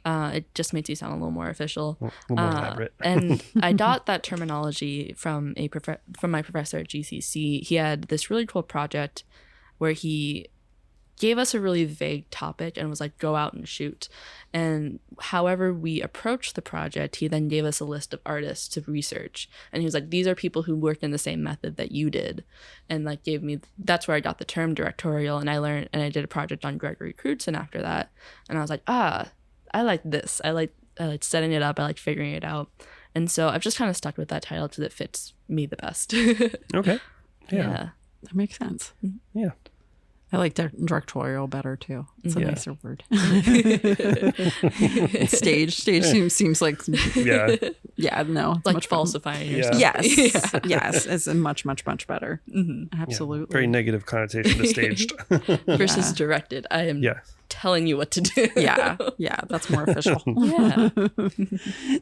It just makes you sound a little more official, a little more elaborate. And I got that terminology from my professor at GCC. He had this really cool project where he gave us a really vague topic and was like, go out and shoot. And however we approached the project, he then gave us a list of artists to research. And he was like, these are people who worked in the same method that you did. And like that's where I got the term directorial. And I did a project on Gregory Crutzen after that. And I was like, I like this. I like setting it up. I like figuring it out. And so I've just kind of stuck with that title because it fits me the best. Okay. Yeah. That makes sense. Yeah. I like directorial better too. It's a nicer word. Stage seems like Yeah. No, it's Like much falsifying Yeah. yourself. Yes, it's a much better. Absolutely. Very negative connotation to staged. Versus directed. I am telling you what to do. Yeah, that's more official. Yeah.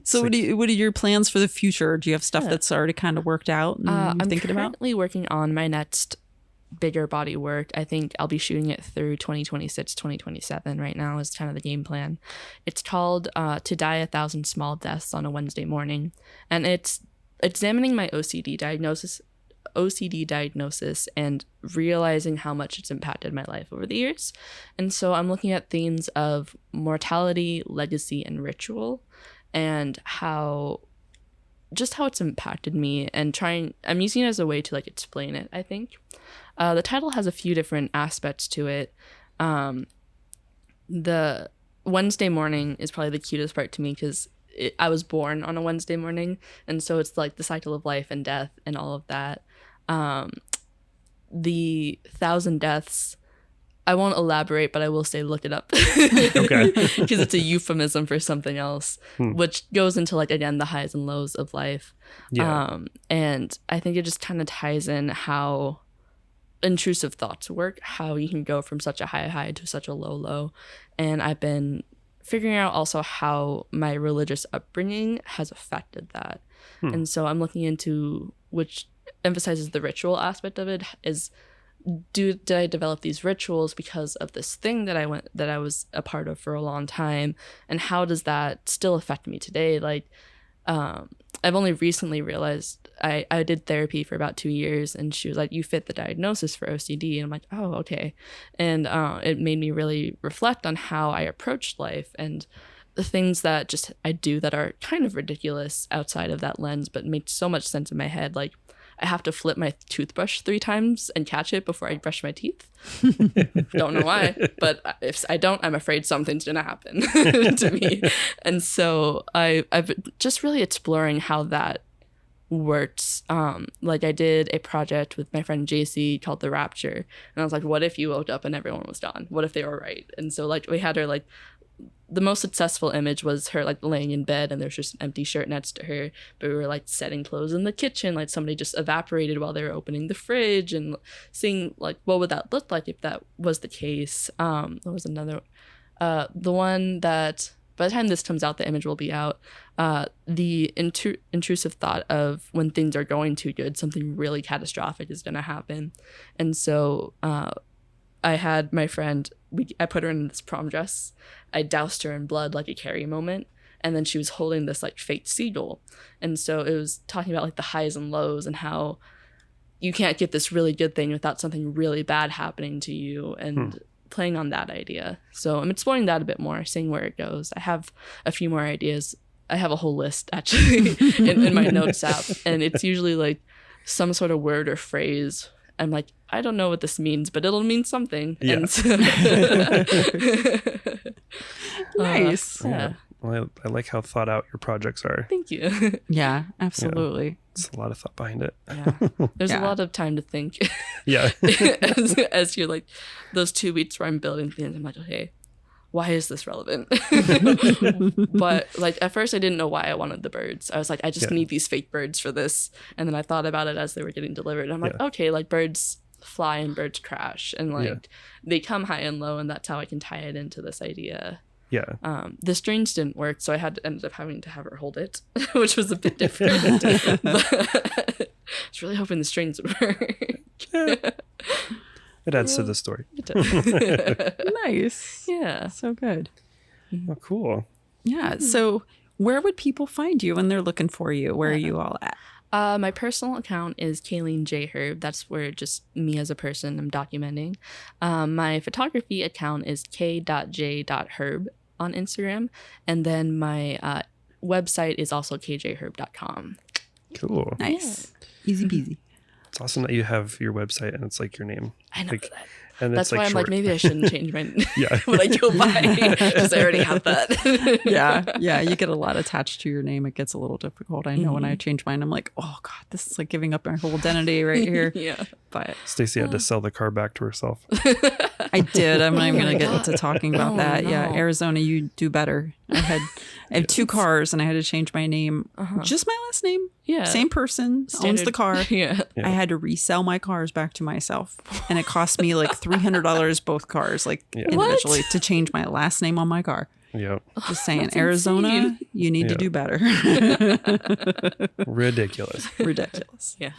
So what are your plans for the future? Do you have stuff that's already kind of worked out and I'm thinking about? currently working on my next bigger body work. I think I'll be shooting it through 2026, 2027 right now is kind of the game plan. It's called To Die 1,000 Small Deaths on a Wednesday Morning. And it's examining my OCD diagnosis and realizing how much it's impacted my life over the years. And so I'm looking at themes of mortality, legacy, and ritual, and how it's impacted me, and I'm using it as a way to like explain it, I think. The title has a few different aspects to it. The Wednesday morning is probably the cutest part to me because I was born on a Wednesday morning, and so it's like the cycle of life and death and all of that. The 1,000 deaths, I won't elaborate, but I will say look it up. Okay. Because it's a euphemism for something else, which goes into like, again, the highs and lows of life. Yeah. And I think it just kind of ties in how intrusive thoughts work, how you can go from such a high to such a low. And I've been figuring out also how my religious upbringing has affected that. And so I'm looking into, which emphasizes the ritual aspect of it, is did I develop these rituals because of this thing that I was a part of for a long time, and how does that still affect me today? Like I've only recently realized I did therapy for about 2 years, and she was like, you fit the diagnosis for OCD. And I'm like, oh, okay. And it made me really reflect on how I approached life and the things that just I do that are kind of ridiculous outside of that lens, but make so much sense in my head. Like I have to flip my toothbrush 3 times and catch it before I brush my teeth. Don't know why, but if I don't, I'm afraid something's gonna happen to me. And so I've just really exploring how that works. Like I did a project with my friend JC called The Rapture, and I was like, what if you woke up and everyone was gone? What if they were right? And so like we had her like, the most successful image was her like laying in bed and there's just an empty shirt next to her, but we were like setting clothes in the kitchen, like somebody just evaporated while they were opening the fridge, and seeing like what would that look like if that was the case. There was another the one that by the time this comes out the image will be out, the intrusive thought of when things are going too good, something really catastrophic is going to happen. And so I had my friend, I put her in this prom dress. I doused her in blood like a Carrie moment. And then she was holding this like fake seagull. And so it was talking about like the highs and lows and how you can't get this really good thing without something really bad happening to you, and playing on that idea. So I'm exploring that a bit more, seeing where it goes. I have a few more ideas. I have a whole list actually in my notes app, and it's usually like some sort of word or phrase. I'm like, I don't know what this means, but it'll mean something. Yeah. And so Nice. yeah. Well, I like how thought out your projects are. Thank you. Yeah, absolutely. It's a lot of thought behind it. Yeah. There's Yeah. a lot of time to think. Yeah. as you're like, those 2 weeks where I'm building things, I'm like, okay, why is this relevant? But like at first I didn't know why I wanted the birds. I was like, I just Yeah. need these fake birds for this. And then I thought about it as they were getting delivered. And I'm like, Yeah. okay, like birds fly and birds crash, and like Yeah. they come high and low, and that's how I can tie it into this idea. Yeah. The strings didn't work, so I ended up having to have her hold it, which was a bit different. But I was really hoping the strings would work. It adds to the story. Nice. Yeah. So good. Oh, cool. Yeah. So where would people find you when they're looking for you? Where are you all at? My personal account is Kayleen J. Herb. That's where just me as a person I'm documenting. My photography account is k.j.herb on Instagram. And then my website is also kjherb.com. Cool. Nice. Easy peasy. It's awesome that you have your website and it's like your name. I know Like, that. and That's it's why I'm like, short. maybe I shouldn't change my Yeah. when I go by, because I already have that. Yeah. Yeah. You get a lot attached to your name. It gets a little difficult. I know when I change mine, I'm like, oh God, this is like giving up my whole identity right here. Yeah. But Stacey had to sell the car back to herself. I did. I'm not even going to get into talking about Oh, that. Yeah. no. Arizona, you do better. I have 2 cars and I had to change my name. Just my last name. Yeah. Same person owns Standard. the car. Yeah. Yeah. I had to resell my cars back to myself. And it cost me like $300 both cars, like individually, to change my last name on my car. Yep. Just saying, That's Arizona, insane. you need to Yeah. do better. Ridiculous. Ridiculous. Yeah.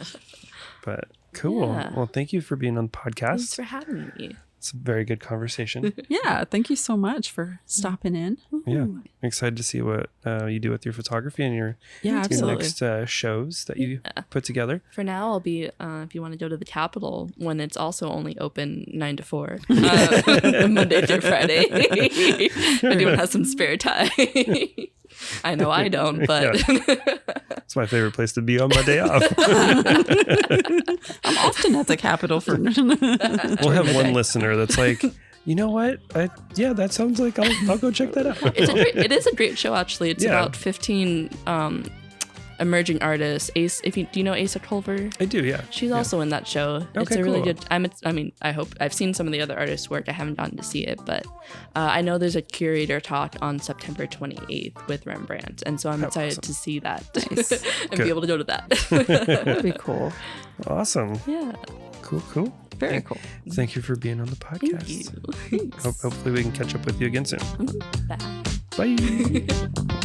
But cool. Yeah. Well, thank you for being on the Thanks podcast. for having me. It's a very good conversation. Yeah. Thank you so much for stopping in. Yeah. I'm excited to see what you do with your photography and your Yeah, absolutely. next shows that you put together. For now, I'll be, if you want to go to the Capitol, when it's also only open 9 to 4, Monday through Friday. If anyone has some spare time. I know I don't, but It's my favorite place to be on my day off. I'm often at the Capitol for. We'll have one listener that's like, you know what? That sounds like I'll go check that out. it is a great show, actually. It's Yeah. about 15 emerging artists. Ace, do you know Asa Culver? I do, yeah. She's Yeah. also in that show. It's Okay, a really cool. good. I hope I've seen some of the other artists' work. I haven't gotten to see it, but I know there's a curator talk on September 28th with Rembrandt, and so I'm excited awesome. to see that Nice. and Good. be able to go to that. That'd be cool. Awesome. Yeah, Cool. Very cool. Thank you for being on the podcast. thank you. Hopefully we can catch up with you again soon. Bye. Bye.